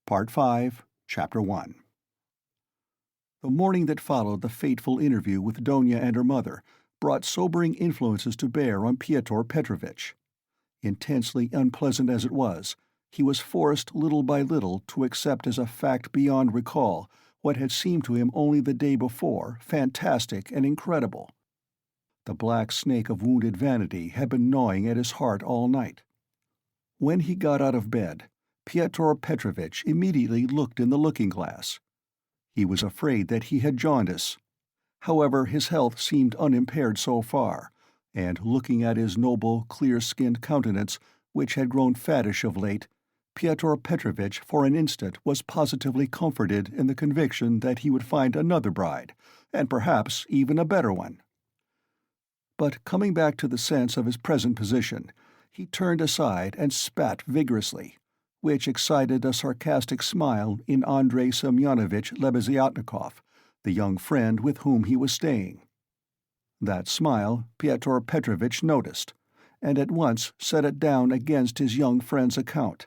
Part 5, Chapter 1. The morning that followed the fateful interview with Donia and her mother brought sobering influences to bear on Pyotr Petrovitch. Intensely unpleasant as it was, he was forced little by little to accept as a fact beyond recall what had seemed to him only the day before fantastic and incredible. The black snake of wounded vanity had been gnawing at his heart all night. When he got out of bed, Pyotr Petrovitch immediately looked in the looking-glass. He was afraid that he had jaundice. However, his health seemed unimpaired so far, and looking at his noble, clear-skinned countenance, which had grown fattish of late, Pyotr Petrovitch for an instant was positively comforted in the conviction that he would find another bride, and perhaps even a better one. But coming back to the sense of his present position, he turned aside and spat vigorously, which excited a sarcastic smile in Andrei Semyonovitch Lebeziatnikov, the young friend with whom he was staying. That smile Pyotr Petrovitch noticed, and at once set it down against his young friend's account.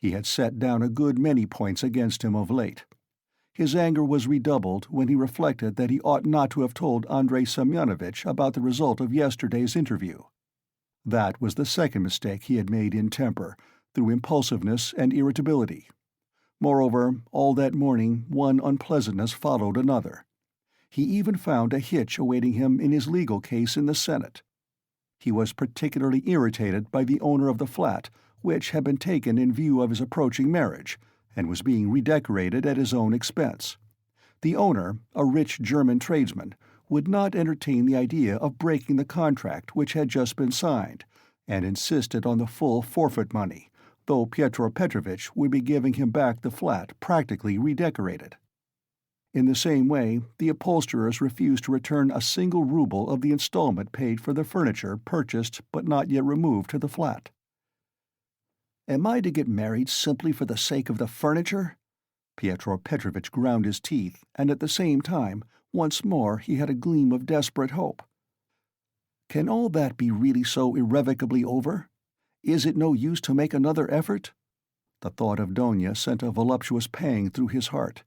He had set down a good many points against him of late. His anger was redoubled when he reflected that he ought not to have told Andrei Semyonovitch about the result of yesterday's interview. That was the second mistake he had made in temper, through impulsiveness and irritability. Moreover, all that morning one unpleasantness followed another. He even found a hitch awaiting him in his legal case in the Senate. He was particularly irritated by the owner of the flat, which had been taken in view of his approaching marriage, and was being redecorated at his own expense. The owner, a rich German tradesman, would not entertain the idea of breaking the contract which had just been signed, and insisted on the full forfeit money, though Pyotr Petrovitch would be giving him back the flat practically redecorated. In the same way, the upholsterers refused to return a single ruble of the installment paid for the furniture purchased but not yet removed to the flat. "Am I to get married simply for the sake of the furniture?" Pyotr Petrovitch ground his teeth, and at the same time, once more he had a gleam of desperate hope. "Can all that be really so irrevocably over? Is it no use to make another effort?" The thought of Donia sent a voluptuous pang through his heart.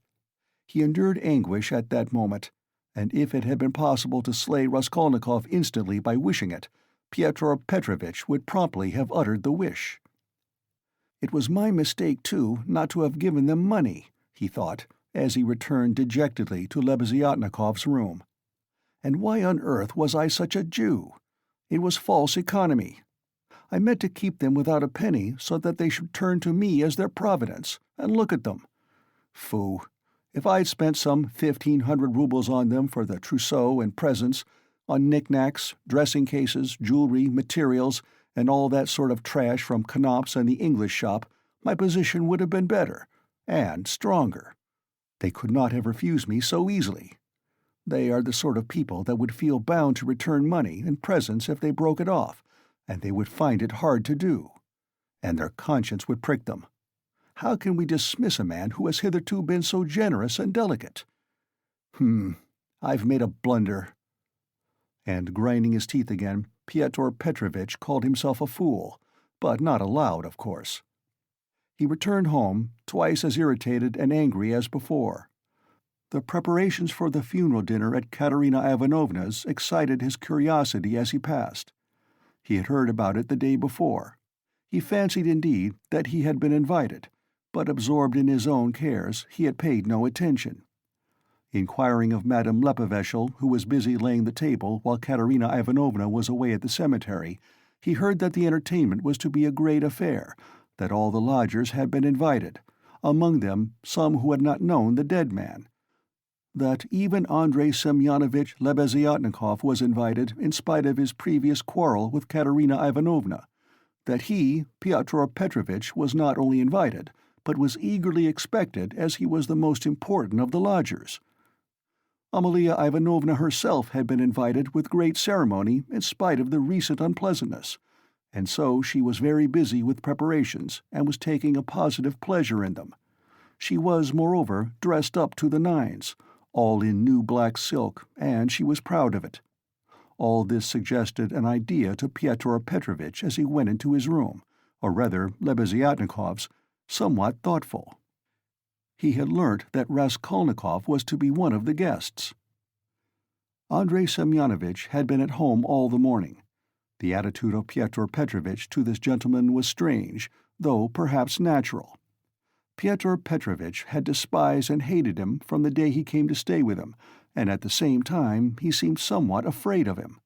He endured anguish at that moment, and if it had been possible to slay Raskolnikov instantly by wishing it, Pyotr Petrovitch would promptly have uttered the wish. "It was my mistake, too, not to have given them money," he thought, as he returned dejectedly to Lebeziatnikov's room. "And why on earth was I such a Jew? It was false economy. I meant to keep them without a penny so that they should turn to me as their providence, and look at them. Phoo! If I'd spent some 1,500 rubles on them for the trousseau and presents, on knickknacks, dressing cases, jewelry, materials, and all that sort of trash from Knopf's and the English shop, my position would have been better, and stronger. They could not have refused me so easily. They are the sort of people that would feel bound to return money and presents if they broke it off, and they would find it hard to do. And their conscience would prick them. How can we dismiss a man who has hitherto been so generous and delicate? I've made a blunder." And grinding his teeth again, Pyotr Petrovitch called himself a fool, but not aloud, of course. He returned home, twice as irritated and angry as before. The preparations for the funeral dinner at Katerina Ivanovna's excited his curiosity as he passed. He had heard about it the day before. He fancied, indeed, that he had been invited, but absorbed in his own cares, he had paid no attention. Inquiring of Madame Lepeveshel, who was busy laying the table while Katerina Ivanovna was away at the cemetery, he heard that the entertainment was to be a great affair, that all the lodgers had been invited, among them some who had not known the dead man, that even Andrei Semyonovitch Lebeziatnikov was invited in spite of his previous quarrel with Katerina Ivanovna, that he, Pyotr Petrovitch, was not only invited, but was eagerly expected as he was the most important of the lodgers. Amalia Ivanovna herself had been invited with great ceremony in spite of the recent unpleasantness, and so she was very busy with preparations and was taking a positive pleasure in them. She was, moreover, dressed up to the nines, all in new black silk, and she was proud of it. All this suggested an idea to Pyotr Petrovitch as he went into his room, or rather Lebeziatnikov's, somewhat thoughtful. He had learnt that Raskolnikov was to be one of the guests. Andrei Semyonovitch had been at home all the morning. The attitude of Pyotr Petrovitch to this gentleman was strange, though perhaps natural. Pyotr Petrovitch had despised and hated him from the day he came to stay with him, and at the same time he seemed somewhat afraid of him.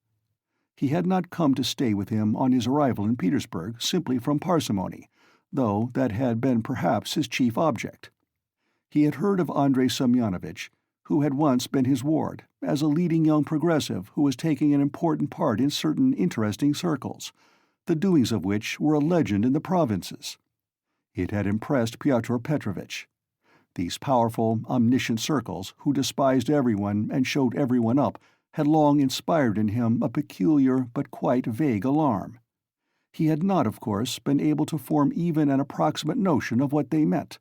He had not come to stay with him on his arrival in Petersburg simply from parsimony, though that had been perhaps his chief object. He had heard of Andrei Semyonovitch, who had once been his ward, as a leading young progressive who was taking an important part in certain interesting circles, the doings of which were a legend in the provinces. It had impressed Pyotr Petrovitch. These powerful, omniscient circles, who despised everyone and showed everyone up, had long inspired in him a peculiar but quite vague alarm. He had not, of course, been able to form even an approximate notion of what they meant.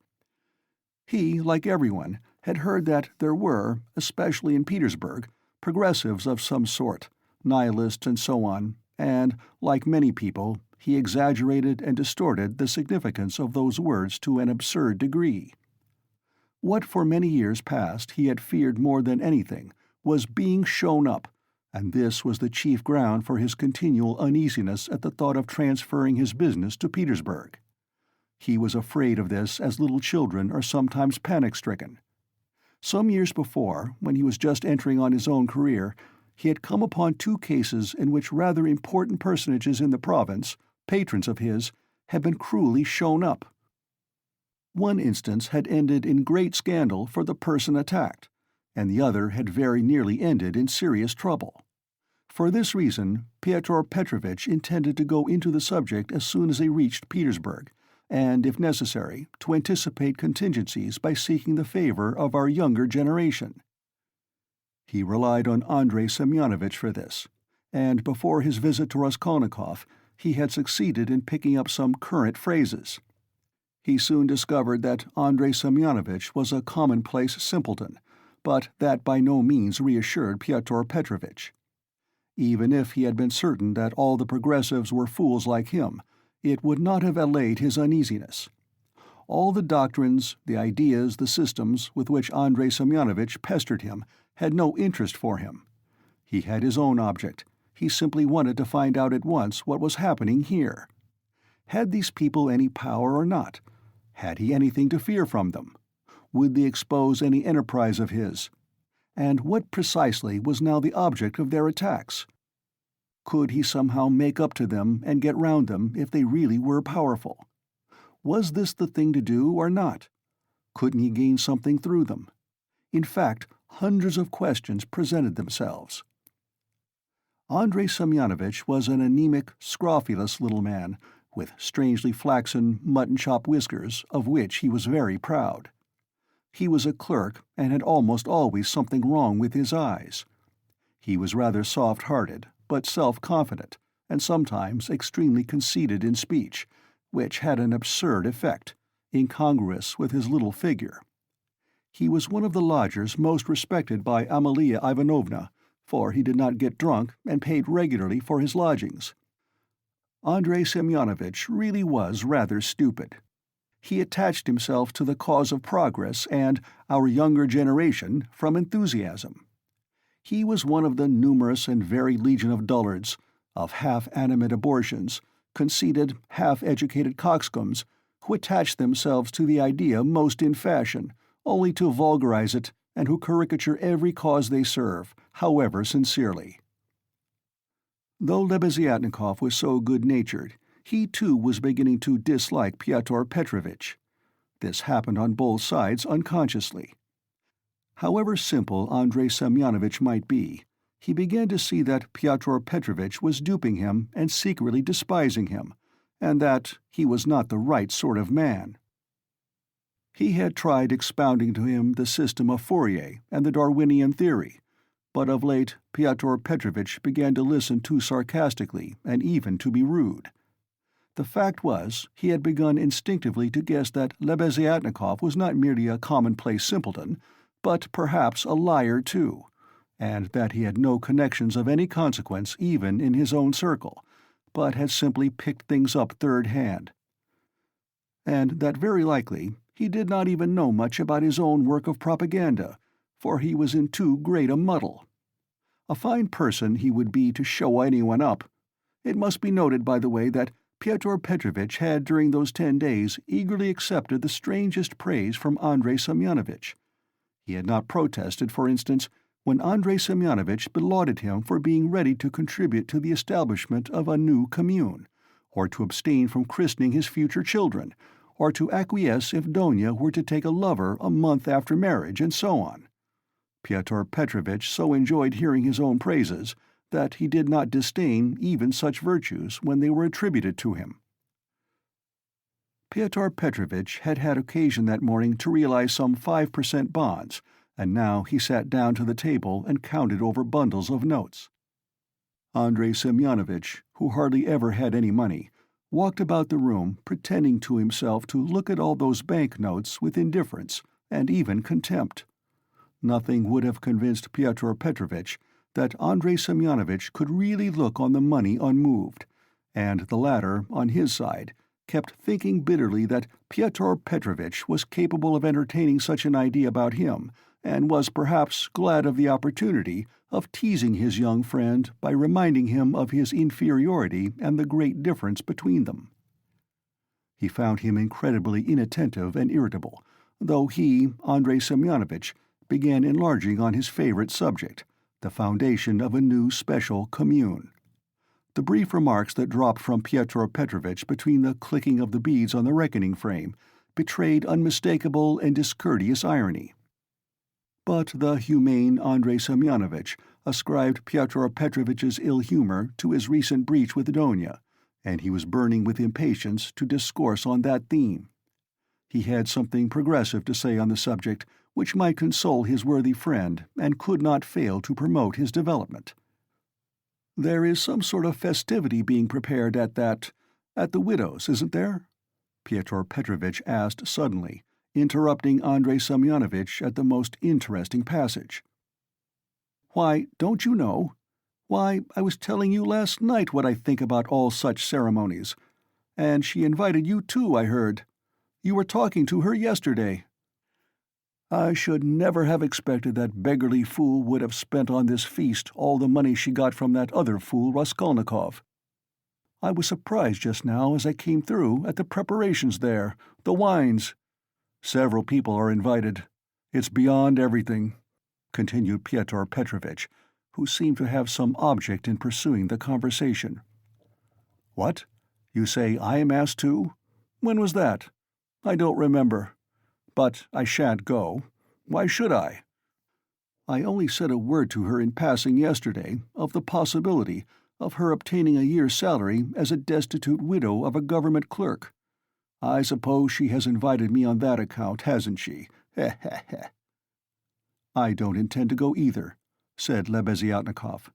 He, like everyone, had heard that there were, especially in Petersburg, progressives of some sort, nihilists and so on, and, like many people, he exaggerated and distorted the significance of those words to an absurd degree. What for many years past he had feared more than anything was being shown up, and this was the chief ground for his continual uneasiness at the thought of transferring his business to Petersburg. He was afraid of this as little children are sometimes panic-stricken. Some years before, when he was just entering on his own career, he had come upon two cases in which rather important personages in the province, patrons of his, had been cruelly shown up. One instance had ended in great scandal for the person attacked, and the other had very nearly ended in serious trouble. For this reason, Pyotr Petrovitch intended to go into the subject as soon as they reached Petersburg, and, if necessary, to anticipate contingencies by seeking the favor of our younger generation. He relied on Andrei Semyonovitch for this, and before his visit to Raskolnikov, he had succeeded in picking up some current phrases. He soon discovered that Andrei Semyonovitch was a commonplace simpleton, but that by no means reassured Pyotr Petrovitch. Even if he had been certain that all the progressives were fools like him, it would not have allayed his uneasiness. All the doctrines, the ideas, the systems with which Andrei Semyonovitch pestered him had no interest for him. He had his own object. He simply wanted to find out at once what was happening here. Had these people any power or not? Had he anything to fear from them? Would they expose any enterprise of his? And what precisely was now the object of their attacks? Could he somehow make up to them and get round them if they really were powerful? Was this the thing to do or not? Couldn't he gain something through them? In fact, hundreds of questions presented themselves. Andrei Semyonovitch was an anemic, scrofulous little man, with strangely flaxen, mutton-chop whiskers, of which he was very proud. He was a clerk and had almost always something wrong with his eyes. He was rather soft-hearted, but self-confident, and sometimes extremely conceited in speech, which had an absurd effect, incongruous with his little figure. He was one of the lodgers most respected by Amalia Ivanovna, for he did not get drunk and paid regularly for his lodgings. Andrei Semyonovitch really was rather stupid. He attached himself to the cause of progress and our younger generation from enthusiasm. He was one of the numerous and varied legion of dullards, of half-animate abortions, conceited, half-educated coxcombs, who attach themselves to the idea most in fashion, only to vulgarize it, and who caricature every cause they serve, however sincerely. Though Lebeziatnikov was so good-natured, he too was beginning to dislike Pyotr Petrovitch. This happened on both sides unconsciously. However simple Andrei Semyonovitch might be, he began to see that Pyotr Petrovitch was duping him and secretly despising him, and that he was not the right sort of man. He had tried expounding to him the system of Fourier and the Darwinian theory, but of late Pyotr Petrovitch began to listen too sarcastically and even to be rude. The fact was, he had begun instinctively to guess that Lebeziatnikov was not merely a commonplace simpleton, but perhaps a liar too, and that he had no connections of any consequence even in his own circle, but had simply picked things up third hand. And that very likely He did not even know much about his own work of propaganda, for he was in too great a muddle. A fine person he would be to show anyone up. It must be noted, by the way, that Pyotr Petrovitch had during those 10 days eagerly accepted the strangest praise from Andrei Semyonovitch. He had not protested, for instance, when Andrei Semyonovitch belauded him for being ready to contribute to the establishment of a new commune, or to abstain from christening his future children, or to acquiesce if Donia were to take a lover a month after marriage, and so on. Pyotr Petrovitch so enjoyed hearing his own praises that he did not disdain even such virtues when they were attributed to him. Pyotr Petrovitch had had occasion that morning to realize some 5% bonds, and now he sat down to the table and counted over bundles of notes. Andrei Semyonovitch, who hardly ever had any money, walked about the room pretending to himself to look at all those bank-notes with indifference and even contempt. Nothing would have convinced Pyotr Petrovitch that Andrei Semyonovitch could really look on the money unmoved, and the latter, on his side, kept thinking bitterly that Pyotr Petrovitch was capable of entertaining such an idea about him, and was perhaps glad of the opportunity of teasing his young friend by reminding him of his inferiority and the great difference between them. He found him incredibly inattentive and irritable, though he, Andrei Semyonovitch, began enlarging on his favorite subject, the foundation of a new special commune. The brief remarks that dropped from Pyotr Petrovitch between the clicking of the beads on the reckoning frame betrayed unmistakable and discourteous irony. But the humane Andrei Semyonovitch ascribed Pyotr Petrovitch's ill humor to his recent breach with Donia, and he was burning with impatience to discourse on that theme. He had something progressive to say on the subject which might console his worthy friend and could not fail to promote his development. "There is some sort of festivity being prepared at the widow's, isn't there?" Pyotr Petrovitch asked suddenly, interrupting Andrei Semyonovitch at the most interesting passage. "Why, don't you know? Why, I was telling you last night what I think about all such ceremonies. And she invited you too, I heard. You were talking to her yesterday." "I should never have expected that beggarly fool would have spent on this feast all the money she got from that other fool Raskolnikov. I was surprised just now as I came through at the preparations there, the wines. Several people are invited. It's beyond everything," continued Pyotr Petrovitch, who seemed to have some object in pursuing the conversation. "What? You say I am asked too? When was that? I don't remember. But I shan't go. Why should I? I only said a word to her in passing yesterday of the possibility of her obtaining a year's salary as a destitute widow of a government clerk. I suppose she has invited me on that account, hasn't she? Heh heh heh." "I don't intend to go either," said Lebeziatnikov.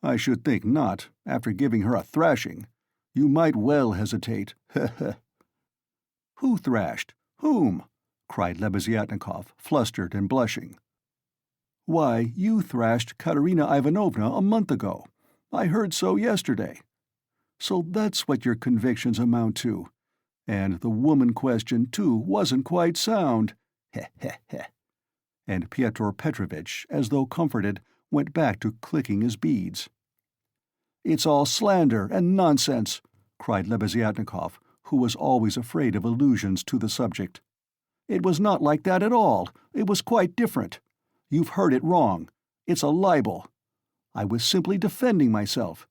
"I should think not, after giving her a thrashing. You might well hesitate. Heh heh." "Who thrashed? Whom?" cried Lebeziatnikov, flustered and blushing. "Why, you thrashed Katerina Ivanovna a month ago. I heard so yesterday. So that's what your convictions amount to. And the woman question, too, wasn't quite sound. Heh heh heh." And Pyotr Petrovitch, as though comforted, went back to clicking his beads. "It's all slander and nonsense," cried Lebeziatnikov, who was always afraid of allusions to the subject. "It was not like that at all. It was quite different. You've heard it wrong. It's a libel. I was simply defending myself.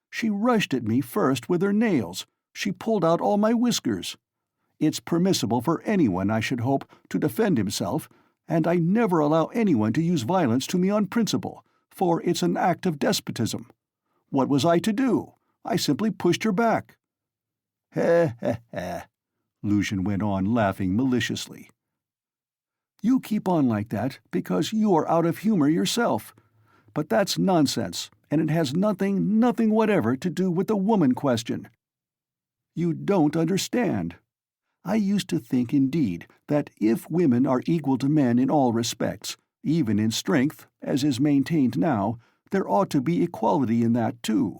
She rushed at me first with her nails. She pulled out all my whiskers. It's permissible for anyone, I should hope, to defend himself, and I never allow anyone to use violence to me on principle, for it's an act of despotism. What was I to do? I simply pushed her back." "Heh heh heh," Luzhin went on, laughing maliciously. "You keep on like that because you are out of humor yourself. But that's nonsense, and it has nothing whatever to do with the woman question. You don't understand. I used to think, indeed, that if women are equal to men in all respects, even in strength, as is maintained now, there ought to be equality in that too.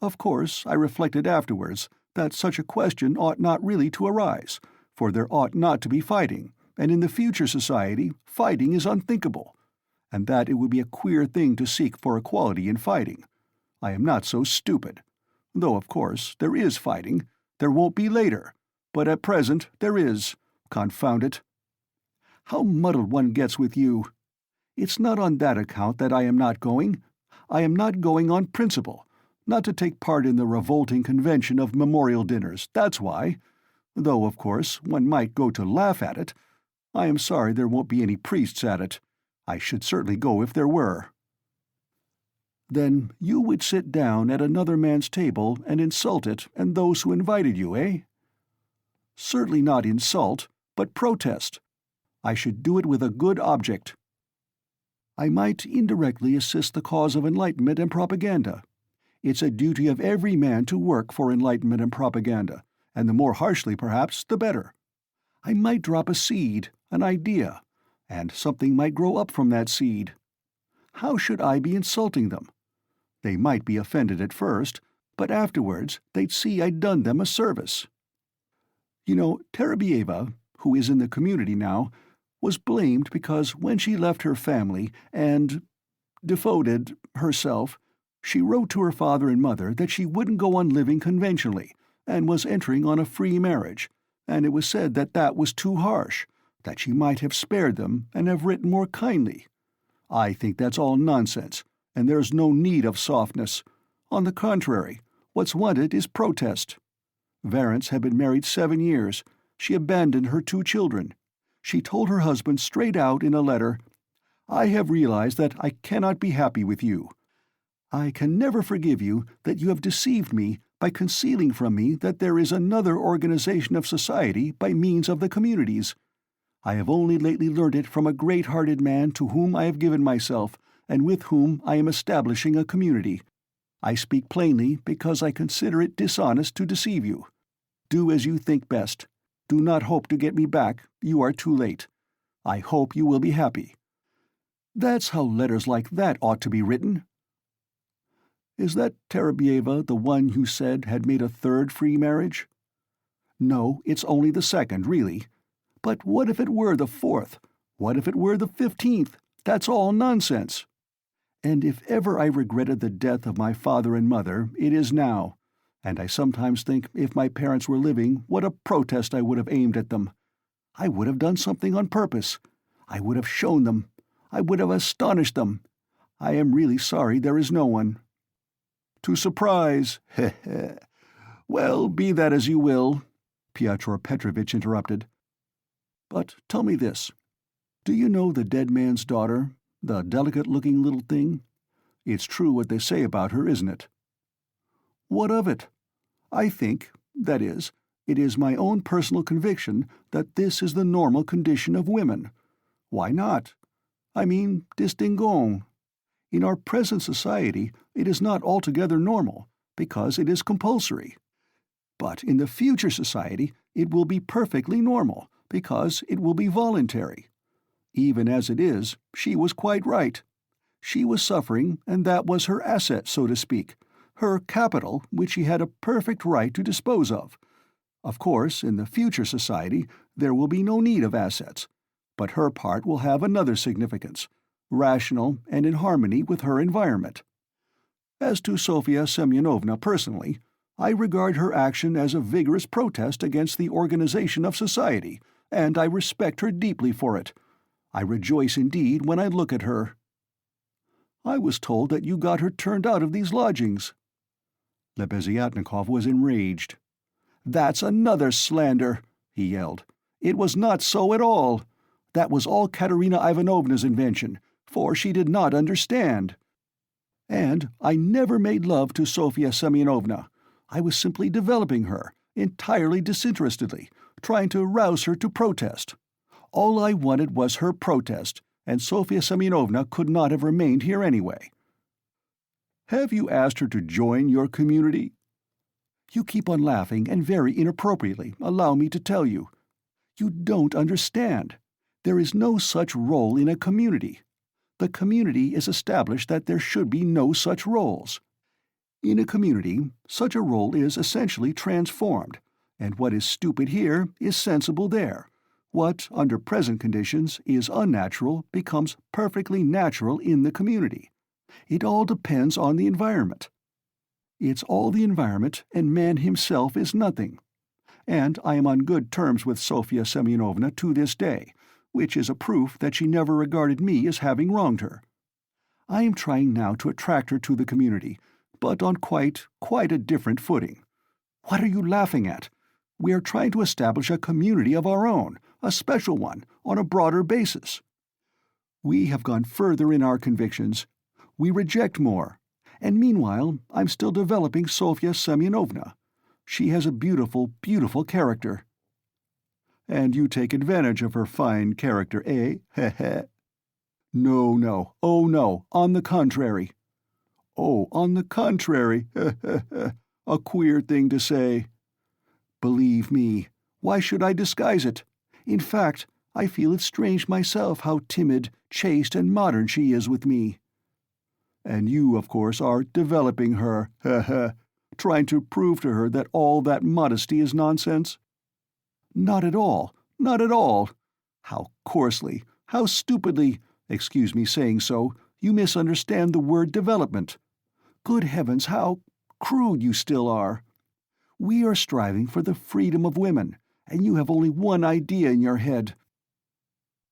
Of course, I reflected afterwards that such a question ought not really to arise, for there ought not to be fighting, and in the future society, fighting is unthinkable, and that it would be a queer thing to seek for equality in fighting. I am not so stupid. Though, of course, there is fighting. There won't be later. But at present there is. Confound it. How muddled one gets with you. It's not on that account that I am not going. I am not going on principle, not to take part in the revolting convention of memorial dinners, that's why. Though, of course, one might go to laugh at it. I am sorry there won't be any priests at it. I should certainly go if there were. Then you would sit down at another man's table and insult it and those who invited you, eh? Certainly not insult, but protest. I should do it with a good object. I might indirectly assist the cause of enlightenment and propaganda. It's a duty of every man to work for enlightenment and propaganda, and the more harshly, perhaps, the better. I might drop a seed, an idea, and something might grow up from that seed. How should I be insulting them? They might be offended at first, but afterwards they'd see I'd done them a service. You know, Terabieva, who is in the community now, was blamed because when she left her family and devoted herself, she wrote to her father and mother that she wouldn't go on living conventionally and was entering on a free marriage, and it was said that that was too harsh, that she might have spared them and have written more kindly. I think that's all nonsense, and there's no need of softness. On the contrary, what's wanted is protest. Varents had been married 7 years. She abandoned her 2 children. She told her husband straight out in a letter, "I have realized that I cannot be happy with you. I can never forgive you that you have deceived me by concealing from me that there is another organization of society by means of the communities. I have only lately learnt it from a great-hearted man to whom I have given myself, and with whom I am establishing a community. I speak plainly because I consider it dishonest to deceive you. Do as you think best. Do not hope to get me back. You are too late. I hope you will be happy." That's how letters like that ought to be written. Is that Terabieva the one you said had made a 3rd free marriage? No, it's only the 2nd, really. But what if it were the 4th? What if it were the 15th? That's all nonsense. And if ever I regretted the death of my father and mother, it is now, and I sometimes think if my parents were living, what a protest I would have aimed at them. I would have done something on purpose. I would have shown them. I would have astonished them. I am really sorry there is no one. To surprise, Well, be that as you will, Pyotr Petrovitch interrupted. But tell me this. Do you know the dead man's daughter, the delicate-looking little thing? It's true what they say about her, isn't it? What of it? I think, that is, it is my own personal conviction that this is the normal condition of women. Why not? I mean, distinguons. In our present society, it is not altogether normal, because it is compulsory. But in the future society, it will be perfectly normal, because it will be voluntary. Even as it is, she was quite right. She was suffering, and that was her asset, so to speak, her capital, which she had a perfect right to dispose of. Of course, in the future society, there will be no need of assets, but her part will have another significance, rational and in harmony with her environment. As to Sofia Semyonovna personally, I regard her action as a vigorous protest against the organization of society, and I respect her deeply for it. I rejoice indeed when I look at her. I was told that you got her turned out of these lodgings. Lebeziatnikov was enraged. That's another slander, he yelled. It was not so at all. That was all Katerina Ivanovna's invention, for she did not understand. And I never made love to Sofia Semyonovna. I was simply developing her, entirely disinterestedly, trying to rouse her to protest. All I wanted was her protest, and Sofia Semyonovna could not have remained here anyway. Have you asked her to join your community? You keep on laughing, and very inappropriately, allow me to tell you. You don't understand. There is no such role in a community. The community is established that there should be no such roles. In a community, such a role is essentially transformed, And what is stupid here is sensible there. What, under present conditions, is unnatural becomes perfectly natural in the community. It all depends on the environment. It's all the environment, and man himself is nothing. And I am on good terms with Sofya Semyonovna to this day, which is a proof that she never regarded me as having wronged her. I am trying now to attract her to the community, but on quite a different footing. What are you laughing at? We are trying to establish a community of our own, a special one, on a broader basis. We have gone further in our convictions. We reject more. And meanwhile, I'm still developing Sofya Semyonovna. She has a beautiful, beautiful character. And you take advantage of her fine character, eh? Heh heh. No, oh no, on the contrary. Oh, on the contrary, heh heh heh. A queer thing to say. Believe me, why should I disguise it? In fact, I feel it strange myself how timid, chaste, and modern she is with me. And you, of course, are developing her, heh heh, trying to prove to her that all that modesty is nonsense? Not at all, not at all. How coarsely, how stupidly, excuse me saying so, you misunderstand the word development. Good heavens, how crude you still are. We are striving for the freedom of women, and you have only one idea in your head.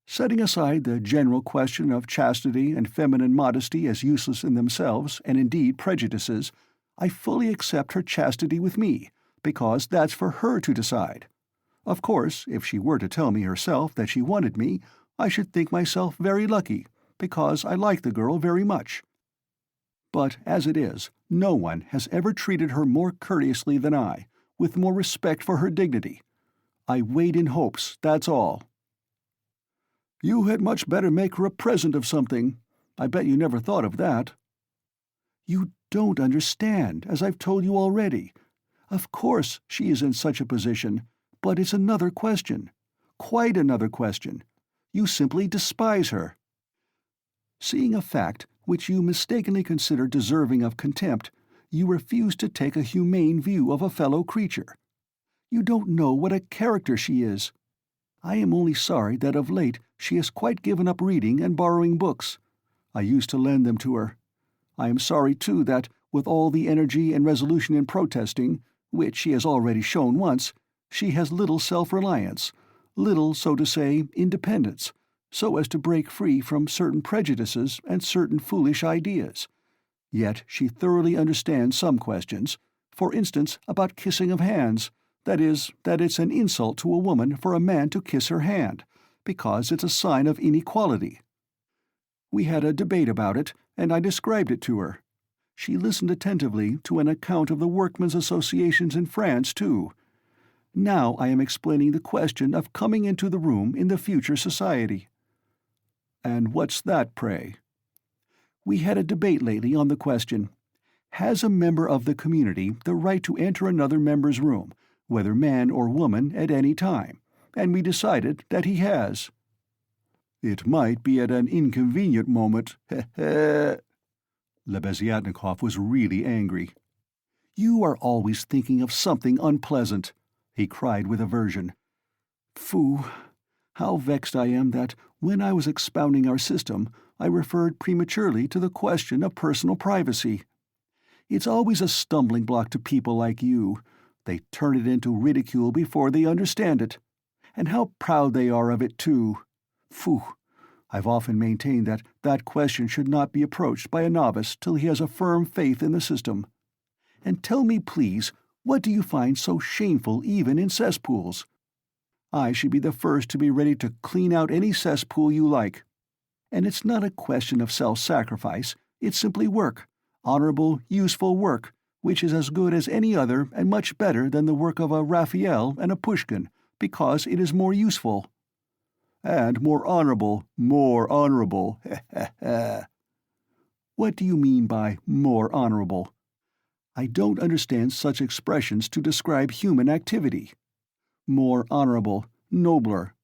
Setting aside the general question of chastity and feminine modesty as useless in themselves, and indeed prejudices, I fully accept her chastity with me, because that's for her to decide. Of course, if she were to tell me herself that she wanted me, I should think myself very lucky, because I like the girl very much. But as it is, no one has ever treated her more courteously than I, with more respect for her dignity. I wait in hopes, that's all. You had much better make her a present of something. I bet you never thought of that. You don't understand, as I've told you already. Of course she is in such a position, but it's another question. Quite another question. You simply despise her. Seeing a fact which you mistakenly consider deserving of contempt, you refuse to take a humane view of a fellow creature. You don't know what a character she is. I am only sorry that of late she has quite given up reading and borrowing books. I used to lend them to her. I am sorry, too, that, with all the energy and resolution in protesting, which she has already shown once, she has little self-reliance, little, so to say, independence, so as to break free from certain prejudices and certain foolish ideas. Yet she thoroughly understands some questions, for instance about kissing of hands, that is, that it's an insult to a woman for a man to kiss her hand, because it's a sign of inequality. We had a debate about it, and I described it to her. She listened attentively to an account of the workmen's associations in France, too. Now I am explaining the question of coming into the room in the future society. And what's that, pray? We had a debate lately on the question, has a member of the community the right to enter another member's room, whether man or woman, at any time? And we decided that he has. It might be at an inconvenient moment, heh heh. Lebeziatnikov was really angry. You are always thinking of something unpleasant, he cried with aversion. Phoo! How vexed I am that, when I was expounding our system, I referred prematurely to the question of personal privacy. It's always a stumbling block to people like you. They turn it into ridicule before they understand it. And how proud they are of it, too. Phoo! I've often maintained that that question should not be approached by a novice till he has a firm faith in the system. And tell me, please, what do you find so shameful even in cesspools? I should be the first to be ready to clean out any cesspool you like. And it's not a question of self-sacrifice, it's simply work, honorable, useful work, which is as good as any other and much better than the work of a Raphael and a Pushkin, because it is more useful. And more honorable, heh heh heh. What do you mean by more honorable? I don't understand such expressions to describe human activity. More honorable, nobler.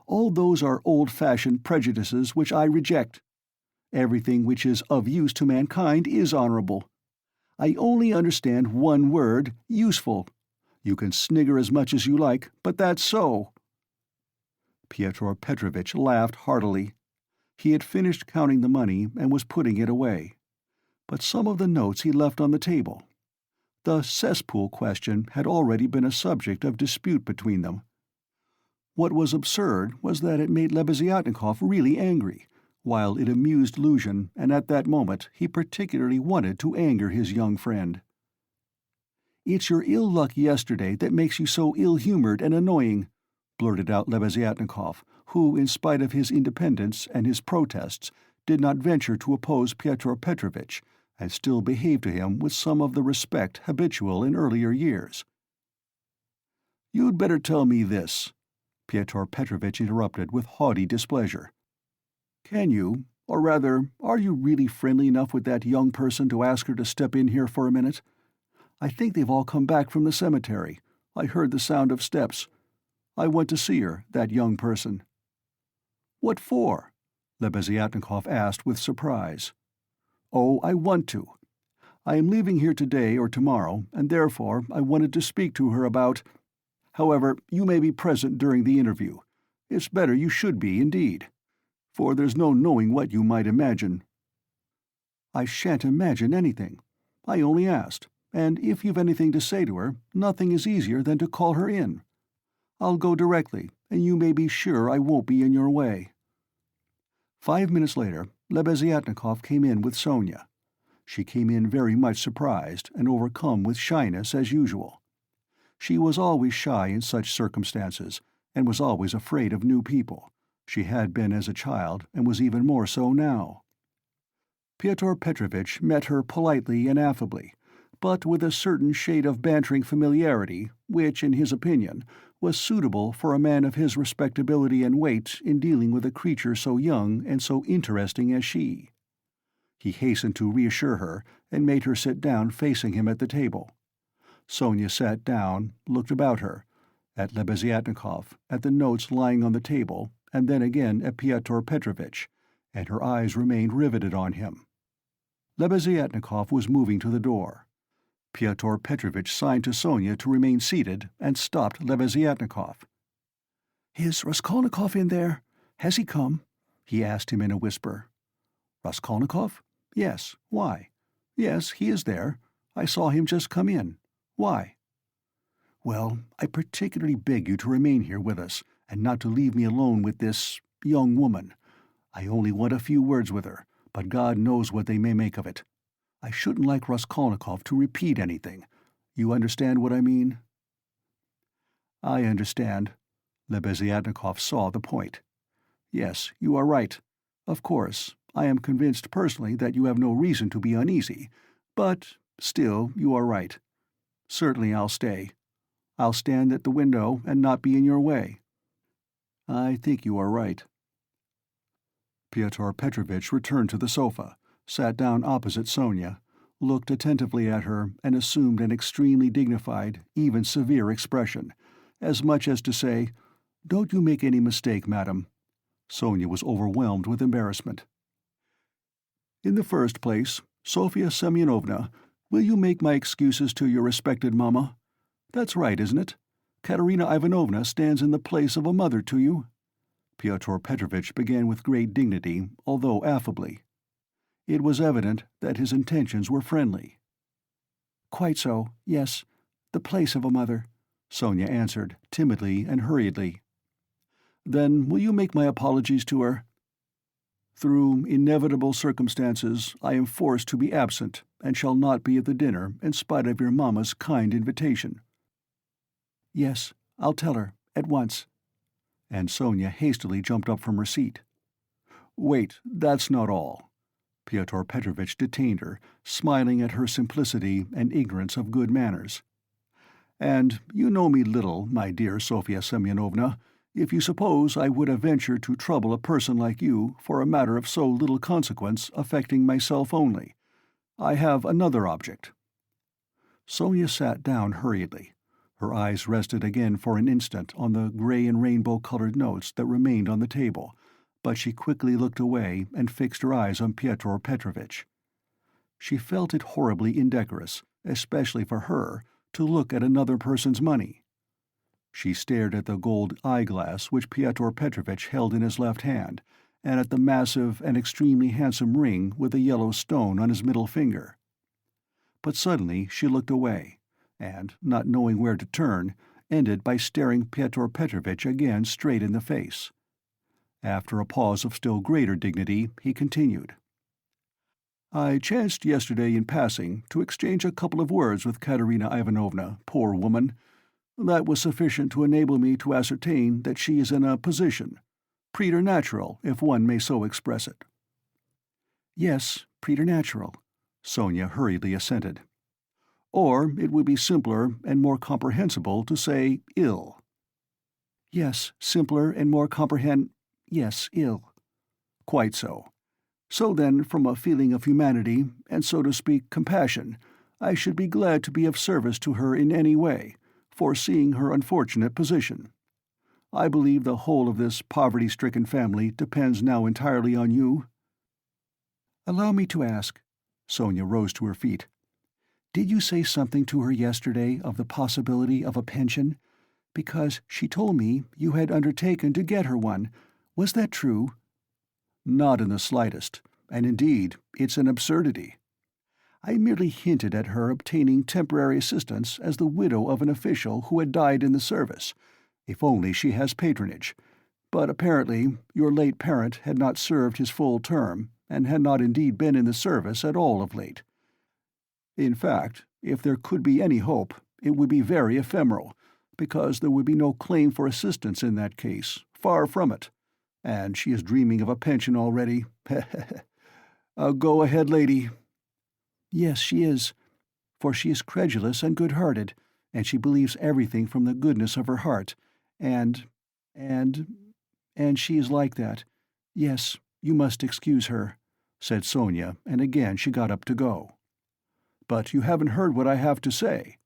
All those are old-fashioned prejudices which I reject. Everything which is of use to mankind is honorable. I only understand one word, useful. You can snigger as much as you like, but that's so." Pyotr Petrovitch laughed heartily. He had finished counting the money and was putting it away. But some of the notes he left on the table. The cesspool question had already been a subject of dispute between them. What was absurd was that it made Lebeziatnikov really angry, while it amused Luzhin, and at that moment he particularly wanted to anger his young friend. "It's your ill luck yesterday that makes you so ill-humored and annoying," blurted out Lebeziatnikov, who, in spite of his independence and his protests, did not venture to oppose Pyotr Petrovitch, and still behaved to him with some of the respect habitual in earlier years. "You'd better tell me this," Pyotr Petrovitch interrupted with haughty displeasure. "Can you, or rather, are you really friendly enough with that young person to ask her to step in here for a minute? I think they've all come back from the cemetery. I heard the sound of steps. I want to see her, that young person." "What for?" Lebeziatnikov asked with surprise. "Oh, I want to. I am leaving here today or tomorrow, and therefore I wanted to speak to her about— However, you may be present during the interview. It's better you should be, indeed. For there's no knowing what you might imagine." "I shan't imagine anything. I only asked, and if you've anything to say to her, nothing is easier than to call her in. I'll go directly, and you may be sure I won't be in your way." 5 minutes later, Lebeziatnikov came in with Sonia. She came in very much surprised and overcome with shyness as usual. She was always shy in such circumstances, and was always afraid of new people. She had been as a child, and was even more so now. Pyotr Petrovitch met her politely and affably, but with a certain shade of bantering familiarity which, in his opinion, was suitable for a man of his respectability and weight in dealing with a creature so young and so interesting as she. He hastened to reassure her, and made her sit down facing him at the table. Sonia sat down, looked about her, at Lebeziatnikov, at the notes lying on the table, and then again at Pyotr Petrovitch, and her eyes remained riveted on him. Lebeziatnikov was moving to the door. Pyotr Petrovitch signed to Sonia to remain seated, and stopped Lebeziatnikov. "Is Raskolnikov in there? Has he come?" he asked him in a whisper. "Raskolnikov? Yes. Why? Yes, he is there. I saw him just come in. Why?" "Well, I particularly beg you to remain here with us, and not to leave me alone with this young woman. I only want a few words with her, but God knows what they may make of it. I shouldn't like Raskolnikov to repeat anything. You understand what I mean?" "I understand." Lebeziatnikov saw the point. "Yes, you are right. Of course, I am convinced personally that you have no reason to be uneasy, but still you are right. Certainly I'll stay. I'll stand at the window and not be in your way." "I think you are right." Pyotr Petrovitch returned to the sofa, sat down opposite Sonia, looked attentively at her, and assumed an extremely dignified, even severe expression, as much as to say, "Don't you make any mistake, madam." Sonia was overwhelmed with embarrassment. "In the first place, Sofya Semyonovna, will you make my excuses to your respected mamma? That's right, isn't it? Katerina Ivanovna stands in the place of a mother to you." Pyotr Petrovitch began with great dignity, although affably. It was evident that his intentions were friendly. "Quite so, yes, the place of a mother," Sonia answered, timidly and hurriedly. "Then will you make my apologies to her? Through inevitable circumstances, I am forced to be absent, and shall not be at the dinner in spite of your mamma's kind invitation." "Yes, I'll tell her, at once." And Sonia hastily jumped up from her seat. "Wait, that's not all." Pyotr Petrovitch detained her, smiling at her simplicity and ignorance of good manners. "And you know me little, my dear Sofya Semyonovna, if you suppose I would have ventured to trouble a person like you for a matter of so little consequence affecting myself only. I have another object." Sonia sat down hurriedly. Her eyes rested again for an instant on the grey and rainbow-colored notes that remained on the table, but she quickly looked away and fixed her eyes on Pyotr Petrovitch. She felt it horribly indecorous, especially for her, to look at another person's money. She stared at the gold eyeglass which Pyotr Petrovitch held in his left hand, and at the massive and extremely handsome ring with a yellow stone on his middle finger. But suddenly she looked away, and, not knowing where to turn, ended by staring Pyotr Petrovitch again straight in the face. After a pause of still greater dignity, he continued. "I chanced yesterday in passing to exchange a couple of words with Katerina Ivanovna, poor woman. That was sufficient to enable me to ascertain that she is in a position, preternatural, if one may so express it." "Yes, preternatural," Sonia hurriedly assented. "Or it would be simpler and more comprehensible to say ill." "Yes, simpler and more yes, ill." "Quite so. So then, from a feeling of humanity, and so to speak compassion, I should be glad to be of service to her in any way, foreseeing her unfortunate position. I believe the whole of this poverty-stricken family depends now entirely on you." "Allow me to ask." Sonia rose to her feet. "Did you say something to her yesterday of the possibility of a pension? Because she told me you had undertaken to get her one. Was that true?" "Not in the slightest, and indeed it's an absurdity. I merely hinted at her obtaining temporary assistance as the widow of an official who had died in the service, if only she has patronage. But apparently your late parent had not served his full term, and had not indeed been in the service at all of late. In fact, if there could be any hope, it would be very ephemeral, because there would be no claim for assistance in that case, far from it. And she is dreaming of a pension already. Go ahead, lady." "Yes, she is. For she is credulous and good-hearted, and she believes everything from the goodness of her heart, and she is like that. Yes, you must excuse her," said Sonia, and again she got up to go. "But you haven't heard what I have to say."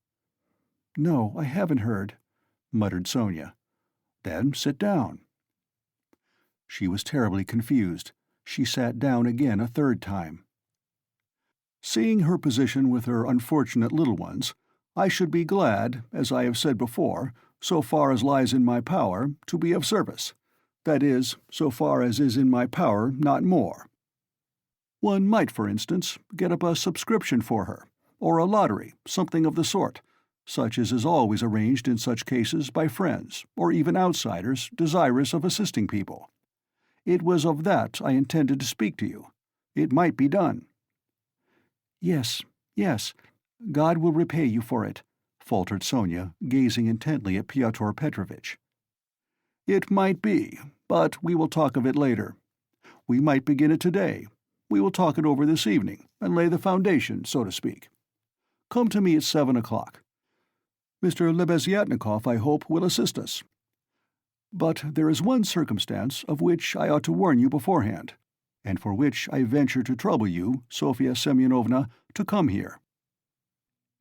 "No, I haven't heard," muttered Sonia. "Then sit down." She was terribly confused. She sat down again a third time. "Seeing her position with her unfortunate little ones, I should be glad, as I have said before, so far as lies in my power, to be of service. That is, so far as is in my power, not more. One might, for instance, get up a subscription for her, or a lottery, something of the sort, such as is always arranged in such cases by friends, or even outsiders, desirous of assisting people. It was of that I intended to speak to you. It might be done." "Yes, yes, God will repay you for it," faltered Sonia, gazing intently at Pyotr Petrovitch. "It might be, but we will talk of it later. We might begin it today. We will talk it over this evening, and lay the foundation, so to speak. Come to me at 7 o'clock. Mr. Lebeziatnikov, I hope, will assist us. But there is one circumstance of which I ought to warn you beforehand, and for which I venture to trouble you, Sofia Semyonovna, to come here.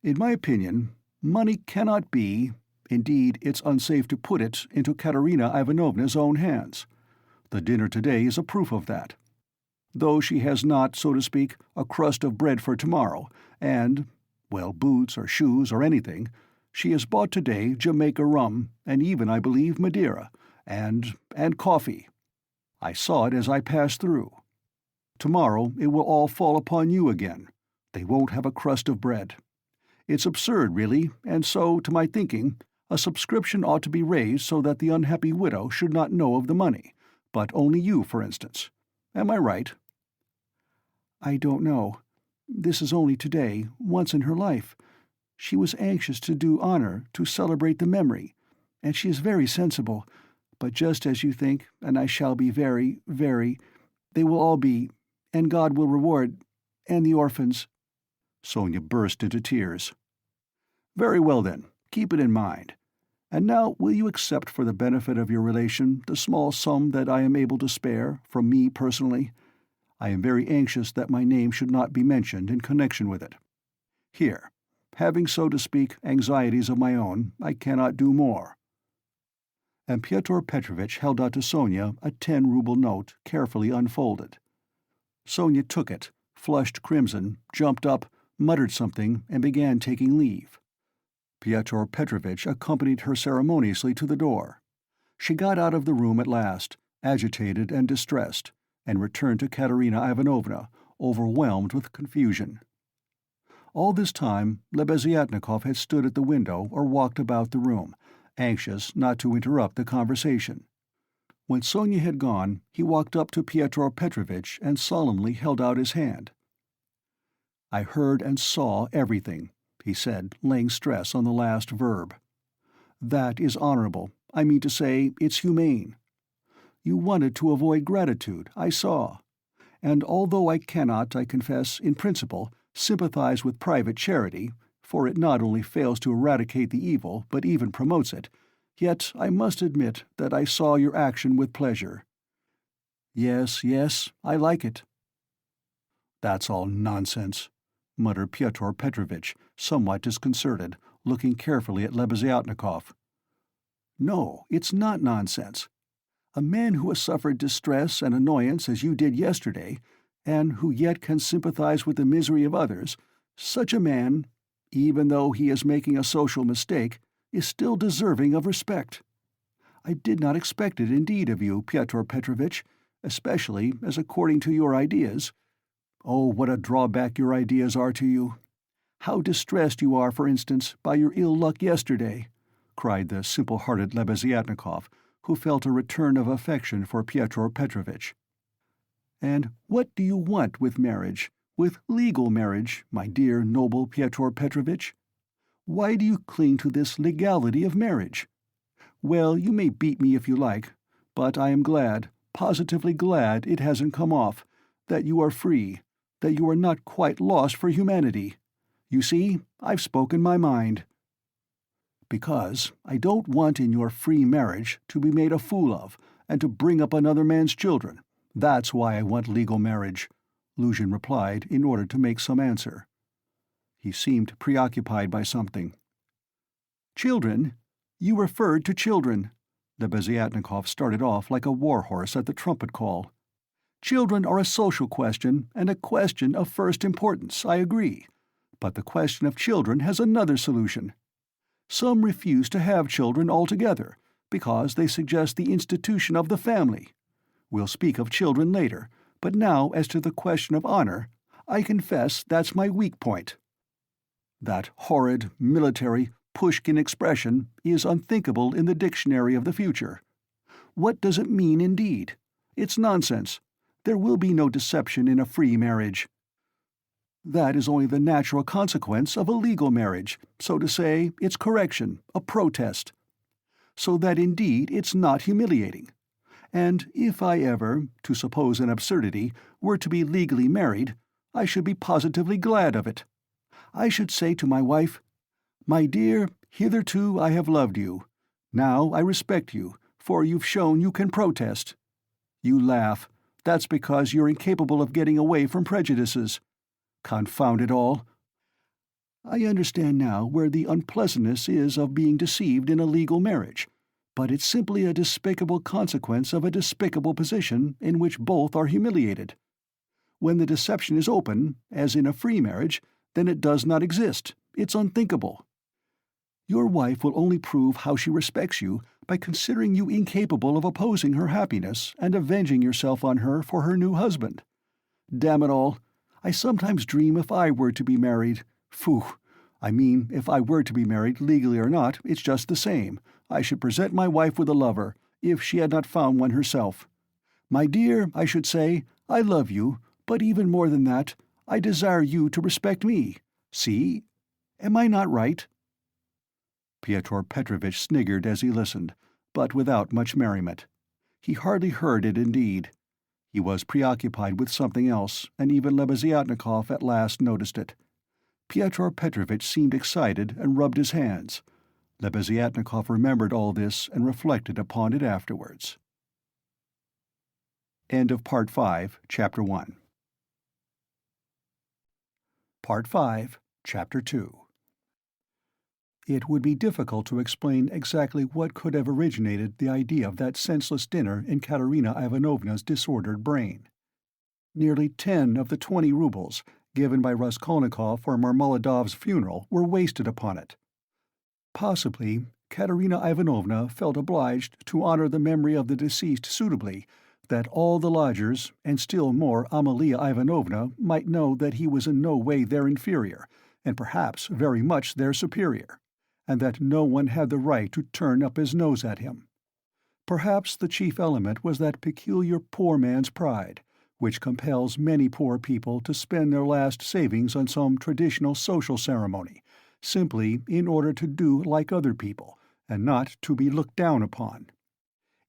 In my opinion, money cannot be, indeed it's unsafe to put it into Katerina Ivanovna's own hands. The dinner today is a proof of that. Though she has not, so to speak, a crust of bread for tomorrow, and, well, boots or shoes or anything, she has bought today Jamaica rum, and even, I believe, Madeira, and coffee. I saw it as I passed through. Tomorrow it will all fall upon you again. They won't have a crust of bread. It's absurd, really, and so, to my thinking, a subscription ought to be raised so that the unhappy widow should not know of the money, but only you, for instance. Am I right?" "I don't know. This is only today, once in her life. She was anxious to do honor, to celebrate the memory, and she is very sensible. But just as you think, and I shall be very, they will all be, and God will reward, and the orphans." Sonia burst into tears. "Very well, then. Keep it in mind. And now will you accept for the benefit of your relation the small sum that I am able to spare, from me personally? I am very anxious that my name should not be mentioned in connection with it. Here. Having, so to speak, anxieties of my own, I cannot do more." And Pyotr Petrovitch held out to Sonia a 10-ruble note, carefully unfolded. Sonia took it, flushed crimson, jumped up, muttered something, and began taking leave. Pyotr Petrovitch accompanied her ceremoniously to the door. She got out of the room at last, agitated and distressed, and returned to Katerina Ivanovna, overwhelmed with confusion. All this time Lebeziatnikov had stood at the window or walked about the room, anxious not to interrupt the conversation. When Sonia had gone, he walked up to Pyotr Petrovitch and solemnly held out his hand. "I heard and saw everything," he said, laying stress on the last verb. "That is honorable. I mean to say, it's humane. You wanted to avoid gratitude, I saw. And although I cannot, I confess, in principle, sympathize with private charity, for it not only fails to eradicate the evil, but even promotes it, yet I must admit that I saw your action with pleasure. Yes, yes, I like it." "That's all nonsense," muttered Pyotr Petrovitch, somewhat disconcerted, looking carefully at Lebeziatnikov. "No, it's not nonsense. A man who has suffered distress and annoyance as you did yesterday, and who yet can sympathize with the misery of others, such a man, even though he is making a social mistake, is still deserving of respect. I did not expect it indeed of you, Pyotr Petrovitch, especially as according to your ideas— Oh, what a drawback your ideas are to you! How distressed you are, for instance, by your ill luck yesterday!" cried the simple-hearted Lebeziatnikov, who felt a return of affection for Pyotr Petrovitch. "And what do you want with marriage, with legal marriage, my dear, noble Pyotr Petrovitch? Why do you cling to this legality of marriage? Well, you may beat me if you like, but I am glad, positively glad it hasn't come off, that you are free, that you are not quite lost for humanity. You see, I've spoken my mind. Because I don't want in your free marriage to be made a fool of, and to bring up another man's children. That's why I want legal marriage," Luzhin replied in order to make some answer. He seemed preoccupied by something. "Children? You referred to children." Lebeziatnikov started off like a war-horse at the trumpet call. "Children are a social question, and a question of first importance, I agree. But the question of children has another solution. Some refuse to have children altogether, because they suggest the institution of the family. We'll speak of children later, but now as to the question of honor, I confess that's my weak point. That horrid, military, Pushkin expression is unthinkable in the dictionary of the future. What does it mean indeed? It's nonsense. There will be no deception in a free marriage. That is only the natural consequence of a legal marriage, so to say, its correction, a protest. So that indeed it's not humiliating. And if I ever, to suppose an absurdity, were to be legally married, I should be positively glad of it. I should say to my wife, 'My dear, hitherto I have loved you. Now I respect you, for you've shown you can protest.' You laugh. That's because you're incapable of getting away from prejudices. Confound it all! I understand now where the unpleasantness is of being deceived in a legal marriage, but it's simply a despicable consequence of a despicable position in which both are humiliated. When the deception is open, as in a free marriage, then it does not exist. It's unthinkable. Your wife will only prove how she respects you by considering you incapable of opposing her happiness and avenging yourself on her for her new husband. Damn it all! I sometimes dream if I were to be married. Phoo! I mean, if I were to be married, legally or not, it's just the same. I should present my wife with a lover, if she had not found one herself. 'My dear,' I should say, 'I love you, but even more than that, I desire you to respect me. See? Am I not right?'" Pyotr Petrovitch sniggered as he listened, but without much merriment. He hardly heard it indeed. He was preoccupied with something else, and even Lebeziatnikov at last noticed it. Pyotr Petrovitch seemed excited and rubbed his hands. Lebeziatnikov remembered all this and reflected upon it afterwards. End of Part 5, Chapter 1. Part 5, Chapter 2. It would be difficult to explain exactly what could have originated the idea of that senseless dinner in Katerina Ivanovna's disordered brain. Nearly 10 of the 20 roubles given by Raskolnikov for Marmeladov's funeral were wasted upon it. Possibly, Katerina Ivanovna felt obliged to honor the memory of the deceased suitably, that all the lodgers, and still more Amalia Ivanovna, might know that he was in no way their inferior, and perhaps very much their superior, and that no one had the right to turn up his nose at him. Perhaps the chief element was that peculiar poor man's pride, which compels many poor people to spend their last savings on some traditional social ceremony, simply in order to do like other people, and not to be looked down upon.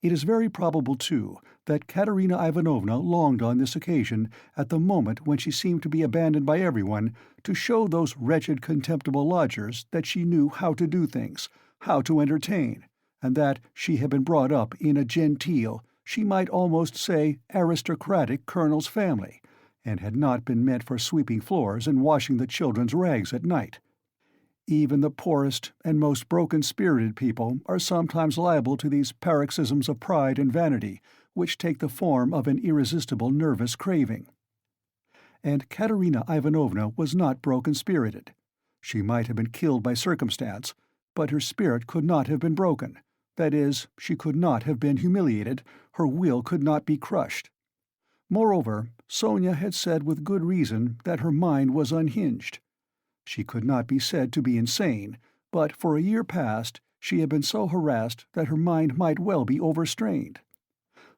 It is very probable, too, that Katerina Ivanovna longed on this occasion, at the moment when she seemed to be abandoned by everyone, to show those wretched contemptible lodgers that she knew how to do things, how to entertain, and that she had been brought up in a genteel, she might almost say aristocratic colonel's family, and had not been meant for sweeping floors and washing the children's rags at night. Even the poorest and most broken-spirited people are sometimes liable to these paroxysms of pride and vanity, which take the form of an irresistible nervous craving. And Katerina Ivanovna was not broken-spirited. She might have been killed by circumstance, but her spirit could not have been broken. That is, she could not have been humiliated, her will could not be crushed. Moreover, Sonia had said with good reason that her mind was unhinged. She could not be said to be insane, but for a year past she had been so harassed that her mind might well be overstrained.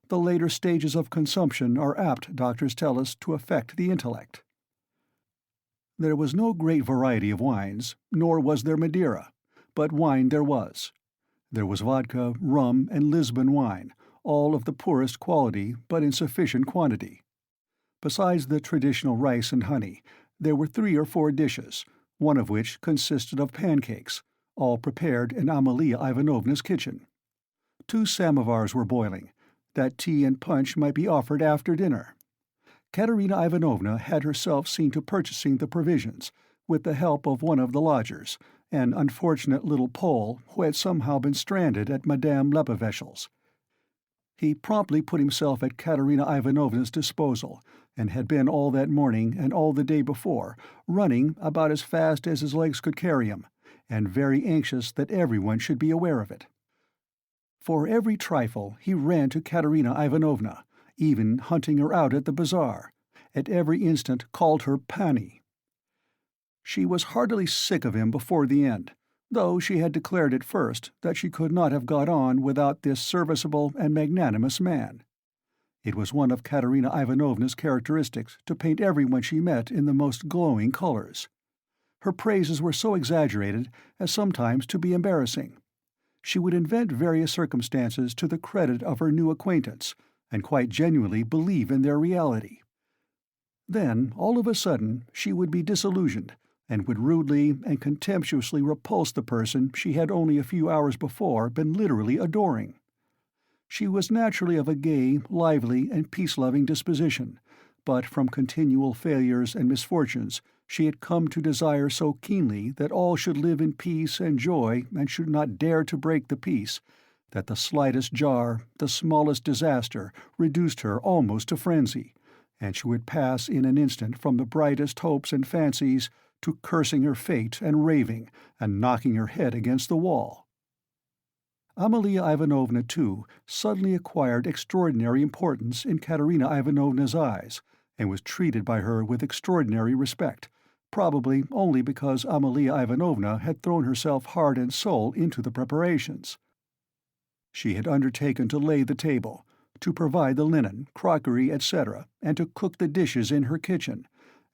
The later stages of consumption are apt, doctors tell us, to affect the intellect. There was no great variety of wines, nor was there Madeira, but wine there was. There was vodka, rum, and Lisbon wine, all of the poorest quality, but in sufficient quantity. Besides the traditional rice and honey, there were 3 or 4 dishes, one of which consisted of pancakes, all prepared in Amalia Ivanovna's kitchen. 2 samovars were boiling, that tea and punch might be offered after dinner. Katerina Ivanovna had herself seen to purchasing the provisions, with the help of one of the lodgers, an unfortunate little Pole who had somehow been stranded at Madame Lepeveshel's. He promptly put himself at Katerina Ivanovna's disposal, and had been all that morning and all the day before, running about as fast as his legs could carry him, and very anxious that everyone should be aware of it. For every trifle he ran to Katerina Ivanovna, even hunting her out at the bazaar, at every instant called her Pani. She was heartily sick of him before the end, though she had declared at first that she could not have got on without this serviceable and magnanimous man. It was one of Katerina Ivanovna's characteristics to paint everyone she met in the most glowing colors. Her praises were so exaggerated as sometimes to be embarrassing. She would invent various circumstances to the credit of her new acquaintance, and quite genuinely believe in their reality. Then, all of a sudden, she would be disillusioned, and would rudely and contemptuously repulse the person she had only a few hours before been literally adoring. She was naturally of a gay, lively, and peace-loving disposition, but from continual failures and misfortunes she had come to desire so keenly that all should live in peace and joy and should not dare to break the peace, that the slightest jar, the smallest disaster, reduced her almost to frenzy, and she would pass in an instant from the brightest hopes and fancies to cursing her fate and raving, and knocking her head against the wall. Amalia Ivanovna, too, suddenly acquired extraordinary importance in Katerina Ivanovna's eyes, and was treated by her with extraordinary respect, probably only because Amalia Ivanovna had thrown herself heart and soul into the preparations. She had undertaken to lay the table, to provide the linen, crockery, etc., and to cook the dishes in her kitchen,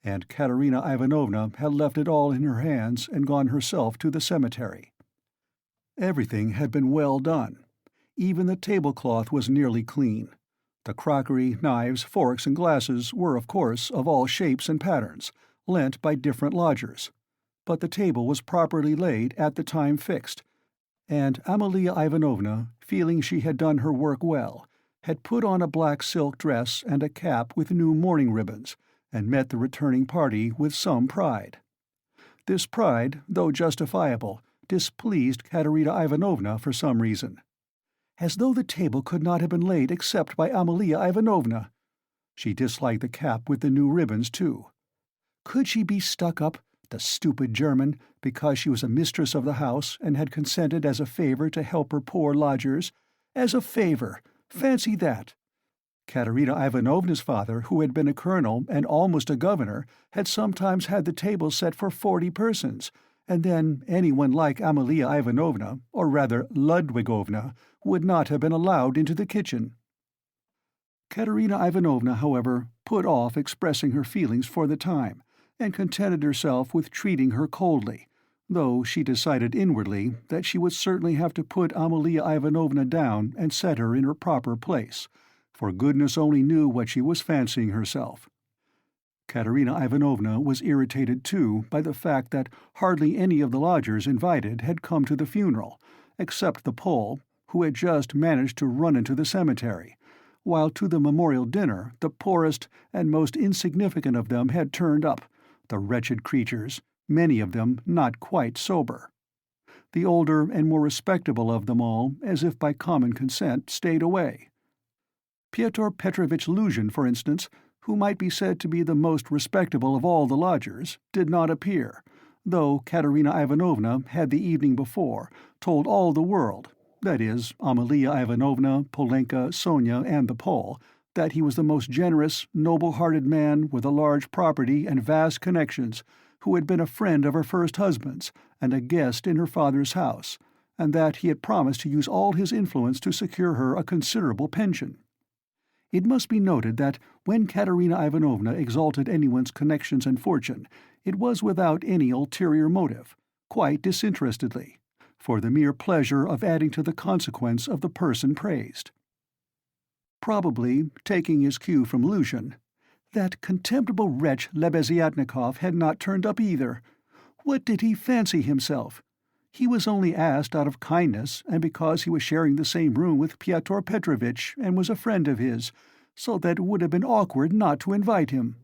and Katerina Ivanovna had left it all in her hands and gone herself to the cemetery. Everything had been well done. Even the tablecloth was nearly clean. The crockery, knives, forks, and glasses were, of course, of all shapes and patterns, lent by different lodgers. But the table was properly laid at the time fixed, and Amalia Ivanovna, feeling she had done her work well, had put on a black silk dress and a cap with new mourning ribbons, and met the returning party with some pride. This pride, though justifiable, displeased Katerina Ivanovna for some reason. As though the table could not have been laid except by Amalia Ivanovna. She disliked the cap with the new ribbons, too. Could she be stuck up, The stupid German, because she was a mistress of the house and had consented as a favor to help her poor lodgers. As a favor! Fancy that! Katerina Ivanovna's father, who had been a colonel and almost a governor, had sometimes had the table set for 40 persons, and then anyone like Amalia Ivanovna, or rather Ludwigovna, would not have been allowed into the kitchen. Katerina Ivanovna, however, put off expressing her feelings for the time, and contented herself with treating her coldly, though she decided inwardly that she would certainly have to put Amalia Ivanovna down and set her in her proper place, for goodness only knew what she was fancying herself. Katerina Ivanovna was irritated, too, by the fact that hardly any of the lodgers invited had come to the funeral, except the Pole, who had just managed to run into the cemetery, while to the memorial dinner the poorest and most insignificant of them had turned up, the wretched creatures, many of them not quite sober. The older and more respectable of them all, as if by common consent, stayed away. Pyotr Petrovitch Luzhin, for instance, who might be said to be the most respectable of all the lodgers, did not appear, though Katerina Ivanovna had the evening before told all the world, that is, Amalia Ivanovna, Polenka, Sonia, and the Pole, that he was the most generous, noble-hearted man with a large property and vast connections, who had been a friend of her first husband's and a guest in her father's house, and that he had promised to use all his influence to secure her a considerable pension. It must be noted that when Katerina Ivanovna exalted anyone's connections and fortune, it was without any ulterior motive, quite disinterestedly, for the mere pleasure of adding to the consequence of the person praised. Probably, taking his cue from Luzhin, that contemptible wretch Lebeziatnikov had not turned up either. What did he fancy himself? He was only asked out of kindness and because he was sharing the same room with Pyotr Petrovitch and was a friend of his, so that it would have been awkward not to invite him.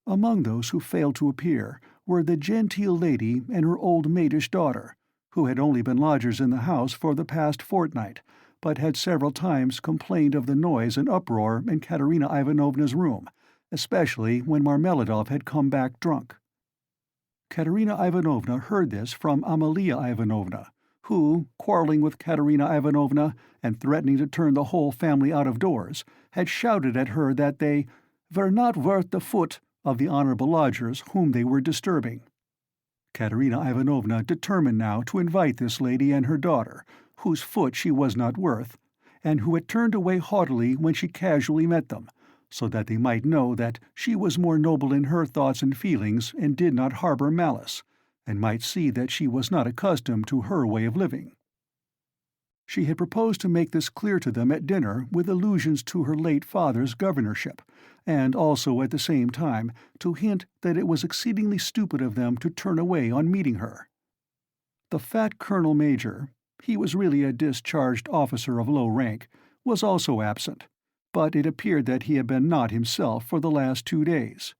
Among those who failed to appear were the genteel lady and her old maidish daughter, who had only been lodgers in the house for the past fortnight, but had several times complained of the noise and uproar in Katerina Ivanovna's room, especially when Marmeladov had come back drunk. Katerina Ivanovna heard this from Amalia Ivanovna, who, quarreling with Katerina Ivanovna and threatening to turn the whole family out of doors, had shouted at her that they were not worth the foot of the honorable lodgers whom they were disturbing. Katerina Ivanovna determined now to invite this lady and her daughter, whose foot she was not worth, and who had turned away haughtily when she casually met them, so that they might know that she was more noble in her thoughts and feelings and did not harbor malice, and might see that she was not accustomed to her way of living. She had proposed to make this clear to them at dinner with allusions to her late father's governorship, and also at the same time to hint that it was exceedingly stupid of them to turn away on meeting her. The fat colonel-major, he was really a discharged officer of low rank, was also absent, but it appeared that he had been not himself for the last 2 days.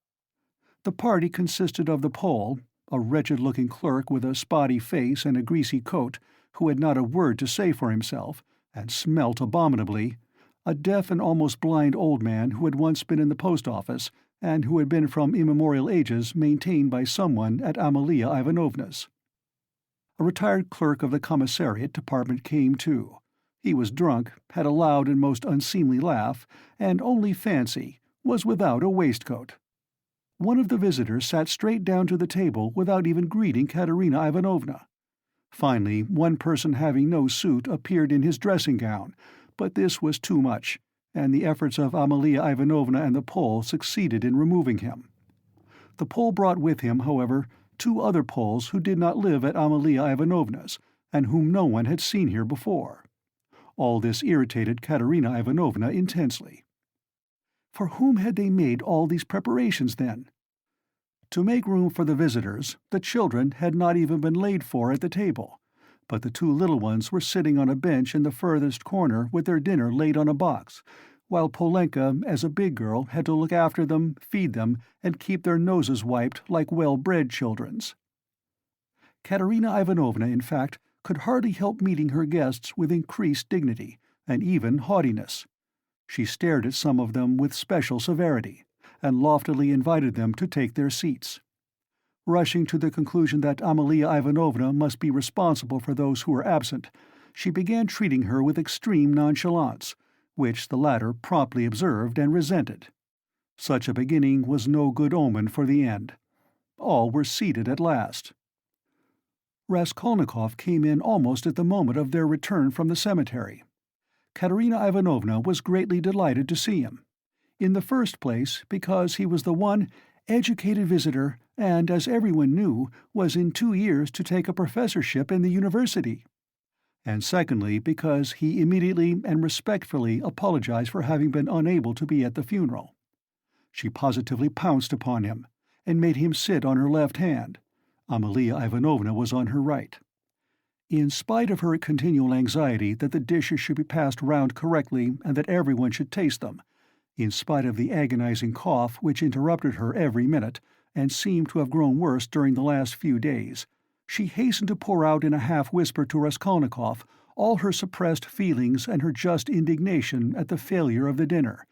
The party consisted of the Pole, a wretched-looking clerk with a spotty face and a greasy coat, who had not a word to say for himself, and smelt abominably, a deaf and almost blind old man who had once been in the post-office, and who had been from immemorial ages maintained by someone at Amalia Ivanovna's. A retired clerk of the commissariat department came too. He was drunk, had a loud and most unseemly laugh, and only fancy, was without a waistcoat. One of the visitors sat straight down to the table without even greeting Katerina Ivanovna. Finally, one person having no suit appeared in his dressing gown, but this was too much, and the efforts of Amalia Ivanovna and the Pole succeeded in removing him. The Pole brought with him, however, 2 other Poles who did not live at Amalia Ivanovna's, and whom no one had seen here before. All this irritated Katerina Ivanovna intensely. For whom had they made all these preparations, then? To make room for the visitors, the children had not even been laid for at the table, but the 2 little ones were sitting on a bench in the furthest corner with their dinner laid on a box, while Polenka, as a big girl, had to look after them, feed them, and keep their noses wiped like well-bred children's. Katerina Ivanovna, in fact, could hardly help meeting her guests with increased dignity, and even haughtiness. She stared at some of them with special severity, and loftily invited them to take their seats. Rushing to the conclusion that Amalia Ivanovna must be responsible for those who were absent, she began treating her with extreme nonchalance, which the latter promptly observed and resented. Such a beginning was no good omen for the end. All were seated at last. Raskolnikov came in almost at the moment of their return from the cemetery. Katerina Ivanovna was greatly delighted to see him. In the first place, because he was the one educated visitor and, as everyone knew, was in 2 years to take a professorship in the university. And secondly, because he immediately and respectfully apologized for having been unable to be at the funeral. She positively pounced upon him, and made him sit on her left hand. Amalia Ivanovna was on her right. In spite of her continual anxiety that the dishes should be passed round correctly and that everyone should taste them, in spite of the agonizing cough which interrupted her every minute and seemed to have grown worse during the last few days, she hastened to pour out in a half-whisper to Raskolnikov all her suppressed feelings and her just indignation at the failure of the dinner,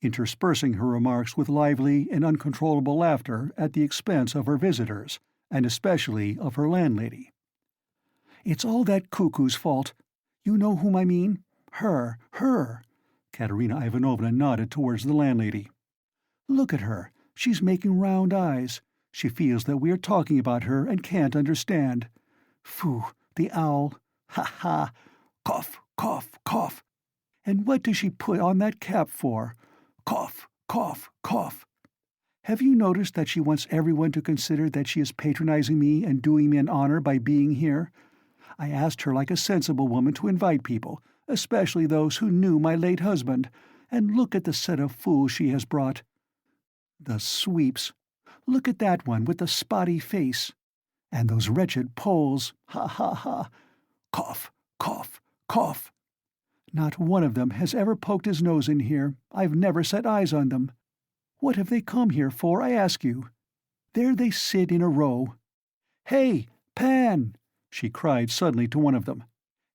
interspersing her remarks with lively and uncontrollable laughter at the expense of her visitors, and especially of her landlady. "It's all that cuckoo's fault. You know whom I mean? Her. Katerina Ivanovna nodded towards the landlady. "Look at her. She's making round eyes. She feels that we are talking about her and can't understand. Phoo, the owl. Ha ha! Cough, cough, cough. And what does she put on that cap for? Cough, cough, cough. Have you noticed that she wants everyone to consider that she is patronizing me and doing me an honor by being here? I asked her like a sensible woman to invite people, especially those who knew my late husband, and look at the set of fools she has brought. The sweeps. Look at that one with the spotty face. And those wretched Poles. Ha ha ha. Cough, cough, cough. Not one of them has ever poked his nose in here. I've never set eyes on them. What have they come here for, I ask you? There they sit in a row. Hey, Pan! She cried suddenly to one of them.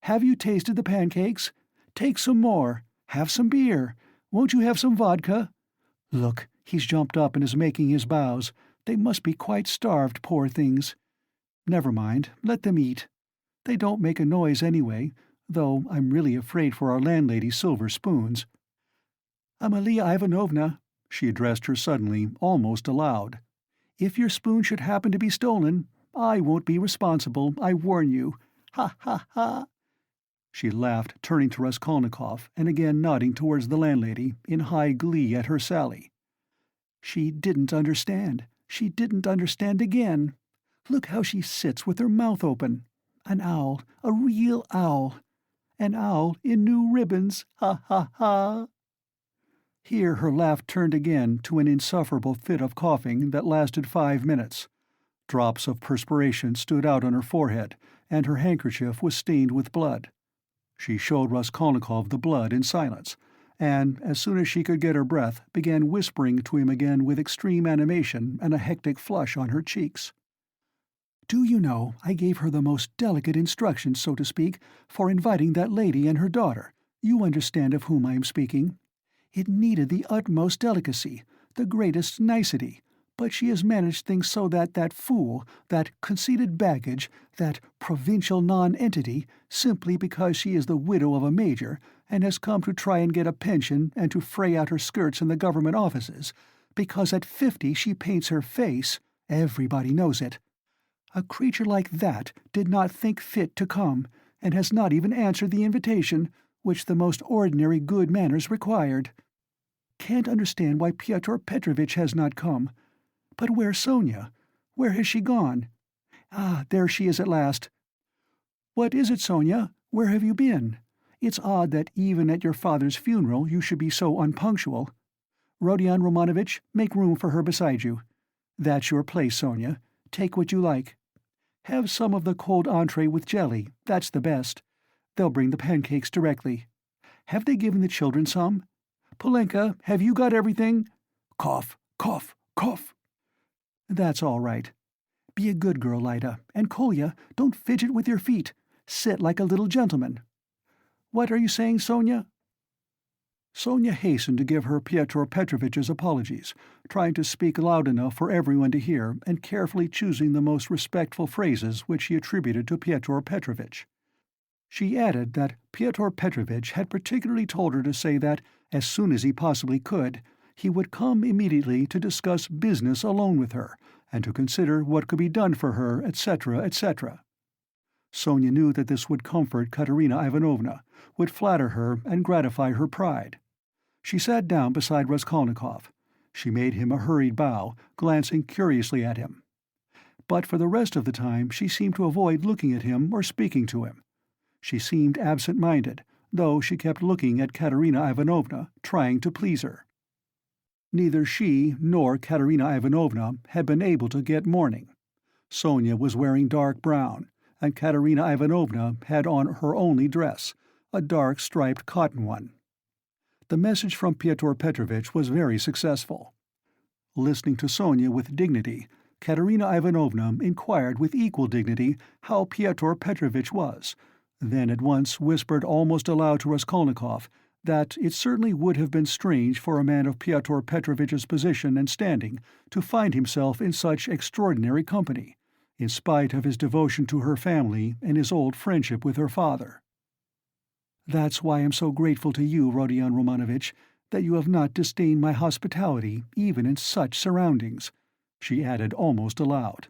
Have you tasted the pancakes? Take some more. Have some beer. Won't you have some vodka? Look, he's jumped up and is making his bows. They must be quite starved, poor things. Never mind, let them eat. They don't make a noise anyway, though I'm really afraid for our landlady's silver spoons. Amalia Ivanovna, she addressed her suddenly, almost aloud. If your spoon should happen to be stolen, I won't be responsible, I warn you. Ha ha ha! She laughed, turning to Raskolnikov, and again nodding towards the landlady, in high glee at her sally. She didn't understand. She didn't understand again. Look how she sits with her mouth open. An owl, a real owl. An owl in new ribbons. Ha ha ha! Here her laugh turned again to an insufferable fit of coughing that lasted 5 minutes. Drops of perspiration stood out on her forehead, and her handkerchief was stained with blood. She showed Raskolnikov the blood in silence, and, as soon as she could get her breath, began whispering to him again with extreme animation and a hectic flush on her cheeks. Do you know, I gave her the most delicate instructions, so to speak, for inviting that lady and her daughter. You understand of whom I am speaking. It needed the utmost delicacy, the greatest nicety, but she has managed things so that that fool, that conceited baggage, that provincial non-entity, simply because she is the widow of a major, and has come to try and get a pension and to fray out her skirts in the government offices, because at 50 she paints her face, everybody knows it. A creature like that did not think fit to come, and has not even answered the invitation, which the most ordinary good manners required. Can't understand why Pyotr Petrovitch has not come. But where's Sonia? Where has she gone? Ah, there she is at last. What is it, Sonia? Where have you been? It's odd that even at your father's funeral you should be so unpunctual. Rodion Romanovitch, make room for her beside you. That's your place, Sonia. Take what you like. Have some of the cold entree with jelly, that's the best. They'll bring the pancakes directly. Have they given the children some? Polenka, have you got everything? Cough, cough, cough. That's all right. Be a good girl, Lida, and Kolya, don't fidget with your feet. Sit like a little gentleman. What are you saying, Sonia? Sonia hastened to give her Pyotr Petrovitch's apologies, trying to speak loud enough for everyone to hear and carefully choosing the most respectful phrases which she attributed to Pyotr Petrovitch. She added that Pyotr Petrovitch had particularly told her to say that, as soon as he possibly could, he would come immediately to discuss business alone with her, and to consider what could be done for her, etc., etc. Sonia knew that this would comfort Katerina Ivanovna, would flatter her and gratify her pride. She sat down beside Raskolnikov. She made him a hurried bow, glancing curiously at him. But for the rest of the time she seemed to avoid looking at him or speaking to him. She seemed absent-minded, though she kept looking at Katerina Ivanovna, trying to please her. Neither she nor Katerina Ivanovna had been able to get mourning. Sonia was wearing dark brown, and Katerina Ivanovna had on her only dress, a dark striped cotton one. The message from Pyotr Petrovitch was very successful. Listening to Sonia with dignity, Katerina Ivanovna inquired with equal dignity how Pyotr Petrovitch was, then at once whispered almost aloud to Raskolnikov that it certainly would have been strange for a man of Pyotr Petrovitch's position and standing to find himself in such extraordinary company, in spite of his devotion to her family and his old friendship with her father. "That's why I'm so grateful to you, Rodion Romanovitch, that you have not disdained my hospitality even in such surroundings," she added almost aloud.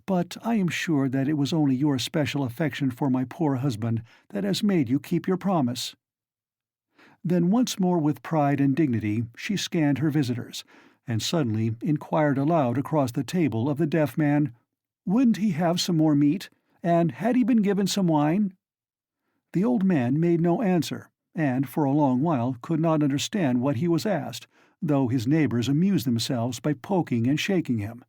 "But I am sure that it was only your special affection for my poor husband that has made you keep your promise." Then once more with pride and dignity she scanned her visitors, and suddenly inquired aloud across the table of the deaf man, "Wouldn't he have some more meat? And had he been given some wine?" The old man made no answer, and for a long while could not understand what he was asked, though his neighbors amused themselves by poking and shaking him.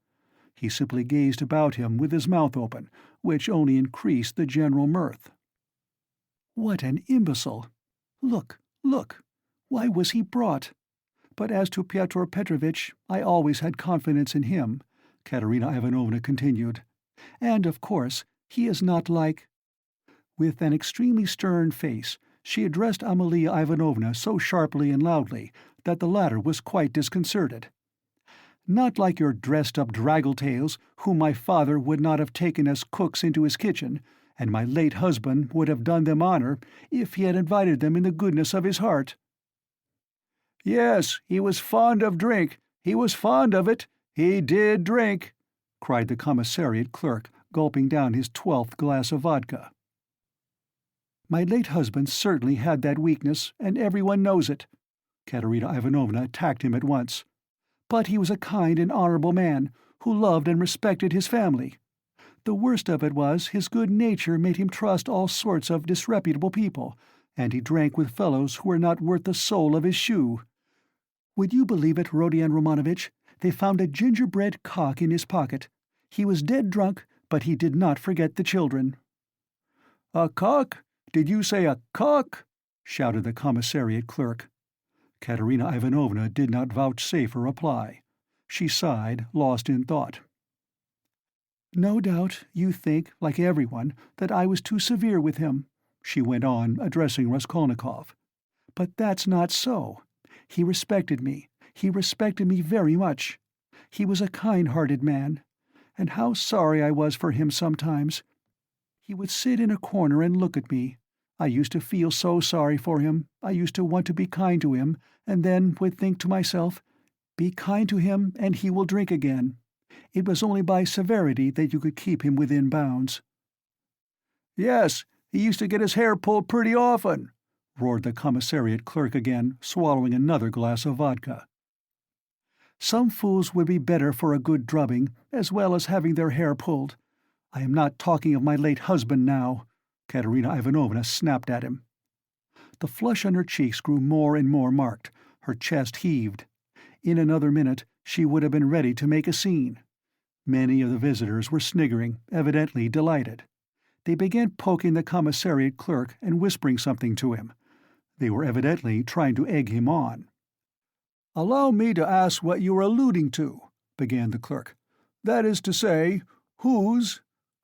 He simply gazed about him with his mouth open, which only increased the general mirth. "What an imbecile! Look, look! Why was he brought? But as to Pyotr Petrovitch, I always had confidence in him," Katerina Ivanovna continued. "And, of course, he is not like—" With an extremely stern face, she addressed Amalia Ivanovna so sharply and loudly that the latter was quite disconcerted. "Not like your dressed-up draggle-tails, whom my father would not have taken as cooks into his kitchen, and my late husband would have done them honor if he had invited them in the goodness of his heart." "Yes, he was fond of drink, he was fond of it, he did drink," cried the commissariat clerk, gulping down his 12th glass of vodka. "My late husband certainly had that weakness, and everyone knows it." Katerina Ivanovna attacked him at once. "But he was a kind and honorable man, who loved and respected his family. The worst of it was his good nature made him trust all sorts of disreputable people, and he drank with fellows who were not worth the sole of his shoe. Would you believe it, Rodion Romanovitch, they found a gingerbread cock in his pocket. He was dead drunk, but he did not forget the children." "A cock? Did you say a cock?" shouted the commissariat clerk. Katerina Ivanovna did not vouchsafe a reply. She sighed, lost in thought. "No doubt you think, like everyone, that I was too severe with him," she went on, addressing Raskolnikov. "But that's not so. He respected me very much. He was a kind-hearted man. And how sorry I was for him sometimes. He would sit in a corner and look at me. I used to feel so sorry for him, I used to want to be kind to him, and then would think to myself, 'Be kind to him, and he will drink again.' It was only by severity that you could keep him within bounds." "Yes, he used to get his hair pulled pretty often," roared the commissariat clerk again, swallowing another glass of vodka. "Some fools would be better for a good drubbing, as well as having their hair pulled. I am not talking of my late husband now," Katerina Ivanovna snapped at him. The flush on her cheeks grew more and more marked, her chest heaved. In another minute she would have been ready to make a scene. Many of the visitors were sniggering, evidently delighted. They began poking the commissariat clerk and whispering something to him. They were evidently trying to egg him on. "Allow me to ask what you are alluding to," began the clerk. "That is to say,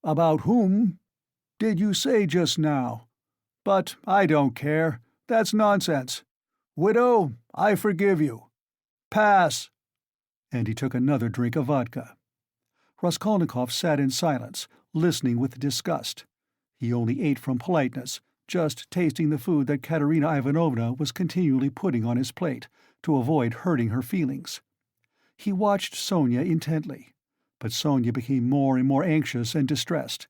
about whom, did you say just now? But I don't care. That's nonsense. "Widow, I forgive you. Pass." And he took another drink of vodka. Raskolnikov sat in silence, listening with disgust. He only ate from politeness, just tasting the food that Katerina Ivanovna was continually putting on his plate, to avoid hurting her feelings. He watched Sonia intently, but Sonia became more and more anxious and distressed.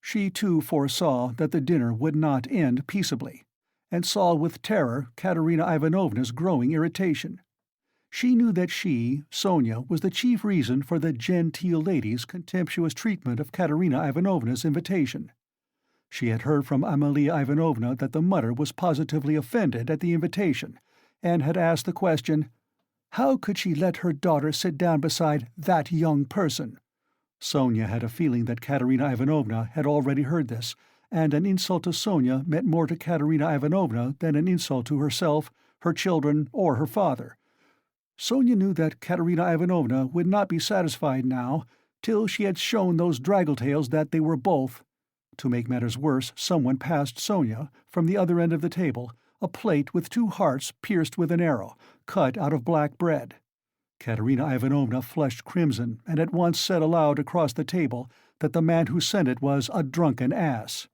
She too foresaw that the dinner would not end peaceably, and saw with terror Katerina Ivanovna's growing irritation. She knew that she, Sonia, was the chief reason for the genteel lady's contemptuous treatment of Katerina Ivanovna's invitation. She had heard from Amalia Ivanovna that the mother was positively offended at the invitation, and had asked the question, how could she let her daughter sit down beside that young person? Sonia had a feeling that Katerina Ivanovna had already heard this, and an insult to Sonia meant more to Katerina Ivanovna than an insult to herself, her children, or her father. Sonia knew that Katerina Ivanovna would not be satisfied now till she had shown those draggletails that they were both. To make matters worse, someone passed Sonia, from the other end of the table, a plate with 2 hearts pierced with an arrow, cut out of black bread. Katerina Ivanovna flushed crimson and at once said aloud across the table that the man who sent it was a drunken ass.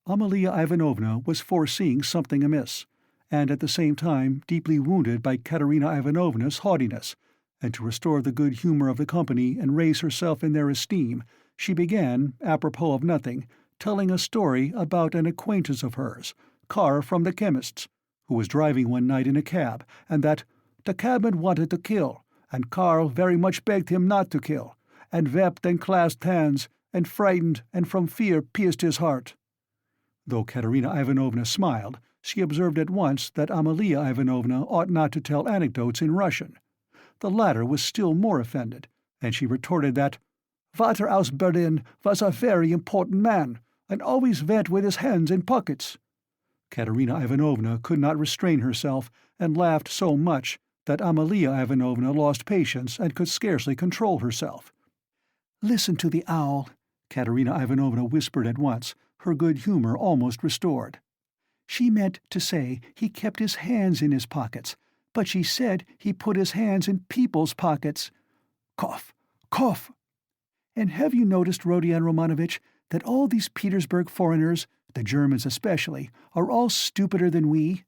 Amalia Ivanovna was foreseeing something amiss, and at the same time deeply wounded by Katerina Ivanovna's haughtiness, and to restore the good humor of the company and raise herself in their esteem, she began, apropos of nothing, telling a story about an acquaintance of hers, Karl from the chemist's, who was driving one night in a cab, and that the cabman wanted to kill, and Karl very much begged him not to kill, and wept and clasped hands, and frightened and from fear pierced his heart. Though Katerina Ivanovna smiled, she observed at once that Amalia Ivanovna ought not to tell anecdotes in Russian. The latter was still more offended, and she retorted that Vater aus Berlin was a very important man, and always went with his hands in pockets. Katerina Ivanovna could not restrain herself, and laughed so much that Amalia Ivanovna lost patience and could scarcely control herself. "Listen to the owl," Katerina Ivanovna whispered at once, her good humor almost restored. "She meant to say he kept his hands in his pockets, but she said he put his hands in people's pockets. Cough, cough. And have you noticed, Rodion Romanovitch, that all these Petersburg foreigners, the Germans especially, are all stupider than we?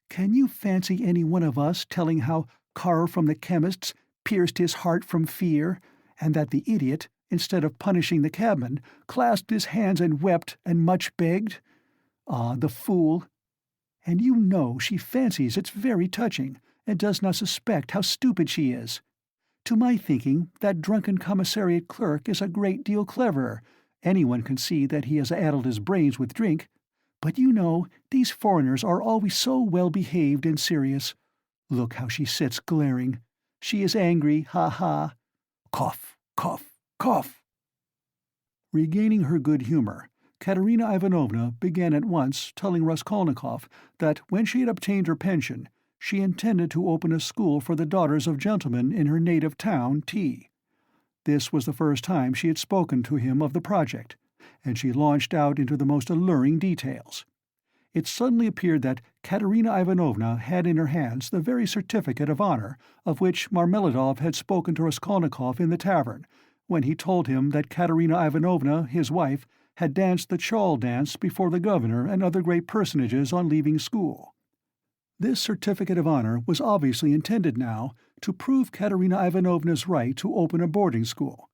Can you fancy any one of us telling how Karl from the chemist's pierced his heart from fear, and that the idiot, instead of punishing the cabman, clasped his hands and wept and much begged? Ah, the fool! And you know she fancies it's very touching, and does not suspect how stupid she is. To my thinking, that drunken commissariat clerk is a great deal cleverer. Anyone can see that he has addled his brains with drink. But you know, these foreigners are always so well-behaved and serious. Look how she sits glaring. She is angry, ha-ha. Cough, cough, cough." Regaining her good humor, Katerina Ivanovna began at once telling Raskolnikov that when she had obtained her pension, she intended to open a school for the daughters of gentlemen in her native town, T. This was the first time she had spoken to him of the project, and she launched out into the most alluring details. It suddenly appeared that Katerina Ivanovna had in her hands the very certificate of honor of which Marmeladov had spoken to Raskolnikov in the tavern, when he told him that Katerina Ivanovna, his wife, had danced the chawl dance before the governor and other great personages on leaving school. This certificate of honor was obviously intended now to prove Katerina Ivanovna's right to open a boarding school,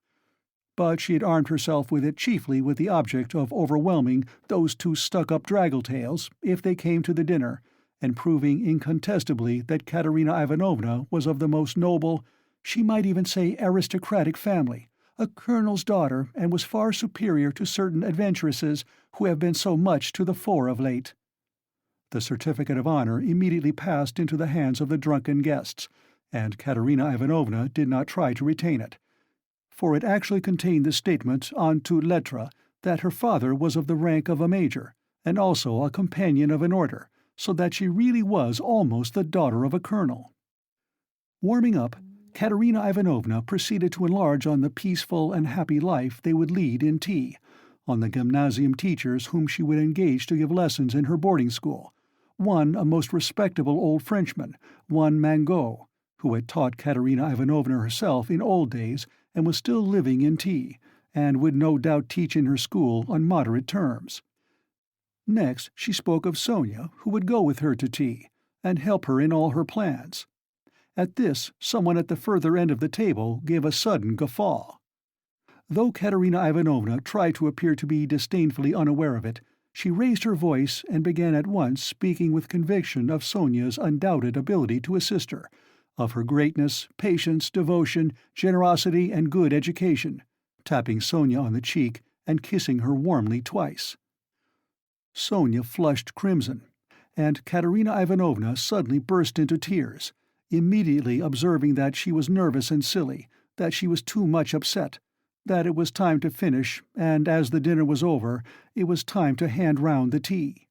but she had armed herself with it chiefly with the object of overwhelming those 2 stuck-up draggletails if they came to the dinner, and proving incontestably that Katerina Ivanovna was of the most noble, she might even say aristocratic family, a colonel's daughter, and was far superior to certain adventuresses who have been so much to the fore of late. The certificate of honor immediately passed into the hands of the drunken guests, and Katerina Ivanovna did not try to retain it, for it actually contained the statement en toutes lettres that her father was of the rank of a major, and also a companion of an order, so that she really was almost the daughter of a colonel. Warming up, Katerina Ivanovna proceeded to enlarge on the peaceful and happy life they would lead in T, on the gymnasium teachers whom she would engage to give lessons in her boarding school, one a most respectable old Frenchman, one Mangot, who had taught Katerina Ivanovna herself in old days and was still living in T, and would no doubt teach in her school on moderate terms. Next she spoke of Sonia, who would go with her to T, and help her in all her plans. At this, someone at the further end of the table gave a sudden guffaw. Though Katerina Ivanovna tried to appear to be disdainfully unaware of it, she raised her voice and began at once speaking with conviction of Sonia's undoubted ability to assist her, of her greatness, patience, devotion, generosity, and good education, tapping Sonia on the cheek and kissing her warmly twice. Sonia flushed crimson, and Katerina Ivanovna suddenly burst into tears, immediately observing that she was nervous and silly, that she was too much upset, that it was time to finish, and as the dinner was over, it was time to hand round the tea.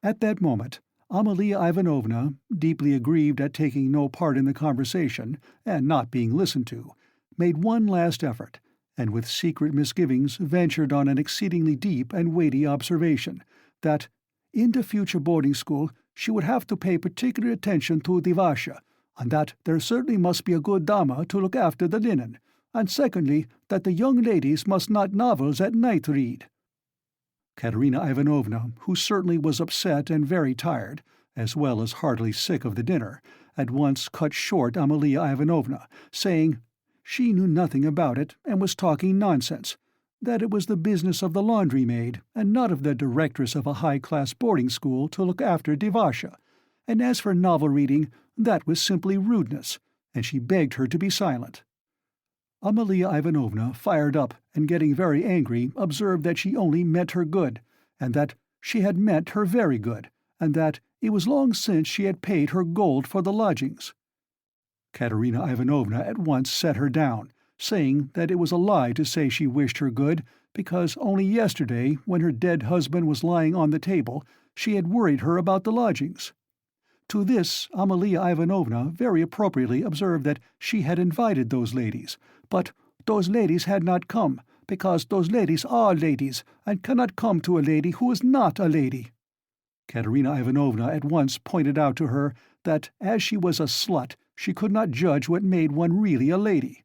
At that moment, Amalia Ivanovna, deeply aggrieved at taking no part in the conversation and not being listened to, made one last effort, and with secret misgivings ventured on an exceedingly deep and weighty observation, that, in the future boarding school, she would have to pay particular attention to the Vasha, and that there certainly must be a good dama to look after the linen, and secondly, that the young ladies must not novels at night read. Katerina Ivanovna, who certainly was upset and very tired, as well as heartily sick of the dinner, at once cut short Amalia Ivanovna, saying she knew nothing about it and was talking nonsense, that it was the business of the laundry-maid and not of the directress of a high-class boarding school to look after Devasha, and as for novel-reading, that was simply rudeness, and she begged her to be silent. Amalia Ivanovna fired up and, getting very angry, observed that she only meant her good, and that she had meant her very good, and that it was long since she had paid her gold for the lodgings. Katerina Ivanovna at once set her down, saying that it was a lie to say she wished her good, because only yesterday, when her dead husband was lying on the table, she had worried her about the lodgings. To this Amalia Ivanovna very appropriately observed that she had invited those ladies, but those ladies had not come, because those ladies are ladies, and cannot come to a lady who is not a lady. Katerina Ivanovna at once pointed out to her that as she was a slut, she could not judge what made one really a lady.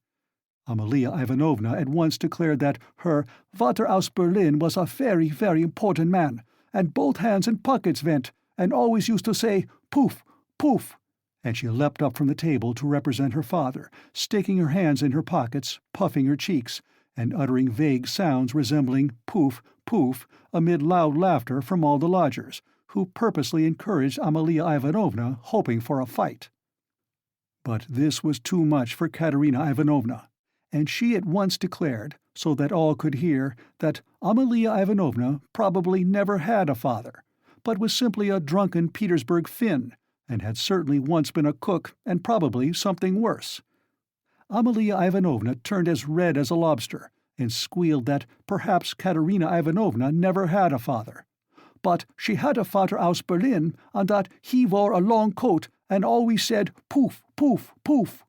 Amalia Ivanovna at once declared that her Vater aus Berlin was a very, very important man, and both hands in pockets went, and always used to say, "Poof, poof," and she leapt up from the table to represent her father, sticking her hands in her pockets, puffing her cheeks, and uttering vague sounds resembling "poof, poof," amid loud laughter from all the lodgers, who purposely encouraged Amalia Ivanovna, hoping for a fight. But this was too much for Katerina Ivanovna, and she at once declared, so that all could hear, that Amalia Ivanovna probably never had a father, but was simply a drunken Petersburg Finn, and had certainly once been a cook and probably something worse. Amalia Ivanovna turned as red as a lobster, and squealed that perhaps Katerina Ivanovna never had a father. But she had a Vater aus Berlin, and that he wore a long coat and always said "poof, poof, poof."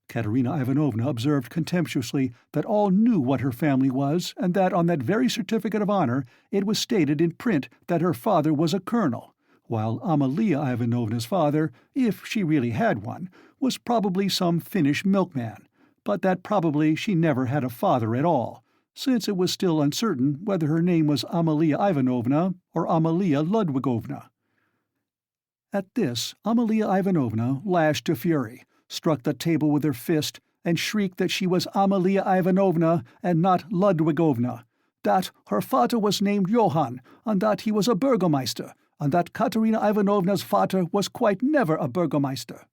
Katerina Ivanovna observed contemptuously that all knew what her family was, and that on that very certificate of honor it was stated in print that her father was a colonel, while Amalia Ivanovna's father, if she really had one, was probably some Finnish milkman, but that probably she never had a father at all, since it was still uncertain whether her name was Amalia Ivanovna or Amalia Ludwigovna. At this Amalia Ivanovna lashed to fury, struck the table with her fist, and shrieked that she was Amalia Ivanovna and not Ludwigovna, that her father was named Johann, and that he was a burgomeister, and that Katerina Ivanovna's father was quite never a burgomeister.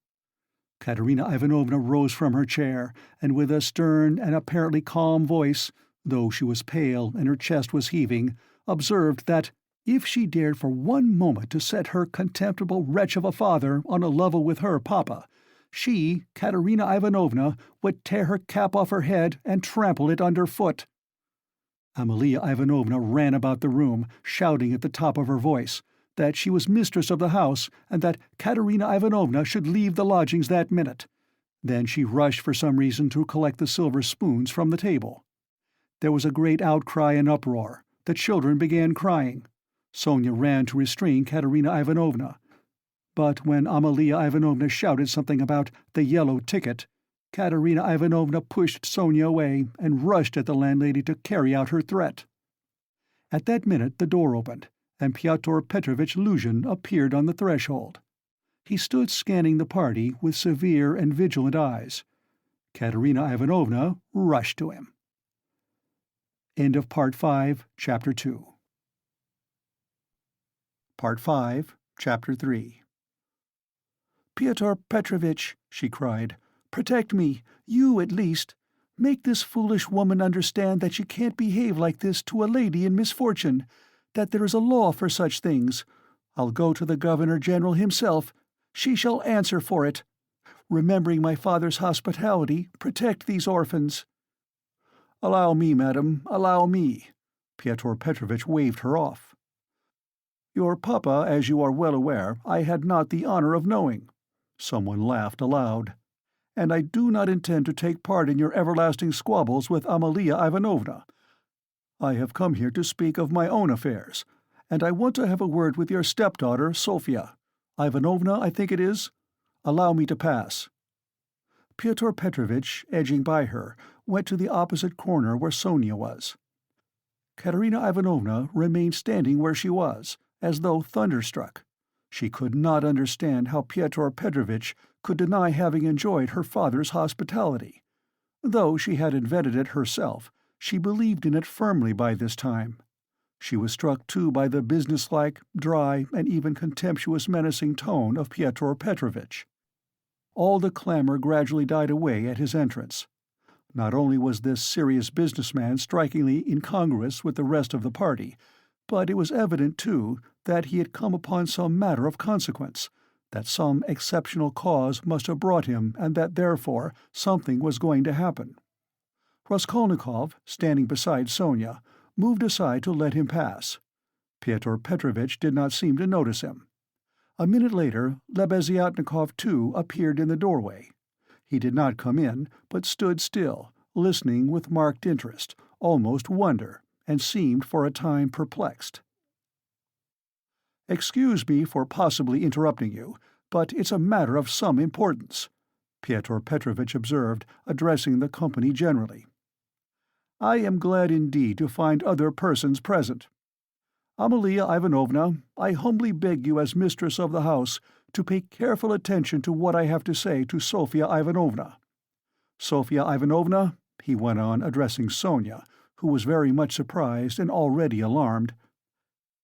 Katerina Ivanovna rose from her chair, and with a stern and apparently calm voice, though she was pale and her chest was heaving, observed that if she dared for one moment to set her contemptible wretch of a father on a level with her papa, she, Katerina Ivanovna, would tear her cap off her head and trample it underfoot. Amalia Ivanovna ran about the room, shouting at the top of her voice that she was mistress of the house and that Katerina Ivanovna should leave the lodgings that minute. Then she rushed for some reason to collect the silver spoons from the table. There was a great outcry and uproar. The children began crying. Sonia ran to restrain Katerina Ivanovna, but when Amalia Ivanovna shouted something about the yellow ticket, Katerina Ivanovna pushed Sonia away and rushed at the landlady to carry out her threat. At that minute the door opened, and Pyotr Petrovitch Luzhin appeared on the threshold. He stood scanning the party with severe and vigilant eyes. Katerina Ivanovna rushed to him. End of Part 5, Chapter 2. Part 5, Chapter 3. "Pyotr Petrovitch," she cried, "protect me, you at least. Make this foolish woman understand that she can't behave like this to a lady in misfortune, that there is a law for such things. I'll go to the Governor-General himself. She shall answer for it. Remembering my father's hospitality, protect these orphans." "Allow me, madam, allow me." Pyotr Petrovitch waved her off. "Your papa, as you are well aware, I had not the honor of knowing." Someone laughed aloud. "And I do not intend to take part in your everlasting squabbles with Amalia Ivanovna. I have come here to speak of my own affairs, and I want to have a word with your stepdaughter, Sofia Ivanovna, I think it is. Allow me to pass." Pyotr Petrovitch, edging by her, went to the opposite corner where Sonia was. Katerina Ivanovna remained standing where she was, as though thunderstruck. She could not understand how Pyotr Petrovitch could deny having enjoyed her father's hospitality. Though she had invented it herself, she believed in it firmly by this time. She was struck too by the businesslike, dry, and even contemptuous menacing tone of Pyotr Petrovitch. All the clamor gradually died away at his entrance. Not only was this serious businessman strikingly incongruous with the rest of the party, but it was evident, too, that he had come upon some matter of consequence, that some exceptional cause must have brought him, and that, therefore, something was going to happen. Raskolnikov, standing beside Sonia, moved aside to let him pass. Pyotr Petrovitch did not seem to notice him. A minute later, Lebeziatnikov, too, appeared in the doorway. He did not come in, but stood still, listening with marked interest, almost wonder, and seemed for a time perplexed. "Excuse me for possibly interrupting you, but it's a matter of some importance," Pyotr Petrovitch observed, addressing the company generally. "I am glad indeed to find other persons present. Amalia Ivanovna, I humbly beg you as mistress of the house to pay careful attention to what I have to say to Sofia Ivanovna. Sofia Ivanovna," he went on, addressing Sonia, who was very much surprised and already alarmed,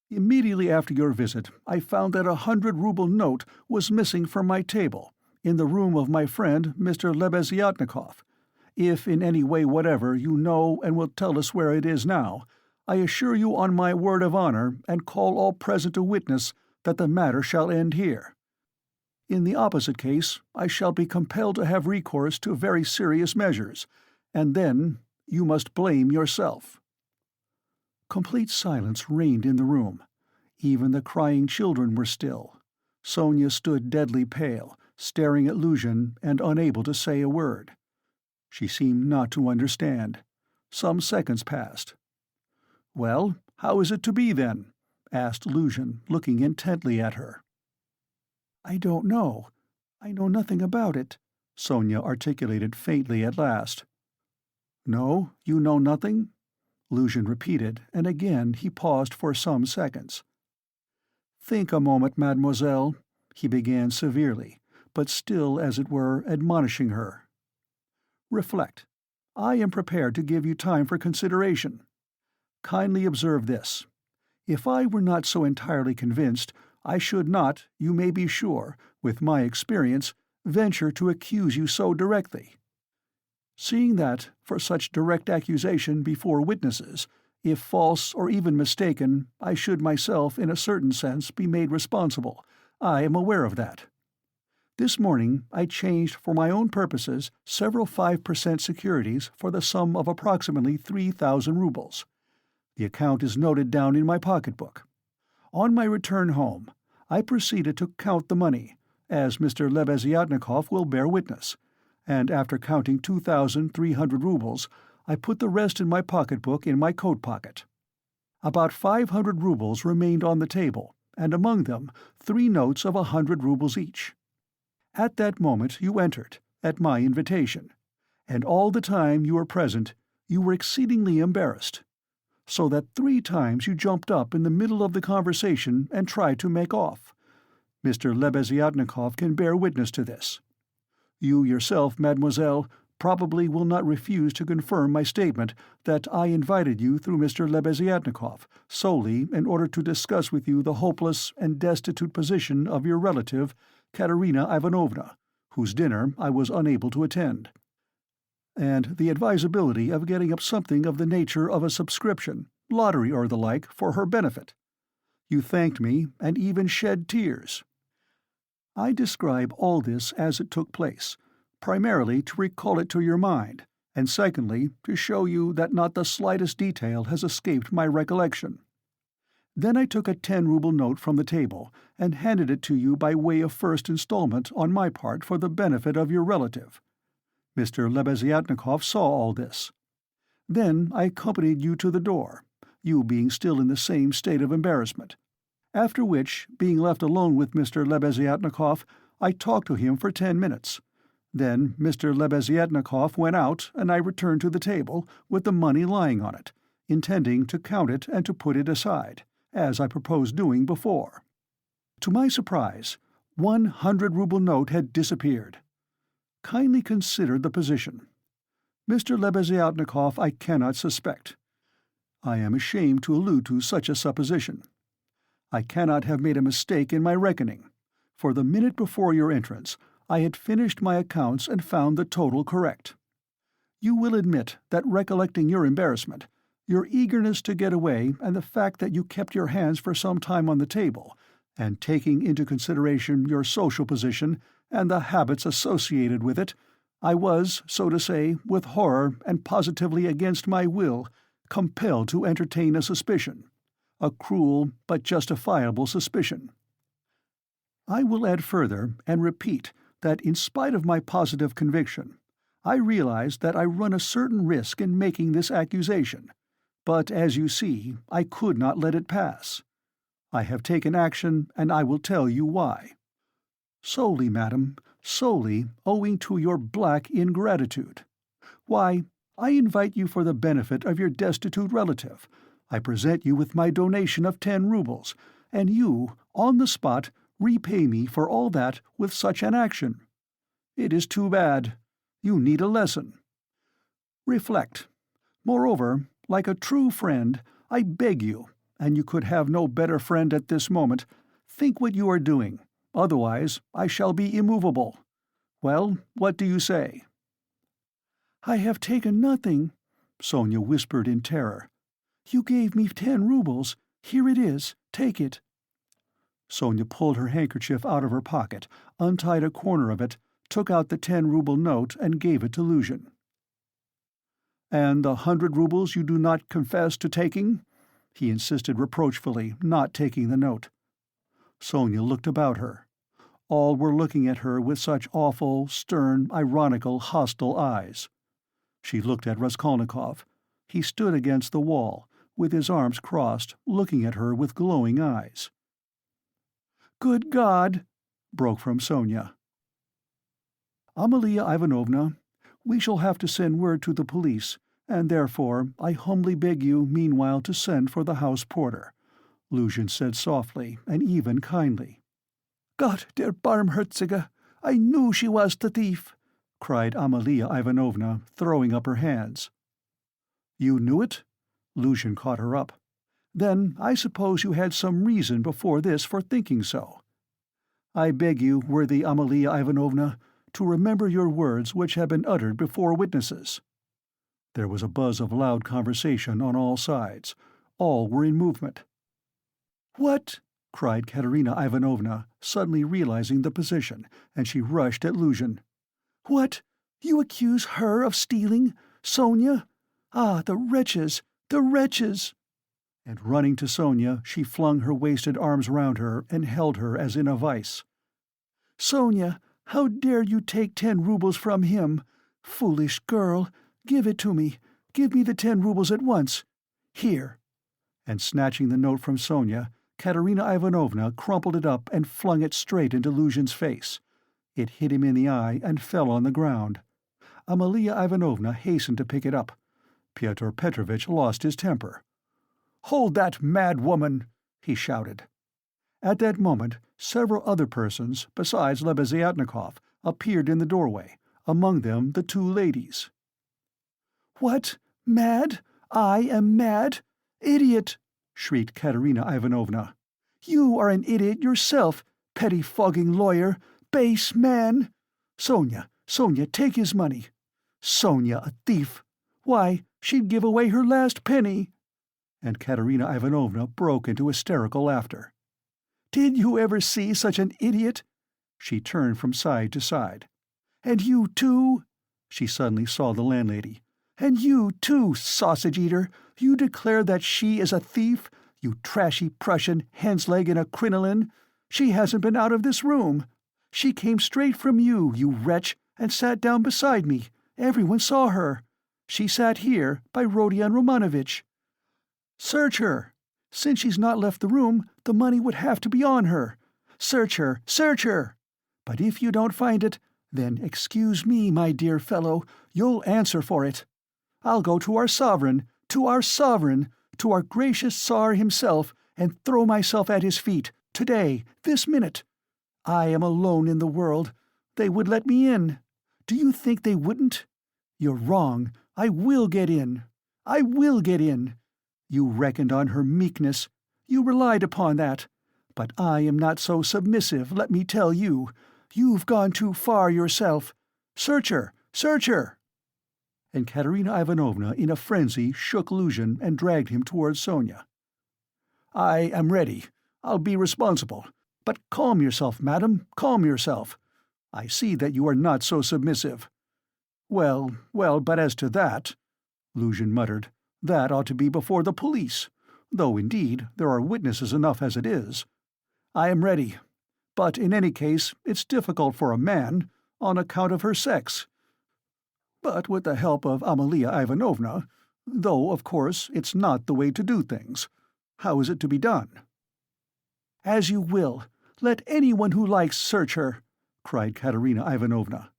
"immediately after your visit I found that 100-ruble note was missing from my table, in the room of my friend Mr. Lebeziatnikov. If in any way whatever you know and will tell us where it is now, I assure you on my word of honor, and call all present to witness, that the matter shall end here. In the opposite case, I shall be compelled to have recourse to very serious measures, and then you must blame yourself." Complete silence reigned in the room. Even the crying children were still. Sonia stood deadly pale, staring at Luzhin and unable to say a word. She seemed not to understand. Some seconds passed. "Well, how is it to be, then?" asked Luzhin, looking intently at her. "I don't know. I know nothing about it," Sonia articulated faintly at last. "No, you know nothing?" Luzhin repeated, and again he paused for some seconds. "Think a moment, mademoiselle," he began severely, but still, as it were, admonishing her. "Reflect. I am prepared to give you time for consideration. Kindly observe this. If I were not so entirely convinced, I should not, you may be sure, with my experience, venture to accuse you so directly. Seeing that, for such direct accusation before witnesses, if false or even mistaken, I should myself, in a certain sense, be made responsible, I am aware of that. This morning I changed for my own purposes several 5% securities for the sum of approximately 3,000 rubles. The account is noted down in my pocketbook. On my return home, I proceeded to count the money, as Mr. Lebeziatnikov will bear witness, and after counting 2,300 rubles, I put the rest in my pocketbook in my coat pocket. About 500 rubles remained on the table, and among them 3 notes of 100 rubles each. At that moment you entered, at my invitation, and all the time you were present you were exceedingly embarrassed, so that 3 times you jumped up in the middle of the conversation and tried to make off. Mr. Lebeziatnikov can bear witness to this. You yourself, mademoiselle, probably will not refuse to confirm my statement that I invited you through Mr. Lebeziatnikov solely in order to discuss with you the hopeless and destitute position of your relative, Katerina Ivanovna, whose dinner I was unable to attend, and the advisability of getting up something of the nature of a subscription, lottery or the like, for her benefit. You thanked me and even shed tears. I describe all this as it took place, primarily to recall it to your mind, and secondly, to show you that not the slightest detail has escaped my recollection. Then I took a 10-ruble note from the table and handed it to you by way of first installment on my part for the benefit of your relative. Mr. Lebeziatnikov saw all this. Then I accompanied you to the door, you being still in the same state of embarrassment, after which, being left alone with Mr. Lebeziatnikov, I talked to him for 10 minutes. Then Mr. Lebeziatnikov went out, and I returned to the table, with the money lying on it, intending to count it and to put it aside, as I proposed doing before. To my surprise, 100-ruble note had disappeared. Kindly consider the position. Mr. Lebeziatnikov I cannot suspect. I am ashamed to allude to such a supposition. I cannot have made a mistake in my reckoning, for the minute before your entrance I had finished my accounts and found the total correct. You will admit that, recollecting your embarrassment, your eagerness to get away, and the fact that you kept your hands for some time on the table, and taking into consideration your social position and the habits associated with it, I was, so to say, with horror and positively against my will, compelled to entertain a suspicion, a cruel but justifiable suspicion. I will add further and repeat that in spite of my positive conviction, I realized that I run a certain risk in making this accusation, but as you see, I could not let it pass. I have taken action, and I will tell you why. Solely, madam, solely owing to your black ingratitude. Why, I invite you for the benefit of your destitute relative. I present you with my donation of 10 rubles, and you, on the spot, repay me for all that with such an action. It is too bad. You need a lesson. Reflect. Moreover, like a true friend, I beg you, and you could have no better friend at this moment, think what you are doing. Otherwise, I shall be immovable. Well, what do you say?" "I have taken nothing," Sonia whispered in terror. "You gave me 10 rubles. Here it is. Take it." Sonia pulled her handkerchief out of her pocket, untied a corner of it, took out the 10-ruble note and gave it to Luzhin. "And the 100 rubles you do not confess to taking?" he insisted reproachfully, not taking the note. Sonia looked about her. All were looking at her with such awful, stern, ironical, hostile eyes. She looked at Raskolnikov. He stood against the wall, with his arms crossed, looking at her with glowing eyes. "Good God!" broke from Sonia. "Amalia Ivanovna, we shall have to send word to the police, and therefore I humbly beg you meanwhile to send for the house porter," Luzhin said softly and even kindly. "Gott der Barmherzige! I knew she was the thief!" cried Amalia Ivanovna, throwing up her hands. "You knew it?" Luzhin caught her up. "Then I suppose you had some reason before this for thinking so. I beg you, worthy Amalia Ivanovna, to remember your words which have been uttered before witnesses." There was a buzz of loud conversation on all sides. All were in movement. "What?" cried Katerina Ivanovna, suddenly realizing the position, and she rushed at Luzhin. "What? You accuse her of stealing? Sonia? Ah, the wretches! The wretches!" And running to Sonia, she flung her wasted arms round her and held her as in a vice. "Sonia, how dare you take 10 rubles from him? Foolish girl! Give it to me. Give me the 10 rubles at once. Here." And snatching the note from Sonia, Katerina Ivanovna crumpled it up and flung it straight into Luzhin's face. It hit him in the eye and fell on the ground. Amalia Ivanovna hastened to pick it up. Pyotr Petrovitch lost his temper. "Hold that mad woman!" he shouted. At that moment, several other persons, besides Lebeziatnikov, appeared in the doorway, among them the two ladies. "What? Mad? I am mad? Idiot!" shrieked Katerina Ivanovna. "You are an idiot yourself, pettifogging lawyer, base man! Sonia, take his money. Sonia, a thief! Why, she'd give away her last penny!" And Katerina Ivanovna broke into hysterical laughter. "Did you ever see such an idiot?" She turned from side to side. "And you too?" She suddenly saw the landlady. "And you too, sausage-eater, you declare that she is a thief, you trashy Prussian hensleg in a crinoline? She hasn't been out of this room. She came straight from you, you wretch, and sat down beside me. Everyone saw her. She sat here, by Rodion Romanovitch. Search her. Since she's not left the room, the money would have to be on her. Search her, search her! But if you don't find it, then excuse me, my dear fellow, you'll answer for it. I'll go to our sovereign, to our gracious Tsar himself, and throw myself at his feet, today, this minute. I am alone in the world. They would let me in. Do you think they wouldn't? You're wrong. I will get in. I will get in. You reckoned on her meekness. You relied upon that. But I am not so submissive, let me tell you. You've gone too far yourself. Search her! Search her!" And Katerina Ivanovna, in a frenzy, shook Luzhin and dragged him towards Sonia. "I am ready. I'll be responsible. But calm yourself, madam, calm yourself. I see that you are not so submissive." Well, but as to that," Luzhin muttered, "that ought to be before the police, though, indeed, there are witnesses enough as it is. I am ready. But in any case, it's difficult for a man, on account of her sex. But with the help of Amalia Ivanovna, though, of course, it's not the way to do things. How is it to be done?" "As you will. Let anyone who likes search her," cried Katerina Ivanovna.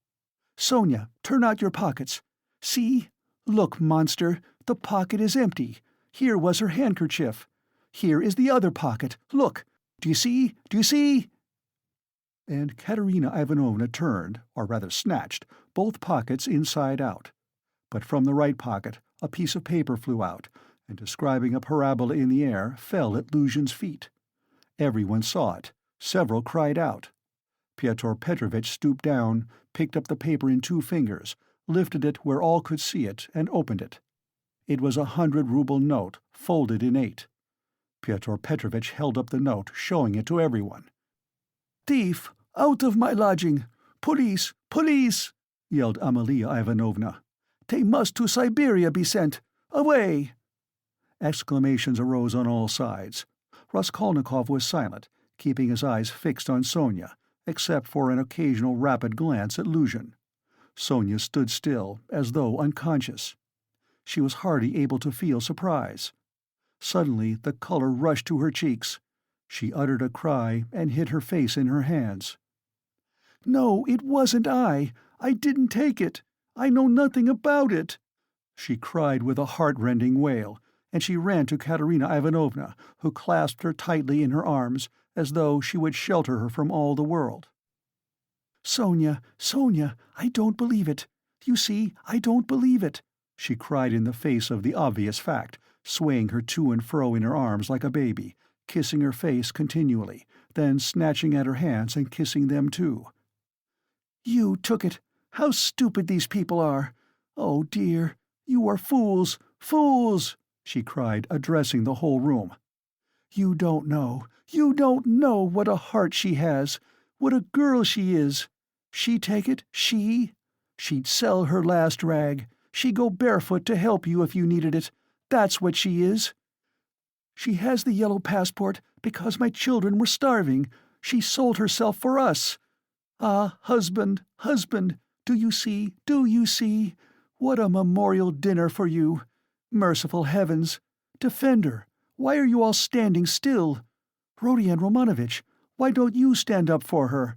"Sonia, turn out your pockets. See? Look, monster, the pocket is empty. Here was her handkerchief. Here is the other pocket. Look! Do you see? Do you see?" And Katerina Ivanovna turned, or rather snatched, both pockets inside out. But from the right pocket a piece of paper flew out, and describing a parabola in the air, fell at Luzhin's feet. Everyone saw it. Several cried out. Pyotr Petrovitch stooped down, picked up the paper in 2 fingers, lifted it where all could see it, and opened it. It was a 100-ruble note, folded in 8. Pyotr Petrovitch held up the note, showing it to everyone. "Thief! Out of my lodging! Police! Police!" yelled Amalia Ivanovna. "They must to Siberia be sent! Away!" Exclamations arose on all sides. Raskolnikov was silent, keeping his eyes fixed on Sonia, except for an occasional rapid glance at Luzhin. Sonia stood still, as though unconscious. She was hardly able to feel surprise. Suddenly the color rushed to her cheeks. She uttered a cry and hid her face in her hands. "No, it wasn't I! I didn't take it! I know nothing about it!" she cried with a heart-rending wail, and she ran to Katerina Ivanovna, who clasped her tightly in her arms, as though she would shelter her from all the world. "Sonia, Sonia, I don't believe it! You see, I don't believe it!" she cried in the face of the obvious fact, swaying her to and fro in her arms like a baby, kissing her face continually, then snatching at her hands and kissing them too. "You took it! How stupid these people are! Oh, dear! You are fools! Fools!" she cried, addressing the whole room. You don't know what a heart she has, what a girl she is. She'd take it, she? She'd sell her last rag. She'd go barefoot to help you if you needed it. That's what she is. She has the yellow passport because my children were starving. She sold herself for us. Ah, husband, husband, do you see, do you see? What a memorial dinner for you! Merciful heavens! Defend her! Why are you all standing still? Rodion Romanovich, why don't you stand up for her?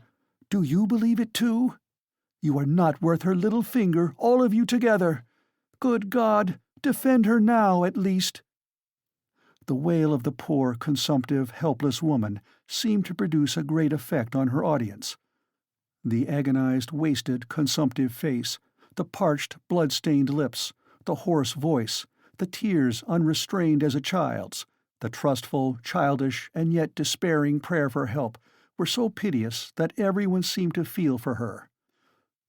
Do you believe it too? You are not worth her little finger, all of you together. Good God, defend her now, at least." The wail of the poor, consumptive, helpless woman seemed to produce a great effect on her audience. The agonized, wasted, consumptive face, the parched, blood-stained lips, the hoarse voice, the tears unrestrained as a child's, the trustful, childish, and yet despairing prayer for help were so piteous that everyone seemed to feel for her.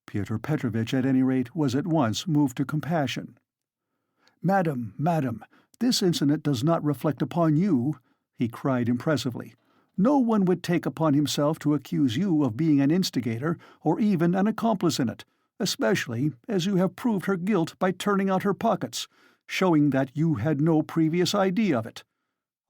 Pyotr Petrovitch, at any rate, was at once moved to compassion. "Madam, madam, this incident does not reflect upon you," he cried impressively. "No one would take upon himself to accuse you of being an instigator or even an accomplice in it, especially as you have proved her guilt by turning out her pockets, showing that you had no previous idea of it.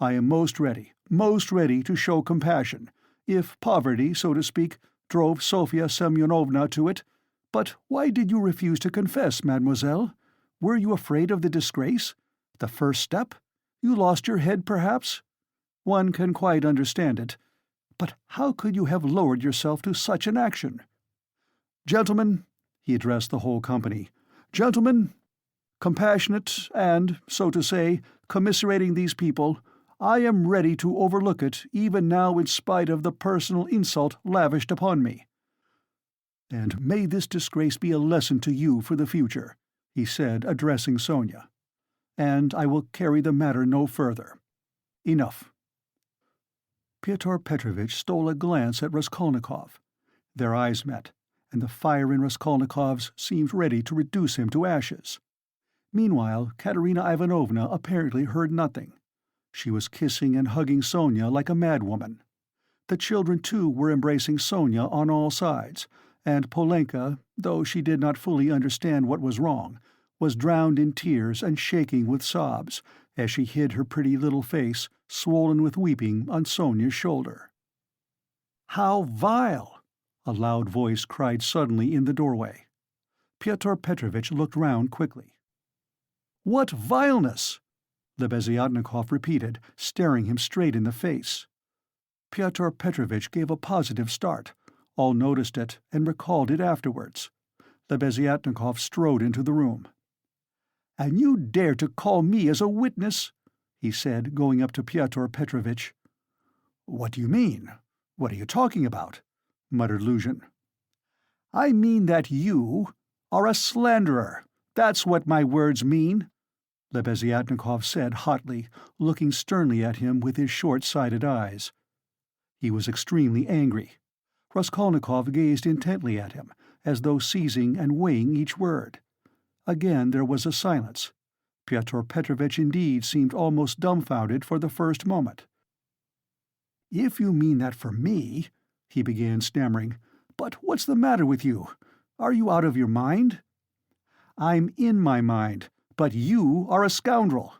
I am most ready to show compassion, if poverty, so to speak, drove Sofya Semyonovna to it. But why did you refuse to confess, mademoiselle? Were you afraid of the disgrace? The first step? You lost your head, perhaps? One can quite understand it. But how could you have lowered yourself to such an action? Gentlemen," he addressed the whole company, "gentlemen, compassionate and, so to say, commiserating these people, I am ready to overlook it even now in spite of the personal insult lavished upon me. And may this disgrace be a lesson to you for the future," he said, addressing Sonia. "And I will carry the matter no further. Enough." Pyotr Petrovitch stole a glance at Raskolnikov. Their eyes met, and the fire in Raskolnikov's seemed ready to reduce him to ashes. Meanwhile, Katerina Ivanovna apparently heard nothing. She was kissing and hugging Sonia like a madwoman. The children, too, were embracing Sonia on all sides, and Polenka, though she did not fully understand what was wrong, was drowned in tears and shaking with sobs as she hid her pretty little face, swollen with weeping, on Sonia's shoulder. "How vile!" a loud voice cried suddenly in the doorway. Pyotr Petrovitch looked round quickly. "What vileness!" Lebeziatnikov repeated, staring him straight in the face. Pyotr Petrovitch gave a positive start. All noticed it and recalled it afterwards. Lebeziatnikov strode into the room. "And you dare to call me as a witness?" he said, going up to Pyotr Petrovitch. "What do you mean? What are you talking about?" muttered Luzhin. "I mean that you are a slanderer. That's what my words mean," Lebeziatnikov said hotly, looking sternly at him with his short-sighted eyes. He was extremely angry. Raskolnikov gazed intently at him, as though seizing and weighing each word. Again there was a silence. Pyotr Petrovitch indeed seemed almost dumbfounded for the first moment. "If you mean that for me," he began, stammering, "but what's the matter with you? Are you out of your mind?" "I'm in my mind, but you are a scoundrel."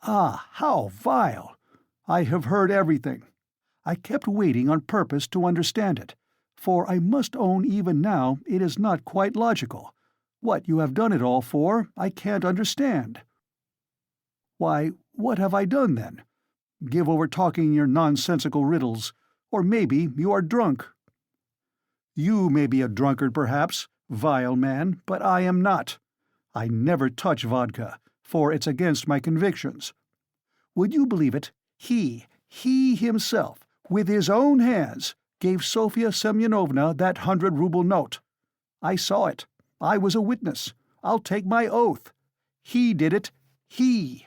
"Ah, how vile! I have heard everything. I kept waiting on purpose to understand it, for I must own even now it is not quite logical. What you have done it all for, I can't understand." "Why, what have I done, then? Give over talking your nonsensical riddles, or maybe you are drunk." "You may be a drunkard, perhaps, vile man, but I am not. I never touch vodka, for it's against my convictions. Would you believe it? He himself, with his own hands, gave Sofya Semyonovna that 100-ruble note. I saw it. I was a witness. I'll take my oath. He did it. He,"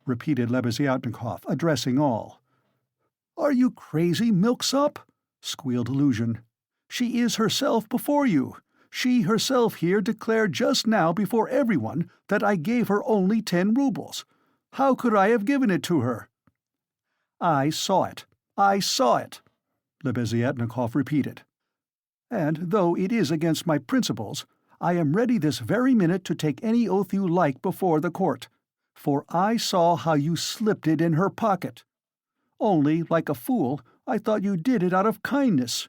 repeated Lebeziatnikov, addressing all. "Are you crazy, milksop?" squealed Luzhin. "She is herself before you. She herself here declared just now before everyone that I gave her only 10 rubles. How could I have given it to her?" "I saw it. I saw it," Lebeziatnikov repeated. "And though it is against my principles, I am ready this very minute to take any oath you like before the court, for I saw how you slipped it in her pocket. Only, like a fool, I thought you did it out of kindness.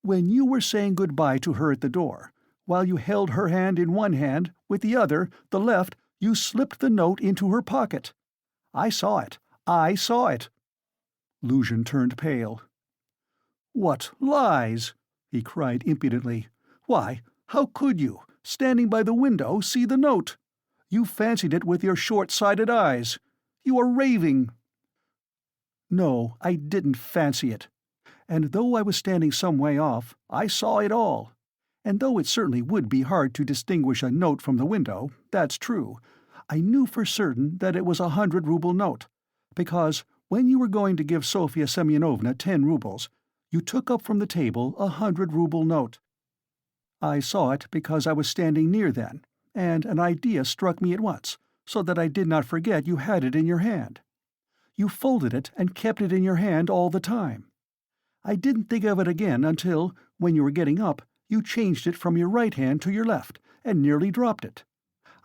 When you were saying good-bye to her at the door, while you held her hand in one hand, with the other, the left, you slipped the note into her pocket. I saw it. I saw it." Luzhin turned pale. "What lies!" he cried impudently. "Why, how could you, standing by the window, see the note? You fancied it with your short-sighted eyes. You are raving." "No, I didn't fancy it. And though I was standing some way off, I saw it all. And though it certainly would be hard to distinguish a note from the window, that's true, I knew for certain that it was a 100-ruble note, because when you were going to give Sofya Semyonovna 10 rubles, you took up from the table a 100-ruble note. I saw it because I was standing near then, and an idea struck me at once, so that I did not forget you had it in your hand. You folded it and kept it in your hand all the time. I didn't think of it again until, when you were getting up, you changed it from your right hand to your left, and nearly dropped it.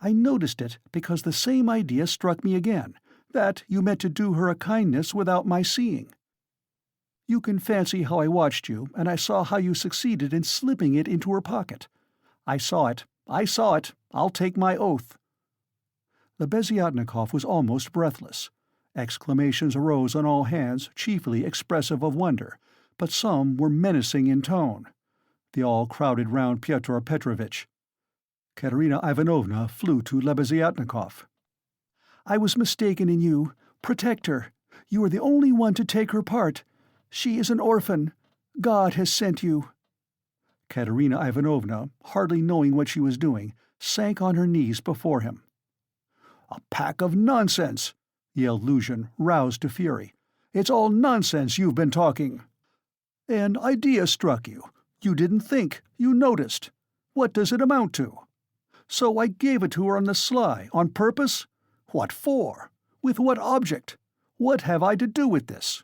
I noticed it because the same idea struck me again, that you meant to do her a kindness without my seeing. You can fancy how I watched you, and I saw how you succeeded in slipping it into her pocket. I saw it, I'll take my oath." Lebeziatnikov was almost breathless. Exclamations arose on all hands, chiefly expressive of wonder, but some were menacing in tone. They all crowded round Pyotr Petrovitch. Katerina Ivanovna flew to Lebeziatnikov. "I was mistaken in you. Protect her. You are the only one to take her part. She is an orphan. God has sent you." Katerina Ivanovna, hardly knowing what she was doing, sank on her knees before him. "A pack of nonsense!" yelled Luzhin, roused to fury. "It's all nonsense you've been talking. An idea struck you. You didn't think. You noticed. What does it amount to? So I gave it to her on the sly, on purpose? What for? With what object? What have I to do with this?"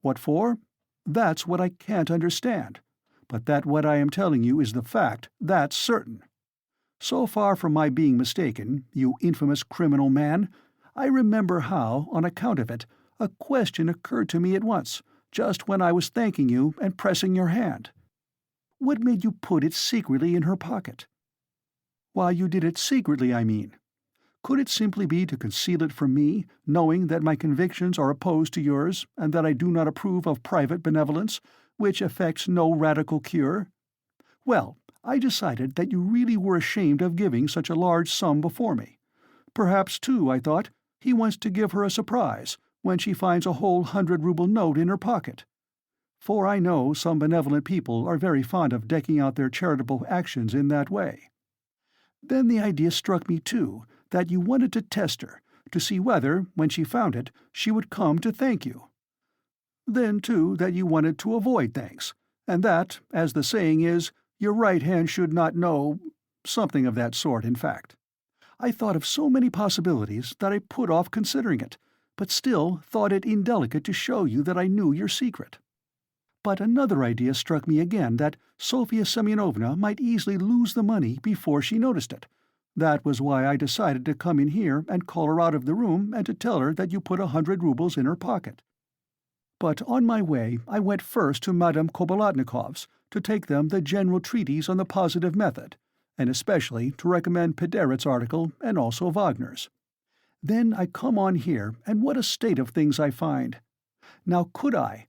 "What for? That's what I can't understand. But that what I am telling you is the fact, that's certain. So far from my being mistaken, you infamous criminal man, I remember how, on account of it, a question occurred to me at once, just when I was thanking you and pressing your hand. What made you put it secretly in her pocket? Why you did it secretly, I mean. Could it simply be to conceal it from me, knowing that my convictions are opposed to yours, and that I do not approve of private benevolence, which effects no radical cure? Well, I decided that you really were ashamed of giving such a large sum before me. Perhaps, too, I thought, he wants to give her a surprise when she finds a whole 100-ruble note in her pocket. For I know some benevolent people are very fond of decking out their charitable actions in that way. Then the idea struck me, too, that you wanted to test her, to see whether, when she found it, she would come to thank you. Then, too, that you wanted to avoid thanks, and that, as the saying is, your right hand should not know— something of that sort, in fact. I thought of so many possibilities that I put off considering it, but still thought it indelicate to show you that I knew your secret. But another idea struck me again, that Sofya Semyonovna might easily lose the money before she noticed it. That was why I decided to come in here and call her out of the room and to tell her that you put 100 rubles in her pocket. But on my way I went first to Madame Kobilatnikov's to take them the general treatise on the positive method, and especially to recommend Pederet's article and also Wagner's. Then I come on here, and what a state of things I find. Now could I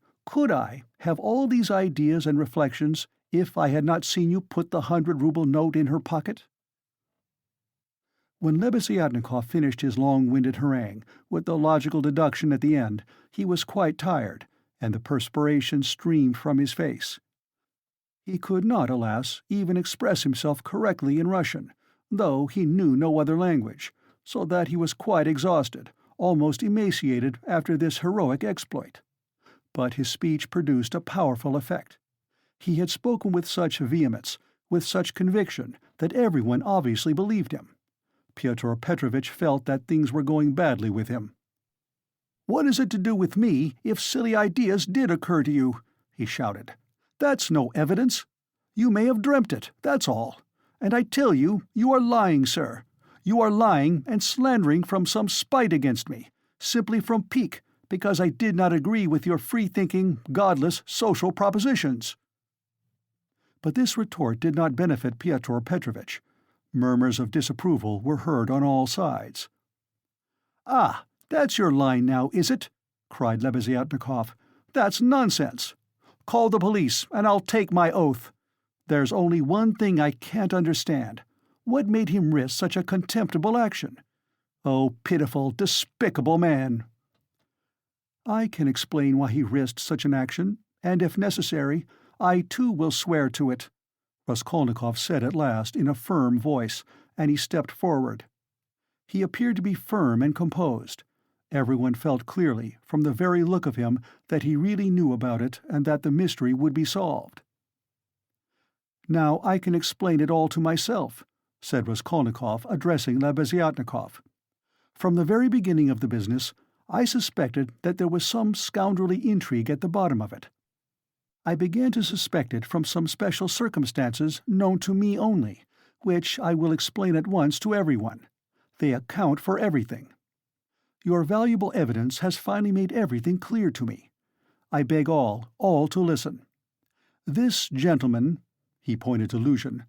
have all these ideas and reflections if I had not seen you put the 100-ruble note in her pocket?" When Lebeziatnikov finished his long-winded harangue, with the logical deduction at the end, he was quite tired, and the perspiration streamed from his face. He could not, alas, even express himself correctly in Russian, though he knew no other language, so that he was quite exhausted, almost emaciated after this heroic exploit. But his speech produced a powerful effect. He had spoken with such vehemence, with such conviction, that everyone obviously believed him. Pyotr Petrovitch felt that things were going badly with him. "What is it to do with me if silly ideas did occur to you?" he shouted. "That's no evidence. You may have dreamt it, that's all. And I tell you, you are lying, sir. You are lying and slandering from some spite against me, simply from pique, because I did not agree with your free-thinking, godless social propositions." But this retort did not benefit Pyotr Petrovitch. Murmurs of disapproval were heard on all sides. "Ah, "That's your line now, is it?" cried Lebeziatnikov. "That's nonsense. Call the police, and I'll take my oath. There's only one thing I can't understand. What made him risk such a contemptible action? Oh, pitiful, despicable man!" "I can explain why he risked such an action, and if necessary, I too will swear to it," Raskolnikov said at last in a firm voice, and he stepped forward. He appeared to be firm and composed. Everyone felt clearly, from the very look of him, that he really knew about it and that the mystery would be solved. "Now I can explain it all to myself," said Raskolnikov, addressing Lebeziatnikov. "From the very beginning of the business, I suspected that there was some scoundrelly intrigue at the bottom of it. I began to suspect it from some special circumstances known to me only, which I will explain at once to everyone. They account for everything. Your valuable evidence has finally made everything clear to me. I beg all to listen. This gentleman," he pointed to Luzhin,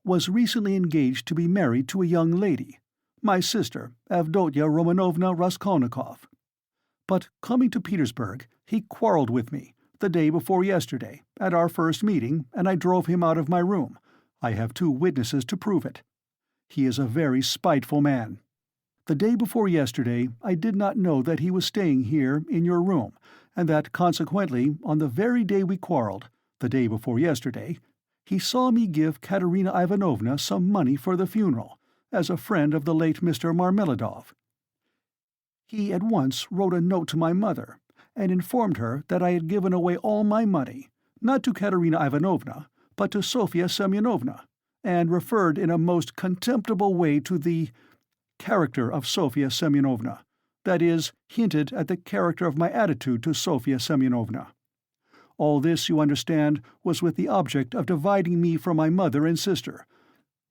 "was recently engaged to be married to a young lady, my sister, Avdotya Romanovna Raskolnikov. But coming to Petersburg, he quarreled with me, the day before yesterday, at our first meeting, and I drove him out of my room. I have 2 witnesses to prove it. He is a very spiteful man. The day before yesterday I did not know that he was staying here, in your room, and that, consequently, on the very day we quarreled, the day before yesterday, he saw me give Katerina Ivanovna some money for the funeral, as a friend of the late Mr. Marmeladov. He at once wrote a note to my mother, and informed her that I had given away all my money, not to Katerina Ivanovna, but to Sofya Semyonovna, and referred in a most contemptible way to the character of Sofya Semyonovna, that is, hinted at the character of my attitude to Sofya Semyonovna. All this, you understand, was with the object of dividing me from my mother and sister,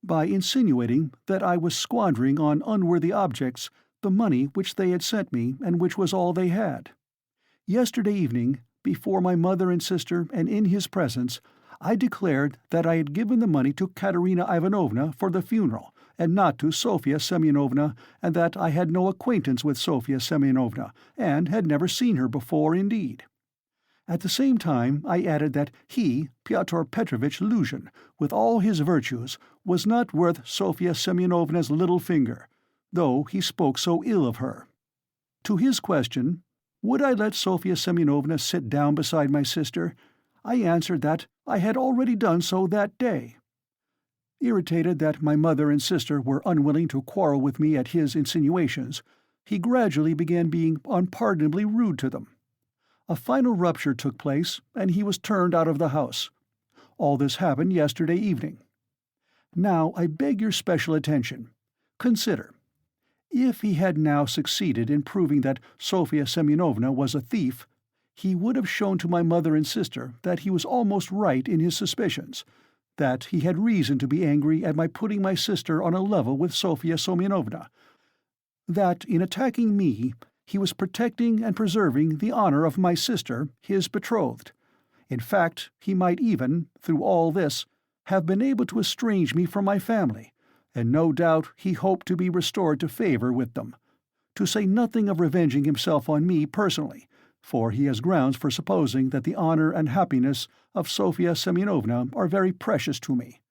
by insinuating that I was squandering on unworthy objects the money which they had sent me and which was all they had. Yesterday evening, before my mother and sister and in his presence, I declared that I had given the money to Katerina Ivanovna for the funeral, and not to Sofya Semyonovna, and that I had no acquaintance with Sofya Semyonovna, and had never seen her before indeed. At the same time I added that he, Pyotr Petrovitch Luzhin, with all his virtues, was not worth Sofya Semyonovna's little finger, though he spoke so ill of her. To his question, would I let Sofya Semyonovna sit down beside my sister, I answered that I had already done so that day. Irritated that my mother and sister were unwilling to quarrel with me at his insinuations, he gradually began being unpardonably rude to them. A final rupture took place, and he was turned out of the house. All this happened yesterday evening. Now I beg your special attention. Consider. If he had now succeeded in proving that Sofya Semyonovna was a thief, he would have shown to my mother and sister that he was almost right in his suspicions, that he had reason to be angry at my putting my sister on a level with Sofya Semyonovna, that in attacking me he was protecting and preserving the honor of my sister, his betrothed. In fact, he might even, through all this, have been able to estrange me from my family, and no doubt he hoped to be restored to favor with them, to say nothing of revenging himself on me personally, for he has grounds for supposing that the honor and happiness of Sofya Semyonovna are very precious to me.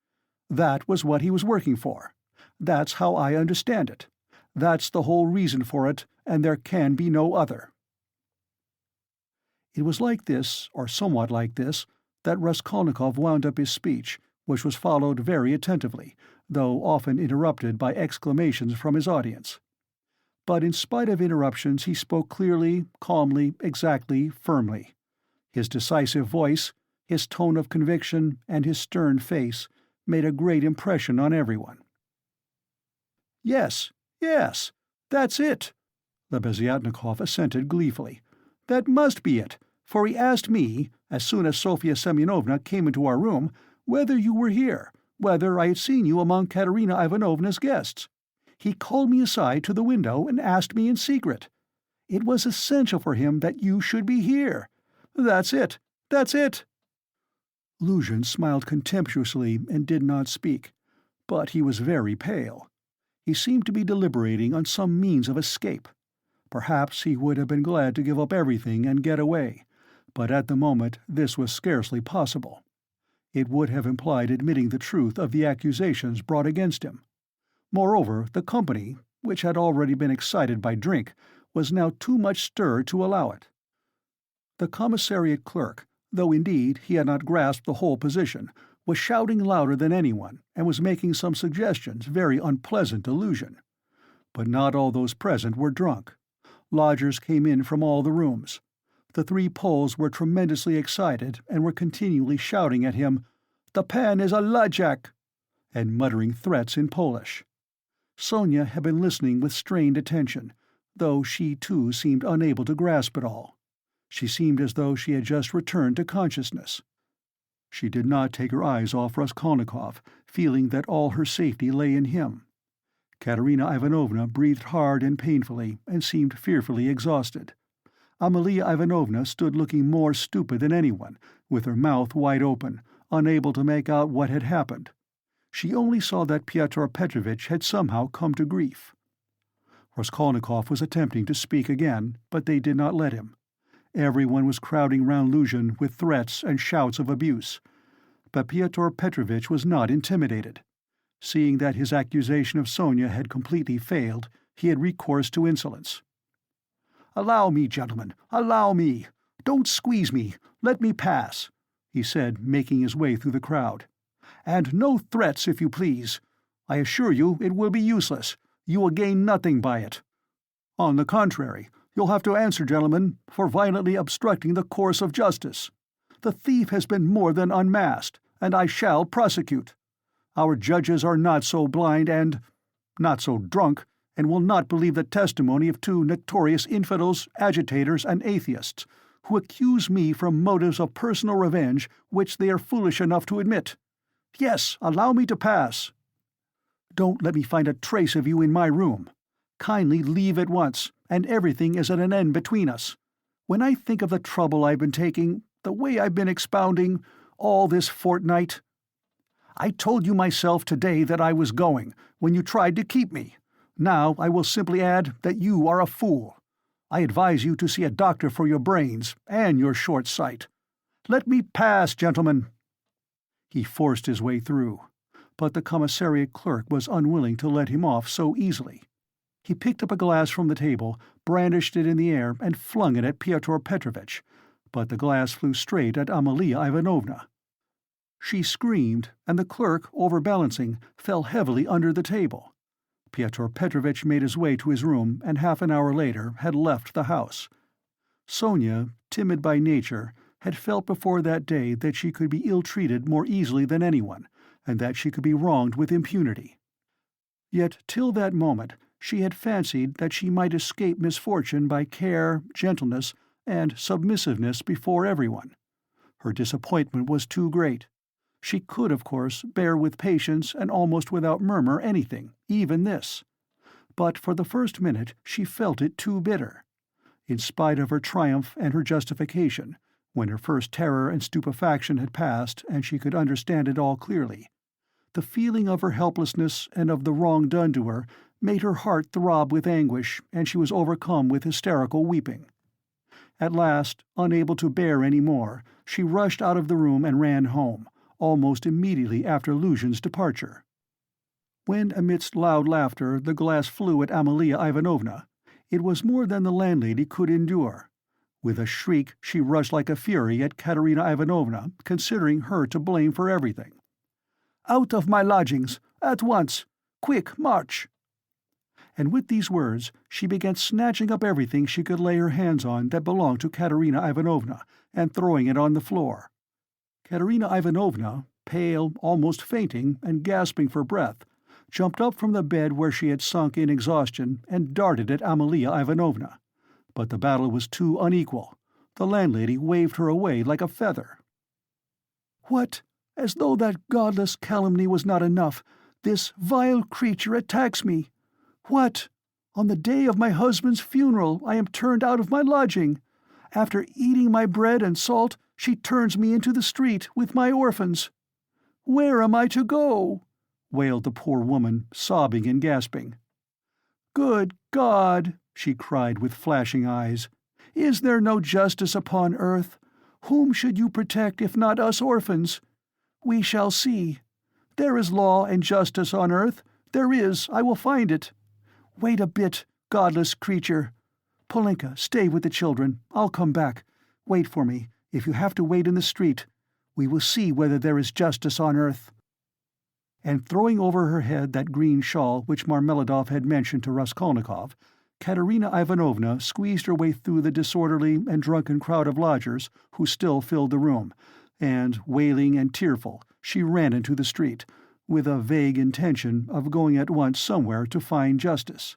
That was what he was working for. That's how I understand it. That's the whole reason for it, and there can be no other." It was like this, or somewhat like this, that Raskolnikov wound up his speech, which was followed very attentively, though often interrupted by exclamations from his audience. But in spite of interruptions he spoke clearly, calmly, exactly, firmly. His decisive voice, his tone of conviction, and his stern face made a great impression on everyone. "Yes, yes, that's it," Lebeziatnikov assented gleefully. "That must be it, for he asked me, as soon as Sofya Semyonovna came into our room, whether you were here, whether I had seen you among Katerina Ivanovna's guests. He called me aside to the window and asked me in secret. It was essential for him that you should be here. That's it, that's it." Luzhin smiled contemptuously and did not speak, but he was very pale. He seemed to be deliberating on some means of escape. Perhaps he would have been glad to give up everything and get away, but at the moment this was scarcely possible. It would have implied admitting the truth of the accusations brought against him. Moreover, the company, which had already been excited by drink, was now too much stirred to allow it. The commissariat clerk, though indeed he had not grasped the whole position, was shouting louder than anyone, and was making some suggestions very unpleasant to Lucian. But not all those present were drunk. Lodgers came in from all the rooms. The three Poles were tremendously excited and were continually shouting at him, "The pan is a lajak," and muttering threats in Polish. Sonia had been listening with strained attention, though she too seemed unable to grasp it all. She seemed as though she had just returned to consciousness. She did not take her eyes off Raskolnikov, feeling that all her safety lay in him. Katerina Ivanovna breathed hard and painfully, and seemed fearfully exhausted. Amalia Ivanovna stood looking more stupid than anyone, with her mouth wide open, unable to make out what had happened. She only saw that Pyotr Petrovitch had somehow come to grief. Raskolnikov was attempting to speak again, but they did not let him. Everyone was crowding round Luzhin with threats and shouts of abuse. But Pyotr Petrovitch was not intimidated. Seeing that his accusation of Sonia had completely failed, he had recourse to insolence. "Allow me, gentlemen, allow me! Don't squeeze me! Let me pass!" he said, making his way through the crowd. "And no threats, if you please. I assure you it will be useless. You will gain nothing by it. On the contrary, you'll have to answer, gentlemen, for violently obstructing the course of justice. The thief has been more than unmasked, and I shall prosecute. Our judges are not so blind and not so drunk, and will not believe the testimony of two notorious infidels, agitators, and atheists, who accuse me from motives of personal revenge which they are foolish enough to admit. Yes, allow me to pass. Don't let me find a trace of you in my room. Kindly leave at once, and everything is at an end between us. When I think of the trouble I've been taking, the way I've been expounding, all this fortnight— I told you myself today that I was going, when you tried to keep me. Now I will simply add that you are a fool. I advise you to see a doctor for your brains and your short sight. Let me pass, gentlemen." He forced his way through, but the commissariat clerk was unwilling to let him off so easily. He picked up a glass from the table, brandished it in the air, and flung it at Pyotr Petrovitch, but the glass flew straight at Amalia Ivanovna. She screamed, and the clerk, overbalancing, fell heavily under the table. Pyotr Petrovitch made his way to his room, and half an hour later had left the house. Sonia, timid by nature, had felt before that day that she could be ill-treated more easily than anyone, and that she could be wronged with impunity. Yet till that moment she had fancied that she might escape misfortune by care, gentleness, and submissiveness before everyone. Her disappointment was too great. She could, of course, bear with patience and almost without murmur anything, even this. But for the first minute she felt it too bitter. In spite of her triumph and her justification, when her first terror and stupefaction had passed and she could understand it all clearly, the feeling of her helplessness and of the wrong done to her made her heart throb with anguish, and she was overcome with hysterical weeping. At last, unable to bear any more, she rushed out of the room and ran home, almost immediately after Luzhin's departure. When, amidst loud laughter, the glass flew at Amalia Ivanovna, it was more than the landlady could endure. With a shriek she rushed like a fury at Katerina Ivanovna, considering her to blame for everything. "Out of my lodgings! At once! Quick, march!" And with these words she began snatching up everything she could lay her hands on that belonged to Katerina Ivanovna, and throwing it on the floor. Katerina Ivanovna, pale, almost fainting, and gasping for breath, jumped up from the bed where she had sunk in exhaustion and darted at Amalia Ivanovna. But the battle was too unequal. The landlady waved her away like a feather. "What? As though that godless calumny was not enough, this vile creature attacks me. What? On the day of my husband's funeral I am turned out of my lodging. After eating my bread and salt, she turns me into the street with my orphans. Where am I to go?" wailed the poor woman, sobbing and gasping. "Good God!" she cried with flashing eyes. "Is there no justice upon earth? Whom should you protect if not us orphans? We shall see. There is law and justice on earth. There is, I will find it. Wait a bit, godless creature. Polenka, stay with the children. I'll come back. Wait for me, if you have to wait in the street. We will see whether there is justice on earth." And throwing over her head that green shawl which Marmeladov had mentioned to Raskolnikov, Katerina Ivanovna squeezed her way through the disorderly and drunken crowd of lodgers who still filled the room, and, wailing and tearful, she ran into the street, with a vague intention of going at once somewhere to find justice.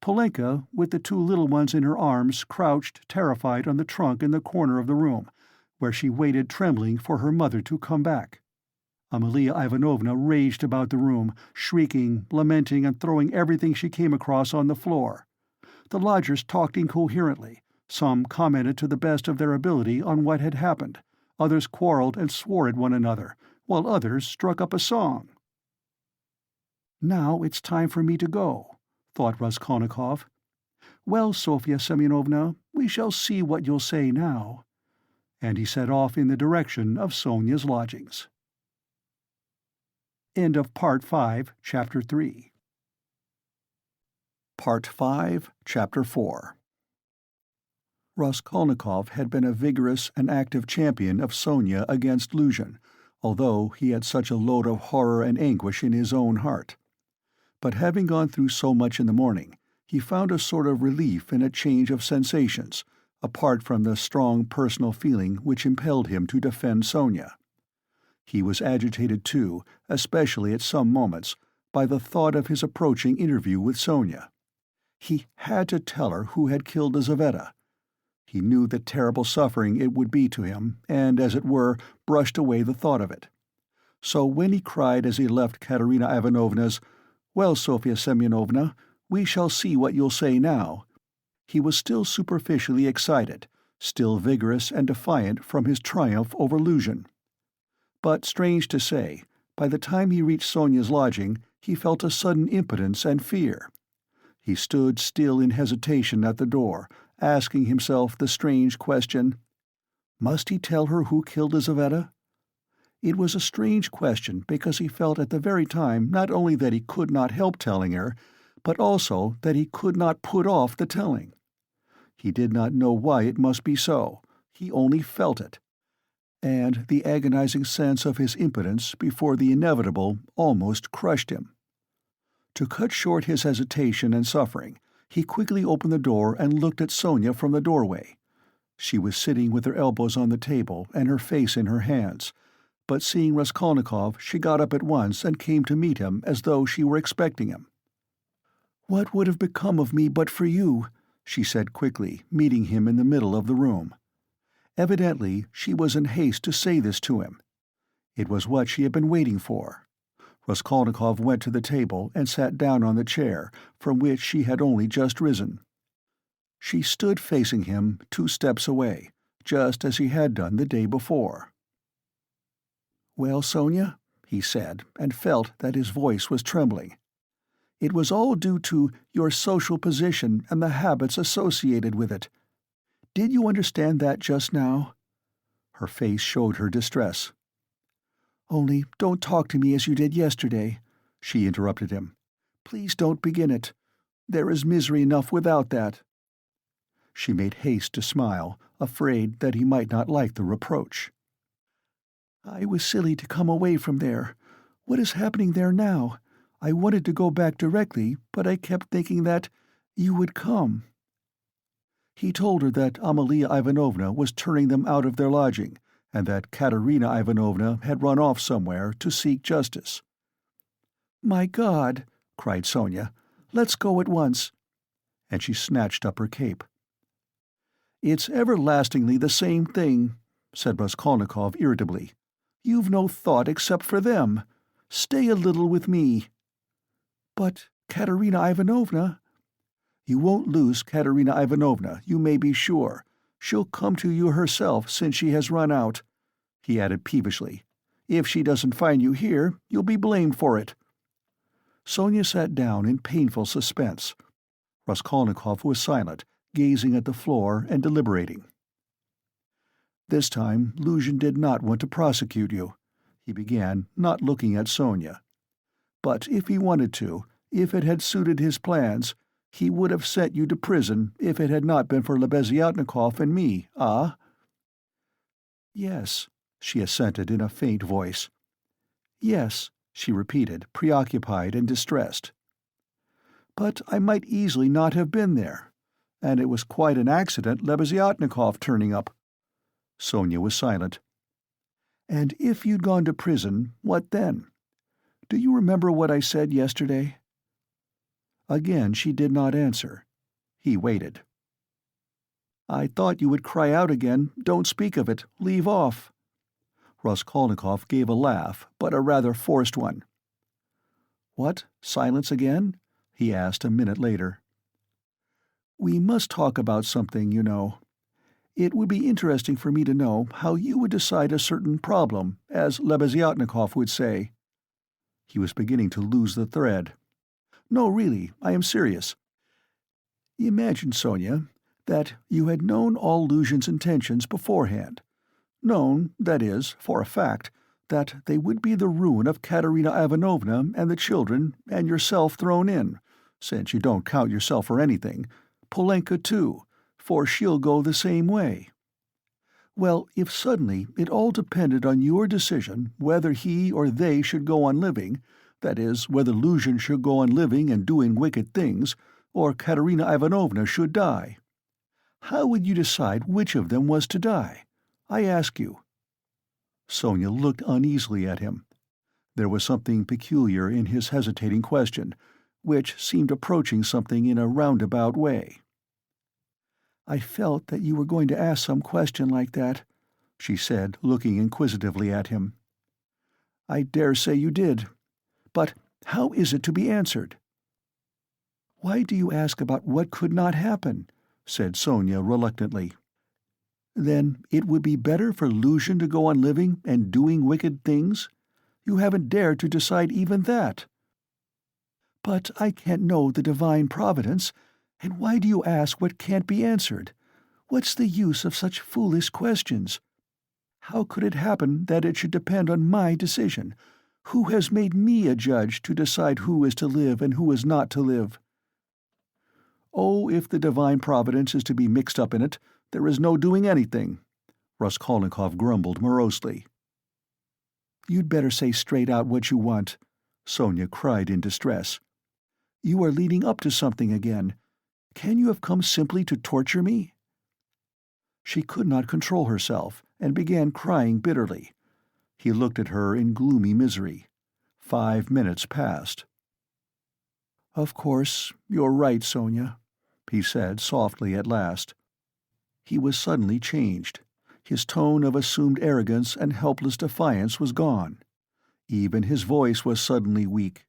Polenka, with the two little ones in her arms, crouched terrified on the trunk in the corner of the room, where she waited trembling for her mother to come back. Amalia Ivanovna raged about the room, shrieking, lamenting, and throwing everything she came across on the floor. The lodgers talked incoherently. Some commented to the best of their ability on what had happened. Others quarreled and swore at one another, while others struck up a song. "Now it's time for me to go," thought Raskolnikov. "Well, Sofya Semyonovna, we shall see what you'll say now." And he set off in the direction of Sonia's lodgings. End of Part 5, Chapter 3. Part 5, Chapter 4. Raskolnikov had been a vigorous and active champion of Sonia against Luzhin, although he had such a load of horror and anguish in his own heart. But having gone through so much in the morning, he found a sort of relief in a change of sensations, apart from the strong personal feeling which impelled him to defend Sonia. He was agitated, too, especially at some moments, by the thought of his approaching interview with Sonia. He had to tell her who had killed Lizaveta. He knew the terrible suffering it would be to him, and, as it were, brushed away the thought of it. So when he cried as he left Katerina Ivanovna's, "Well, Sofya Semyonovna, we shall see what you'll say now," he was still superficially excited, still vigorous and defiant from his triumph over Luzhin. But, strange to say, by the time he reached Sonia's lodging, he felt a sudden impotence and fear. He stood still in hesitation at the door, asking himself the strange question, must he tell her who killed Lizaveta? It was a strange question because he felt at the very time not only that he could not help telling her, but also that he could not put off the telling. He did not know why it must be so, he only felt it. And the agonizing sense of his impotence before the inevitable almost crushed him. To cut short his hesitation and suffering, he quickly opened the door and looked at Sonia from the doorway. She was sitting with her elbows on the table and her face in her hands, but seeing Raskolnikov, she got up at once and came to meet him as though she were expecting him. "What would have become of me but for you?" she said quickly, meeting him in the middle of the room. Evidently, she was in haste to say this to him. It was what she had been waiting for. Raskolnikov went to the table and sat down on the chair, from which she had only just risen. She stood facing him 2 steps away, just as he had done the day before. "Well, Sonia," he said, and felt that his voice was trembling. "It was all due to your social position and the habits associated with it. Did you understand that just now?" Her face showed her distress. "Only don't talk to me as you did yesterday," she interrupted him. "Please don't begin it. There is misery enough without that." She made haste to smile, afraid that he might not like the reproach. "I was silly to come away from there. What is happening there now? I wanted to go back directly, but I kept thinking that you would come." He told her that Amalia Ivanovna was turning them out of their lodging, and that Katerina Ivanovna had run off somewhere to seek justice. "My God!" cried Sonia. "Let's go at once." And she snatched up her cape. "It's everlastingly the same thing," said Raskolnikov irritably. "You've no thought except for them. Stay a little with me." "But Katerina Ivanovna—" "You won't lose Katerina Ivanovna, you may be sure. She'll come to you herself since she has run out," he added peevishly. "If she doesn't find you here, you'll be blamed for it." Sonia sat down in painful suspense. Raskolnikov was silent, gazing at the floor and deliberating. "This time, Luzhin did not want to prosecute you," he began, not looking at Sonia. "But if he wanted to, if it had suited his plans, he would have sent you to prison if it had not been for Lebeziatnikov and me, ah?" "Yes," she assented in a faint voice. "Yes," she repeated, preoccupied and distressed. "But I might easily not have been there. And it was quite an accident, Lebeziatnikov turning up." Sonia was silent. "And if you'd gone to prison, what then? Do you remember what I said yesterday?" Again she did not answer. He waited. "I thought you would cry out again, 'Don't speak of it, leave off.'" Raskolnikov gave a laugh, but a rather forced one. "What, silence again?" he asked a minute later. "We must talk about something, you know. It would be interesting for me to know how you would decide a certain problem, as Lebeziatnikov would say." He was beginning to lose the thread. "No, really, I am serious. Imagine, Sonia, that you had known all Luzhin's intentions beforehand. Known, that is, for a fact, that they would be the ruin of Katerina Ivanovna and the children, and yourself thrown in, since you don't count yourself for anything, Polenka too, for she'll go the same way. Well, if suddenly it all depended on your decision whether he or they should go on living, that is, whether Luzhin should go on living and doing wicked things, or Katerina Ivanovna should die, how would you decide which of them was to die? I ask you." Sonia looked uneasily at him. There was something peculiar in his hesitating question, which seemed approaching something in a roundabout way. "I felt that you were going to ask some question like that," she said, looking inquisitively at him. "I dare say you did. But how is it to be answered?" "Why do you ask about what could not happen?" said Sonia reluctantly. "Then it would be better for Luzhin to go on living and doing wicked things? You haven't dared to decide even that." "But I can't know the divine providence, and why do you ask what can't be answered? What's the use of such foolish questions? How could it happen that it should depend on my decision? Who has made me a judge to decide who is to live and who is not to live?" "Oh, if the divine providence is to be mixed up in it, there is no doing anything," Raskolnikov grumbled morosely. "You'd better say straight out what you want," Sonia cried in distress. "You are leading up to something again. Can you have come simply to torture me?" She could not control herself, and began crying bitterly. He looked at her in gloomy misery. 5 minutes passed. "Of course, you're right, Sonia," he said softly at last. He was suddenly changed. His tone of assumed arrogance and helpless defiance was gone. Even his voice was suddenly weak.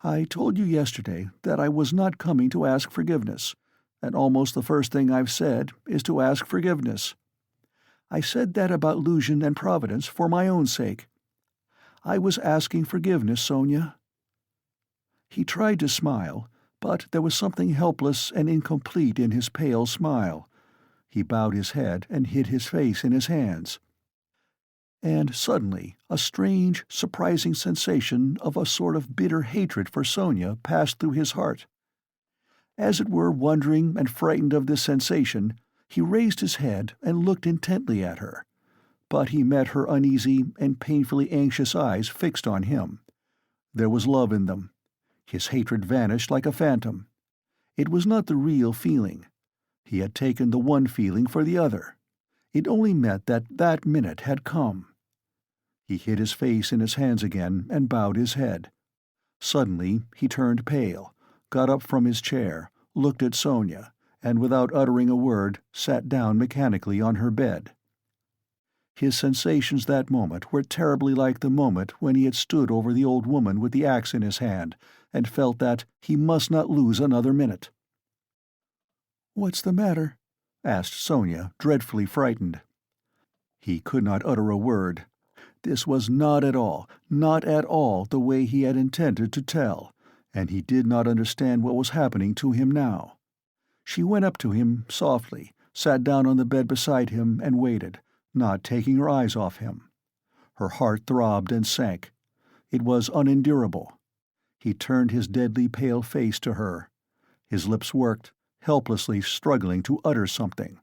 "I told you yesterday that I was not coming to ask forgiveness, and almost the first thing I've said is to ask forgiveness. I said that about Luzhin and Providence for my own sake. I was asking forgiveness, Sonia." He tried to smile, but there was something helpless and incomplete in his pale smile. He bowed his head and hid his face in his hands. And suddenly a strange, surprising sensation of a sort of bitter hatred for Sonia passed through his heart. As it were wondering and frightened of this sensation, he raised his head and looked intently at her. But he met her uneasy and painfully anxious eyes fixed on him. There was love in them. His hatred vanished like a phantom. It was not the real feeling. He had taken the one feeling for the other. It only meant that that minute had come. He hid his face in his hands again and bowed his head. Suddenly he turned pale, got up from his chair, looked at Sonia, and without uttering a word sat down mechanically on her bed. His sensations that moment were terribly like the moment when he had stood over the old woman with the axe in his hand and felt that he must not lose another minute. "What's the matter?" asked Sonia, dreadfully frightened. He could not utter a word. This was not at all the way he had intended to tell, and he did not understand what was happening to him now. She went up to him softly, sat down on the bed beside him, and waited, not taking her eyes off him. Her heart throbbed and sank. It was unendurable. He turned his deadly pale face to her. His lips worked, helplessly struggling to utter something.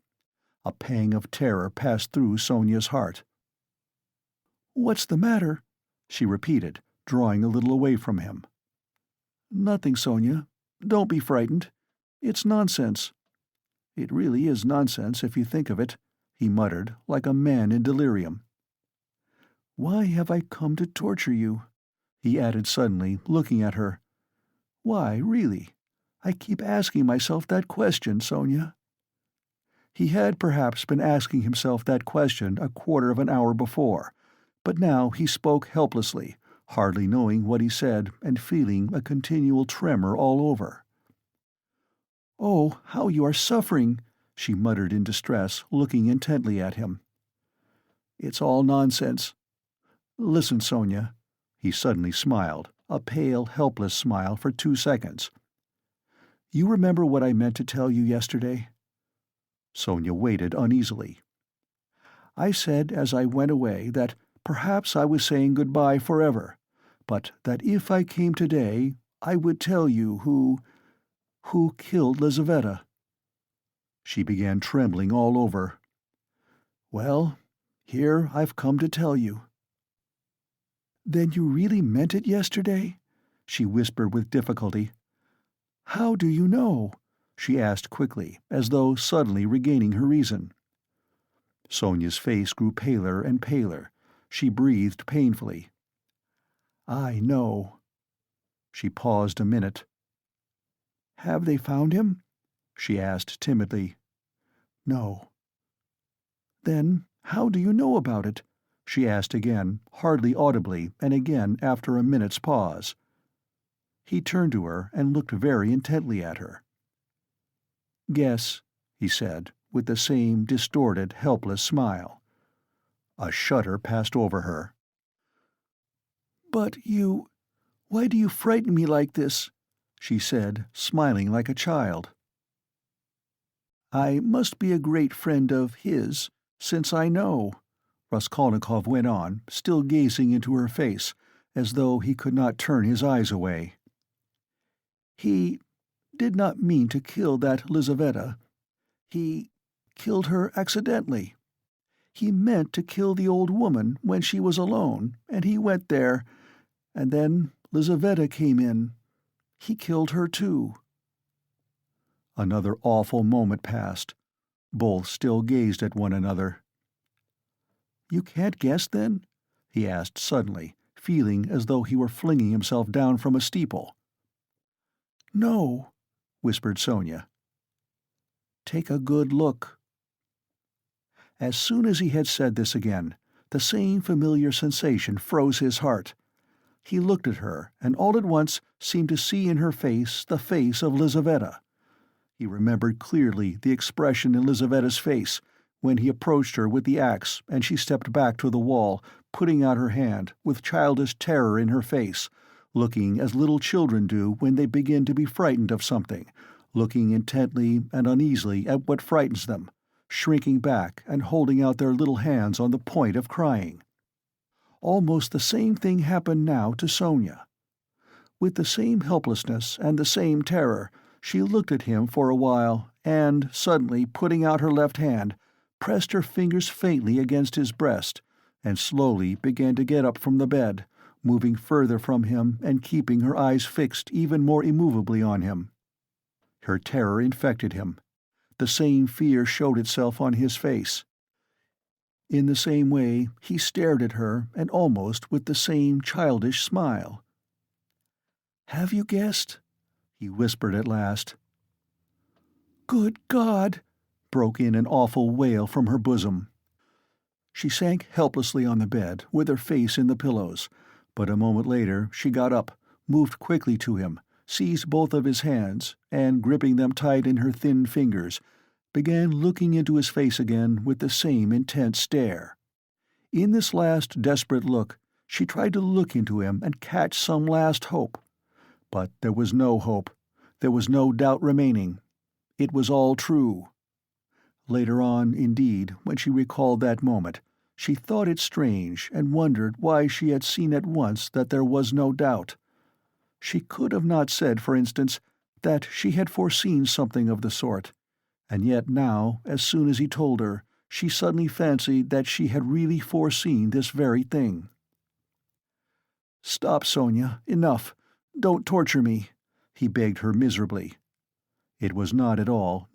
A pang of terror passed through Sonia's heart. "What's the matter?" she repeated, drawing a little away from him. "Nothing, Sonia. Don't be frightened. It's nonsense." "It really is nonsense if you think of it," he muttered, like a man in delirium. "Why have I come to torture you?" he added suddenly, looking at her. "Why, really? I keep asking myself that question, Sonia." He had perhaps been asking himself that question a quarter of an hour before, but now he spoke helplessly, hardly knowing what he said and feeling a continual tremor all over. "Oh, how you are suffering!" she muttered in distress, looking intently at him. "It's all nonsense. Listen, Sonia." He suddenly smiled, a pale, helpless smile for 2 seconds. "You remember what I meant to tell you yesterday?" Sonia waited uneasily. "I said as I went away that perhaps I was saying goodbye forever, but that if I came today I would tell you who killed Lizaveta." She began trembling all over. "Well, here I've come to tell you." "Then you really meant it yesterday?" she whispered with difficulty. "How do you know?" she asked quickly, as though suddenly regaining her reason. Sonia's face grew paler and paler. She breathed painfully. "I know." She paused a minute. "Have they found him?" she asked timidly. "No." "Then how do you know about it?" she asked again, hardly audibly, and again after a minute's pause. He turned to her and looked very intently at her. "Guess," he said, with the same distorted, helpless smile. A shudder passed over her. "But why do you frighten me like this?" she said, smiling like a child. "I must be a great friend of his, since I know," Raskolnikov went on, still gazing into her face, as though he could not turn his eyes away. "He did not mean to kill that Lizaveta. He killed her accidentally. He meant to kill the old woman when she was alone, and he went there, and then Lizaveta came in. He killed her too." Another awful moment passed. Both still gazed at one another. "You can't guess, then?" he asked suddenly, feeling as though he were flinging himself down from a steeple. "No," whispered Sonia. "Take a good look." As soon as he had said this again, the same familiar sensation froze his heart. He looked at her, and all at once seemed to see in her face the face of Lizaveta. He remembered clearly the expression in Lizaveta's face when he approached her with the axe and she stepped back to the wall, putting out her hand, with childish terror in her face, looking as little children do when they begin to be frightened of something, looking intently and uneasily at what frightens them, shrinking back and holding out their little hands on the point of crying. Almost the same thing happened now to Sonia. With the same helplessness and the same terror, she looked at him for a while and, suddenly putting out her left hand, pressed her fingers faintly against his breast, and slowly began to get up from the bed, moving further from him and keeping her eyes fixed even more immovably on him. Her terror infected him. The same fear showed itself on his face. In the same way he stared at her, and almost with the same childish smile. "Have you guessed?" he whispered at last. "Good God!" broke in an awful wail from her bosom. She sank helplessly on the bed, with her face in the pillows, but a moment later she got up, moved quickly to him, seized both of his hands, and, gripping them tight in her thin fingers, began looking into his face again with the same intense stare. In this last desperate look, she tried to look into him and catch some last hope, But there was no hope. There was no doubt remaining. It was all true. Later on, indeed, when she recalled that moment, she thought it strange and wondered why she had seen at once that there was no doubt. She could have not said, for instance, that she had foreseen something of the sort, and yet now, as soon as he told her, she suddenly fancied that she had really foreseen this very thing. "Stop, Sonia, enough. Don't torture me," he begged her miserably. It was not at all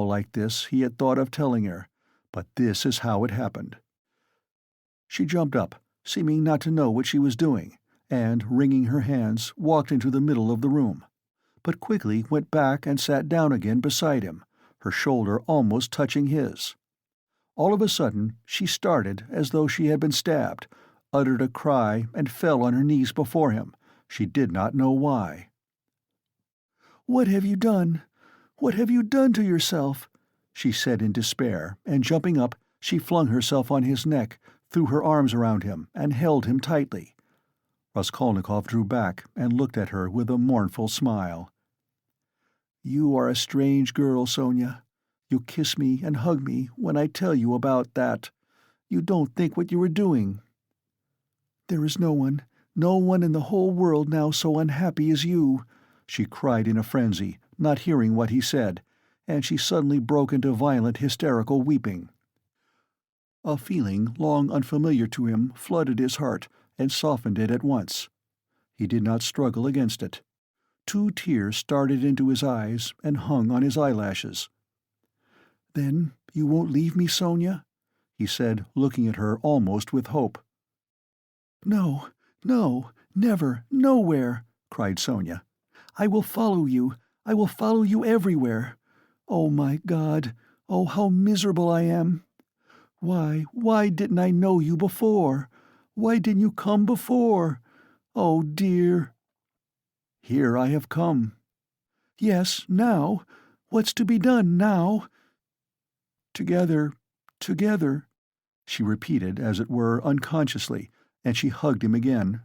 like this he had thought of telling her, but this is how it happened. She jumped up, seeming not to know what she was doing, and, wringing her hands, walked into the middle of the room, but quickly went back and sat down again beside him, her shoulder almost touching his. All of a sudden she started as though she had been stabbed, uttered a cry, and fell on her knees before him. She did not know why. "What have you done? What have you done to yourself?" she said in despair, and jumping up, she flung herself on his neck, threw her arms around him, and held him tightly. Raskolnikov drew back and looked at her with a mournful smile. "You are a strange girl, Sonia. You kiss me and hug me when I tell you about that. You don't think what you are doing." "There is no one in the whole world now so unhappy as you," she cried in a frenzy, not hearing what he said, and she suddenly broke into violent hysterical weeping. A feeling long unfamiliar to him flooded his heart and softened it at once. He did not struggle against it. 2 tears started into his eyes and hung on his eyelashes. "Then you won't leave me, Sonia?" he said, looking at her almost with hope. "No, no, never, nowhere," cried Sonia. "I will follow you. I will follow you everywhere. Oh, my God! Oh, how miserable I am! Why didn't I know you before? Why didn't you come before? Oh, dear!" "Here I have come." "Yes, now. What's to be done now?" Together, she repeated, as it were, unconsciously, and she hugged him again.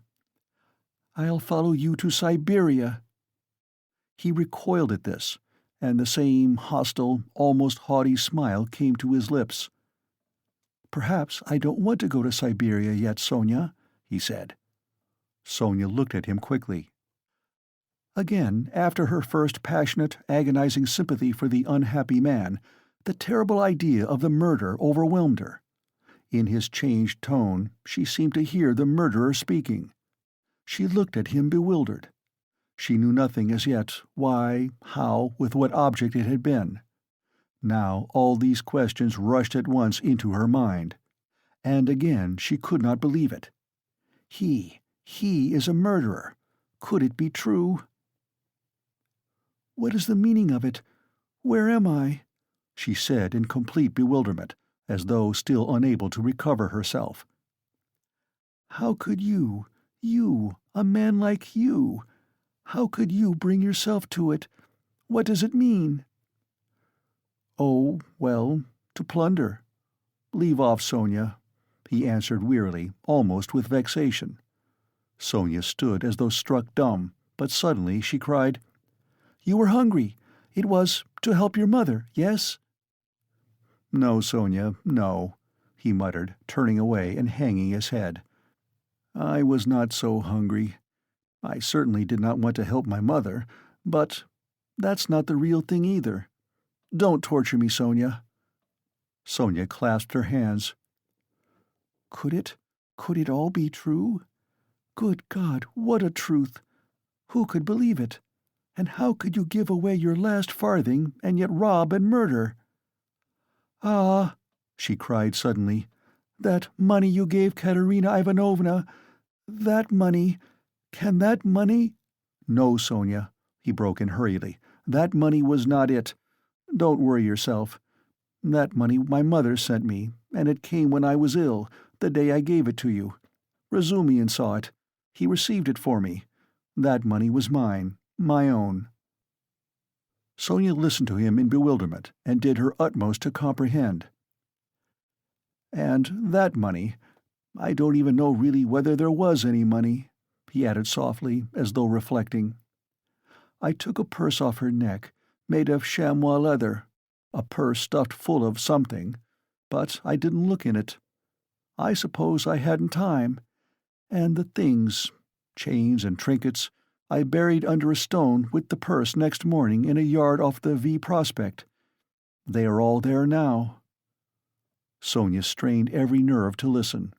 "I'll follow you to Siberia." He recoiled at this, and the same hostile, almost haughty smile came to his lips. "Perhaps I don't want to go to Siberia yet, Sonia," he said. Sonia looked at him quickly. Again, after her first passionate, agonizing sympathy for the unhappy man, the terrible idea of the murder overwhelmed her. In his changed tone, she seemed to hear the murderer speaking. She looked at him bewildered. She knew nothing as yet, why, how, with what object it had been. Now all these questions rushed at once into her mind. And again she could not believe it. He is a murderer. Could it be true? "What is the meaning of it? Where am I?" she said in complete bewilderment, as though still unable to recover herself. "How could you, a man like you, how could you bring yourself to it? What does it mean?" "Oh, well, to plunder. Leave off, Sonia," he answered wearily, almost with vexation. Sonia stood as though struck dumb, but suddenly she cried, "You were hungry. It was to help your mother, yes?" "No, Sonia, no," he muttered, turning away and hanging his head. "I was not so hungry. I certainly did not want to help my mother, but that's not the real thing either. Don't torture me, Sonia." Sonia clasped her hands. Could it all be true? Good God, what a truth! Who could believe it? And how could you give away your last farthing and yet rob and murder? "Ah," she cried suddenly, "that money you gave Katerina Ivanovna, that money, can that money—" "No, Sonia," he broke in hurriedly, "that money was not it. Don't worry yourself. That money my mother sent me, and it came when I was ill, the day I gave it to you. Razumihin saw it. He received it for me. That money was mine, my own." Sonia listened to him in bewilderment, and did her utmost to comprehend. "And that money, I don't even know really whether there was any money," he added softly, as though reflecting. I took a purse off her neck, made of chamois leather, a purse stuffed full of something, but I didn't look in it. I suppose I hadn't time. And the things, chains and trinkets, I buried under a stone with the purse next morning in a yard off the V Prospect. They are all there now." Sonia strained every nerve to listen.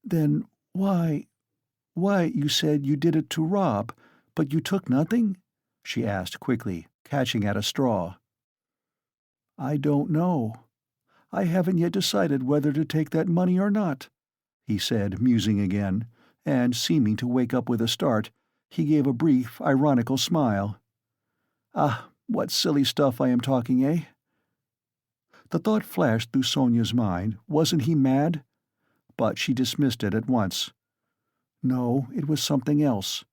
"Then why, you said you did it to rob, but you took nothing?" she asked quickly, catching at a straw. "I don't know. I haven't yet decided whether to take that money or not," he said, musing again, and, seeming to wake up with a start, he gave a brief, ironical smile. "Ah, what silly stuff I am talking, eh?" The thought flashed through Sonia's mind, wasn't he mad? But she dismissed it at once. No, it was something else.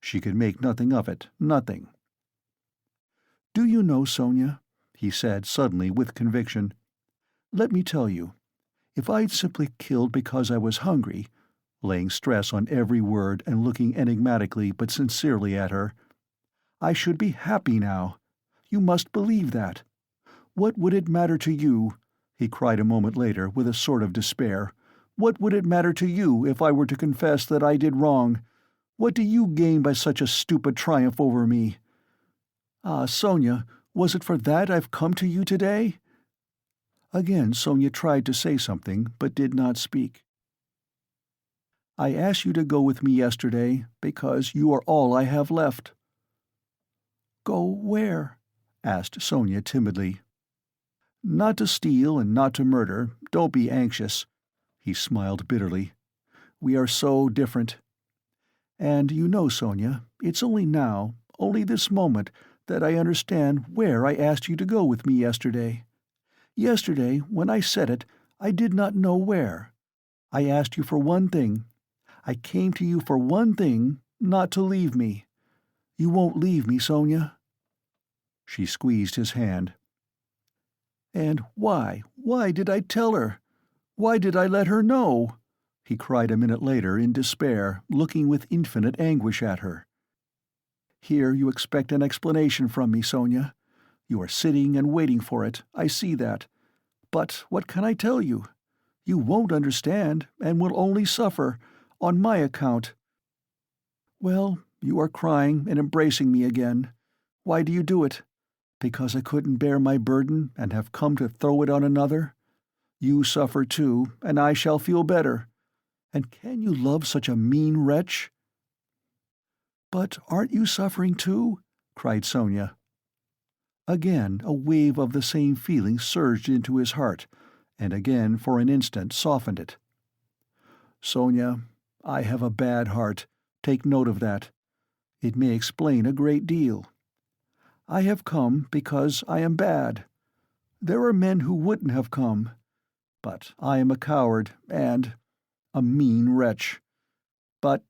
She could make nothing of it, nothing. "Do you know, Sonia," he said suddenly with conviction, "let me tell you, if I'd simply killed because I was hungry," laying stress on every word and looking enigmatically but sincerely at her, "I should be happy now. You must believe that. What would it matter to you," he cried a moment later with a sort of despair, "what would it matter to you if I were to confess that I did wrong? What do you gain by such a stupid triumph over me? Ah, Sonia, was it for that I've come to you today?" Again Sonia tried to say something, but did not speak. "I asked you to go with me yesterday because you are all I have left." "Go where?" asked Sonia timidly. "Not to steal and not to murder, don't be anxious." He smiled bitterly. "We are so different. And you know, Sonia, it's only now, only this moment, that I understand where I asked you to go with me yesterday. Yesterday, when I said it, I did not know where. I asked you for one thing. I came to you for one thing, not to leave me. You won't leave me, Sonia?" She squeezed his hand. "And why did I tell her? Why did I let her know?" he cried a minute later in despair, looking with infinite anguish at her. "Here you expect an explanation from me, Sonia. You are sitting and waiting for it, I see that. But what can I tell you? You won't understand, and will only suffer, on my account. Well, you are crying and embracing me again. Why do you do it? Because I couldn't bear my burden and have come to throw it on another? You suffer too, and I shall feel better. And can you love such a mean wretch?" "But aren't you suffering too?" cried Sonia. Again a wave of the same feeling surged into his heart, and again for an instant softened it. "Sonia, I have a bad heart. Take note of that. It may explain a great deal. I have come because I am bad. There are men who wouldn't have come. But I am a coward and a mean wretch. But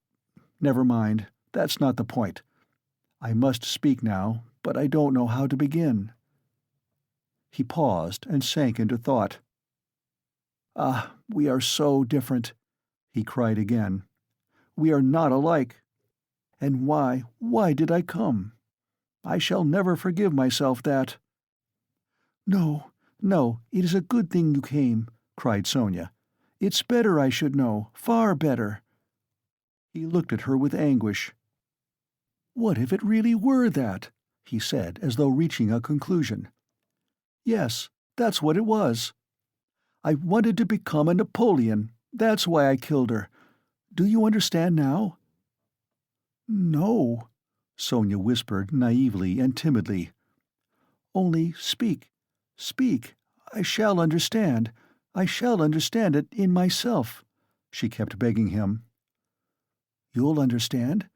never mind, that's not the point. I must speak now, but I don't know how to begin." He paused and sank into thought. "Ah, we are so different," he cried again. "We are not alike. And why did I come? I shall never forgive myself that." "No, no, it is a good thing you came," cried Sonia. "It's better I should know, far better." He looked at her with anguish. "What if it really were that?" he said, as though reaching a conclusion. "Yes, that's what it was. I wanted to become a Napoleon. That's why I killed her. Do you understand now?" "No," Sonia whispered naively and timidly. "Only speak, speak. I shall understand. I shall understand it in myself," she kept begging him. "You'll understand?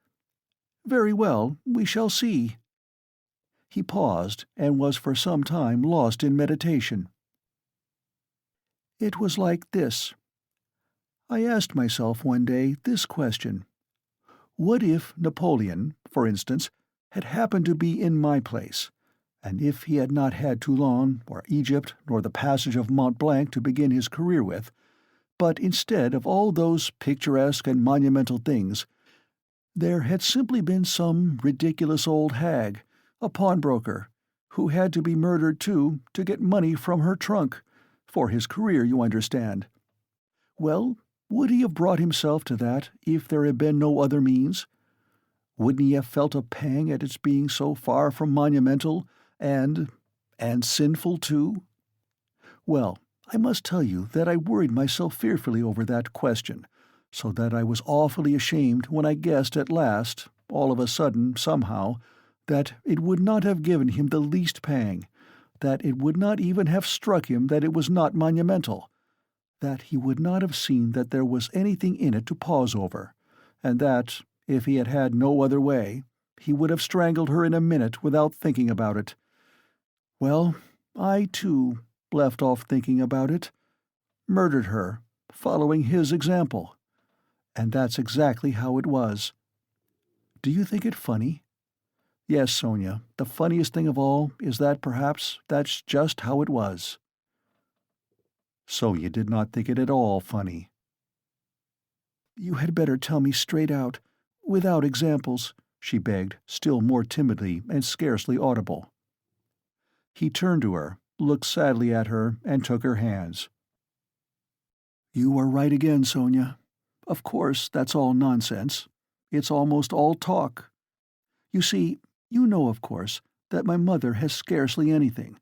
Very well, we shall see." He paused, and was for some time lost in meditation. "It was like this. I asked myself one day this question. What if Napoleon, for instance, had happened to be in my place, and if he had not had Toulon, or Egypt, nor the passage of Mont Blanc to begin his career with, but instead of all those picturesque and monumental things, There had simply been some ridiculous old hag, a pawnbroker, who had to be murdered too to get money from her trunk, for his career, you understand. Well, would he have brought himself to that if there had been no other means? Wouldn't he have felt a pang at its being so far from monumental and sinful too? Well, I must tell you that I worried myself fearfully over that question, so that I was awfully ashamed when I guessed at last, all of a sudden, somehow, that it would not have given him the least pang, that it would not even have struck him that it was not monumental, that he would not have seen that there was anything in it to pause over, and that, if he had had no other way, he would have strangled her in a minute without thinking about it. Well, I, too, left off thinking about it, murdered her, following his example. And that's exactly how it was. Do you think it funny? Yes, Sonia, the funniest thing of all is that perhaps that's just how it was. Sonia did not think it at all funny. You had better tell me straight out, without examples, she begged, still more timidly and scarcely audible. He turned to her, looked sadly at her, and took her hands. You are right again, Sonia. Of course, that's all nonsense. It's almost all talk. You see, you know, of course, that my mother has scarcely anything.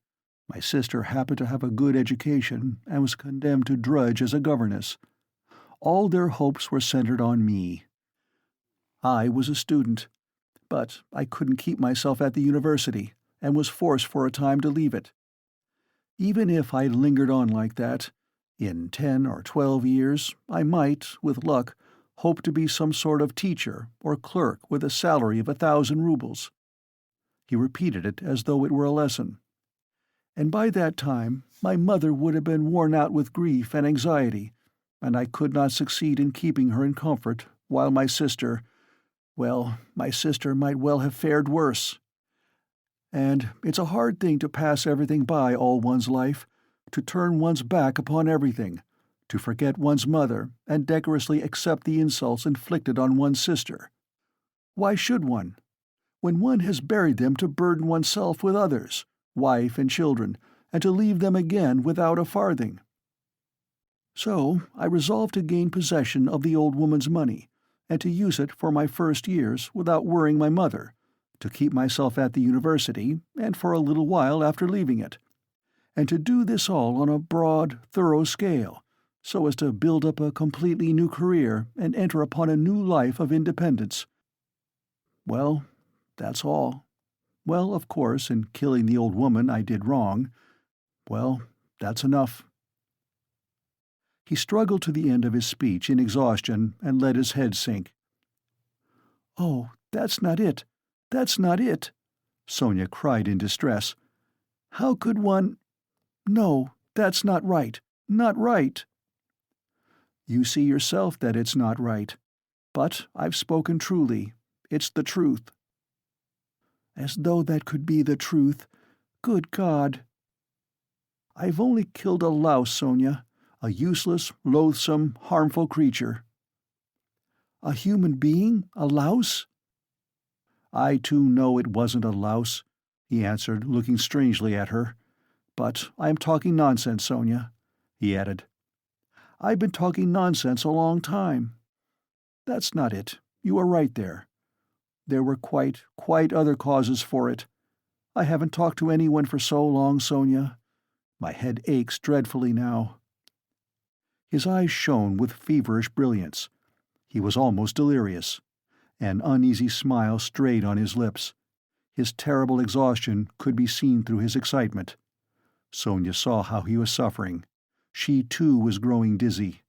My sister happened to have a good education and was condemned to drudge as a governess. All their hopes were centered on me. I was a student, but I couldn't keep myself at the university, and was forced for a time to leave it. Even if I'd lingered on like that, in 10 or 12 years, I might, with luck, hope to be some sort of teacher or clerk with a salary of 1,000 rubles. He repeated it as though it were a lesson. And by that time my mother would have been worn out with grief and anxiety, and I could not succeed in keeping her in comfort, while my sister, well, my sister might well have fared worse. And it's a hard thing to pass everything by all one's life, to turn one's back upon everything, to forget one's mother and decorously accept the insults inflicted on one's sister. Why should one? When one has buried them to burden oneself with others, wife and children, and to leave them again without a farthing. So I resolved to gain possession of the old woman's money, and to use it for my first years without worrying my mother, to keep myself at the university, and for a little while after leaving it, and to do this all on a broad, thorough scale, so as to build up a completely new career and enter upon a new life of independence. Well, that's all. Well, of course, in killing the old woman I did wrong. Well, that's enough. He struggled to the end of his speech in exhaustion and let his head sink. "Oh, that's not it. That's not it," Sonia cried in distress. "How could one— No, that's not right. Not right." "You see yourself that it's not right. But I've spoken truly. It's the truth." "As though that could be the truth. Good God!" "I've only killed a louse, Sonia. A useless, loathsome, harmful creature." "A human being? A louse?" "I too know it wasn't a louse," he answered, looking strangely at her. "But I am talking nonsense, Sonia," he added. "I've been talking nonsense a long time. That's not it. You are right there. There were quite other causes for it. I haven't talked to anyone for so long, Sonia. My head aches dreadfully now." His eyes shone with feverish brilliance. He was almost delirious. An uneasy smile strayed on his lips. His terrible exhaustion could be seen through his excitement. Sonia saw how he was suffering. She too was growing dizzy.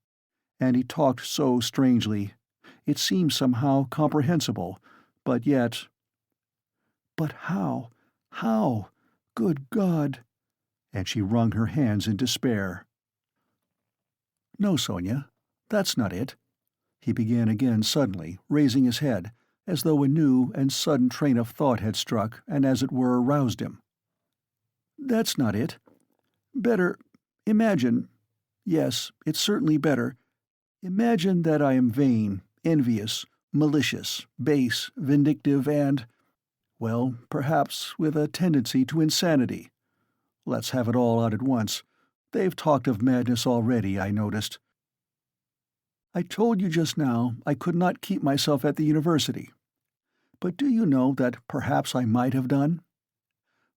And he talked so strangely. It seemed somehow comprehensible, but yet— "But how? How? Good God!" And she wrung her hands in despair. "No, Sonia, that's not it," he began again suddenly, raising his head, as though a new and sudden train of thought had struck and as it were roused him. "That's not it. Better imagine— yes, it's certainly better— imagine that I am vain, envious, malicious, base, vindictive, and, well, perhaps with a tendency to insanity. Let's have it all out at once. They've talked of madness already, I noticed. I told you just now I could not keep myself at the university. But do you know that perhaps I might have done?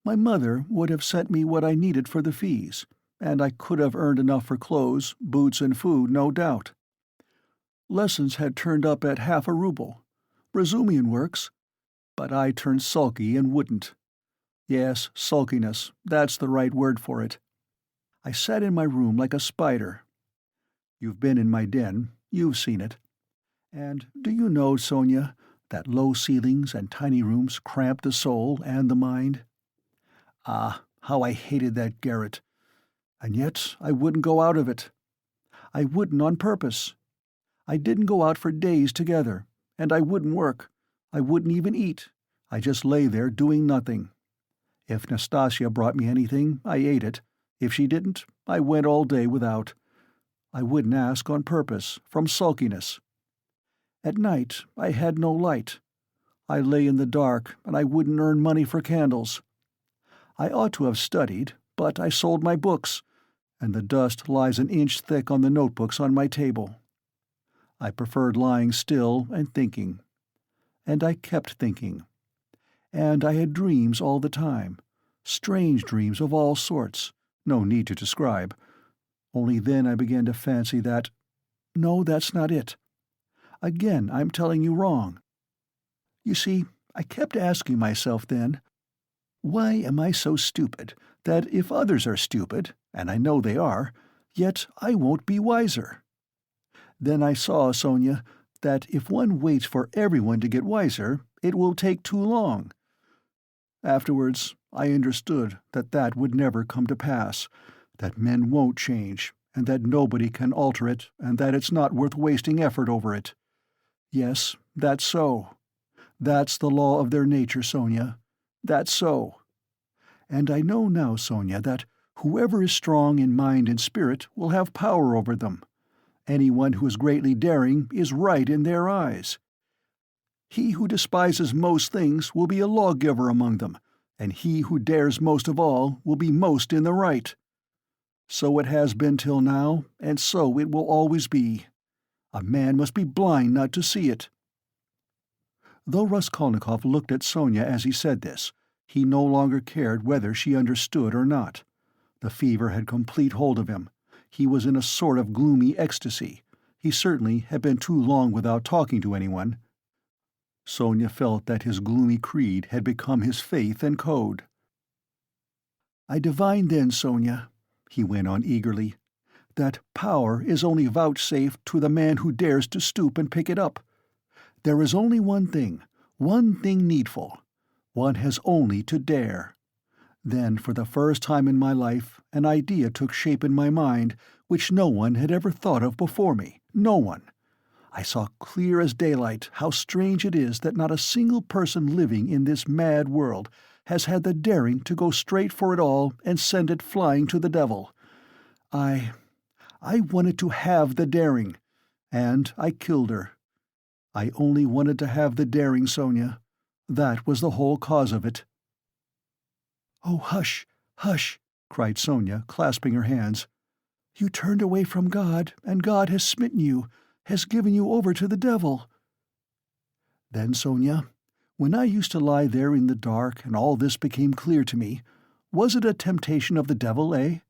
My mother would have sent me what I needed for the fees, and I could have earned enough for clothes, boots, and food, no doubt. Lessons had turned up at half a ruble. Razumian works. But I turned sulky and wouldn't. Yes, sulkiness, that's the right word for it. I sat in my room like a spider. You've been in my den, you've seen it. And do you know, Sonia, that low ceilings and tiny rooms cramp the soul and the mind? Ah, how I hated that garret. And yet I wouldn't go out of it. I wouldn't on purpose. I didn't go out for days together, and I wouldn't work. I wouldn't even eat. I just lay there doing nothing. If Nastasia brought me anything, I ate it. If she didn't, I went all day without. I wouldn't ask on purpose, from sulkiness. At night I had no light. I lay in the dark, and I wouldn't earn money for candles. I ought to have studied, but I sold my books, and the dust lies an inch thick on the notebooks on my table. I preferred lying still and thinking. And I kept thinking. And I had dreams all the time, strange dreams of all sorts, no need to describe. Only then I began to fancy that— No, that's not it. Again, I'm telling you wrong. You see, I kept asking myself then, why am I so stupid that if others are stupid, and I know they are, yet I won't be wiser? Then I saw, Sonia, that if one waits for everyone to get wiser, it will take too long. Afterwards, I understood that that would never come to pass, that men won't change, and that nobody can alter it, and that it's not worth wasting effort over it. Yes, that's so. That's the law of their nature, Sonia. That's so. And I know now, Sonia, that whoever is strong in mind and spirit will have power over them. Anyone who is greatly daring is right in their eyes. He who despises most things will be a lawgiver among them, and he who dares most of all will be most in the right. So it has been till now, and so it will always be. A man must be blind not to see it. Though Raskolnikov looked at Sonia as he said this, he no longer cared whether she understood or not. The fever had complete hold of him. He was in a sort of gloomy ecstasy. He certainly had been too long without talking to anyone. Sonia felt that his gloomy creed had become his faith and code. "I divined then, Sonia," he went on eagerly, "that power is only vouchsafed to the man who dares to stoop and pick it up. There is only one thing needful. One has only to dare. Then, for the first time in my life, an idea took shape in my mind which no one had ever thought of before me, no one. I saw clear as daylight how strange it is that not a single person living in this mad world has had the daring to go straight for it all and send it flying to the devil. I wanted to have the daring, and I killed her. I only wanted to have the daring, Sonia. That was the whole cause of it." "Oh, hush, hush," cried Sonia, clasping her hands. "You turned away from God, and God has smitten you, has given you over to the devil." "Then, Sonia, when I used to lie there in the dark and all this became clear to me, was it a temptation of the devil, eh?"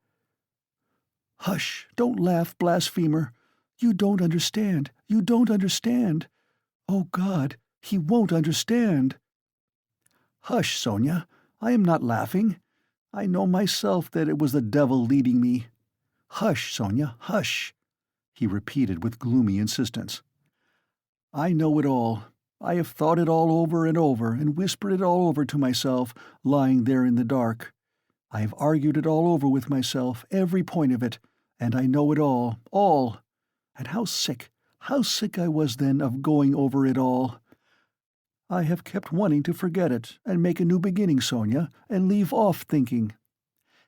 "Hush, don't laugh, blasphemer. You don't understand, you don't understand. Oh, God, he won't understand." "Hush, Sonia, I am not laughing. I know myself that it was the devil leading me. Hush, Sonia, hush," he repeated with gloomy insistence. "I know it all. I have thought it all over and over and whispered it all over to myself, lying there in the dark. I have argued it all over with myself, every point of it, and I know it all. And how sick I was then of going over it all. I have kept wanting to forget it and make a new beginning, Sonia, and leave off thinking.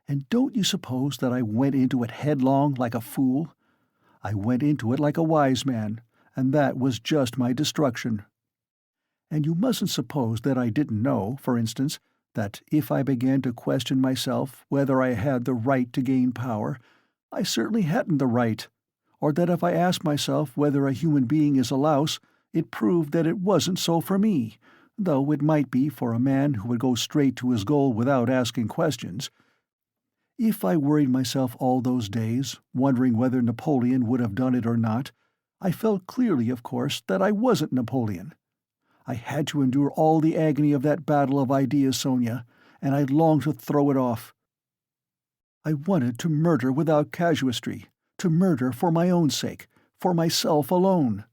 And don't you suppose that I went into it headlong like a fool? I went into it like a wise man, and that was just my destruction. And you mustn't suppose that I didn't know, for instance, that if I began to question myself whether I had the right to gain power, I certainly hadn't the right, or that if I asked myself whether a human being is a louse, it proved that it wasn't so for me, though it might be for a man who would go straight to his goal without asking questions. If I worried myself all those days, wondering whether Napoleon would have done it or not, I felt clearly, of course, that I wasn't Napoleon. I had to endure all the agony of that battle of ideas, Sonia, and I longed to throw it off. I wanted to murder without casuistry, to murder for my own sake, for myself alone.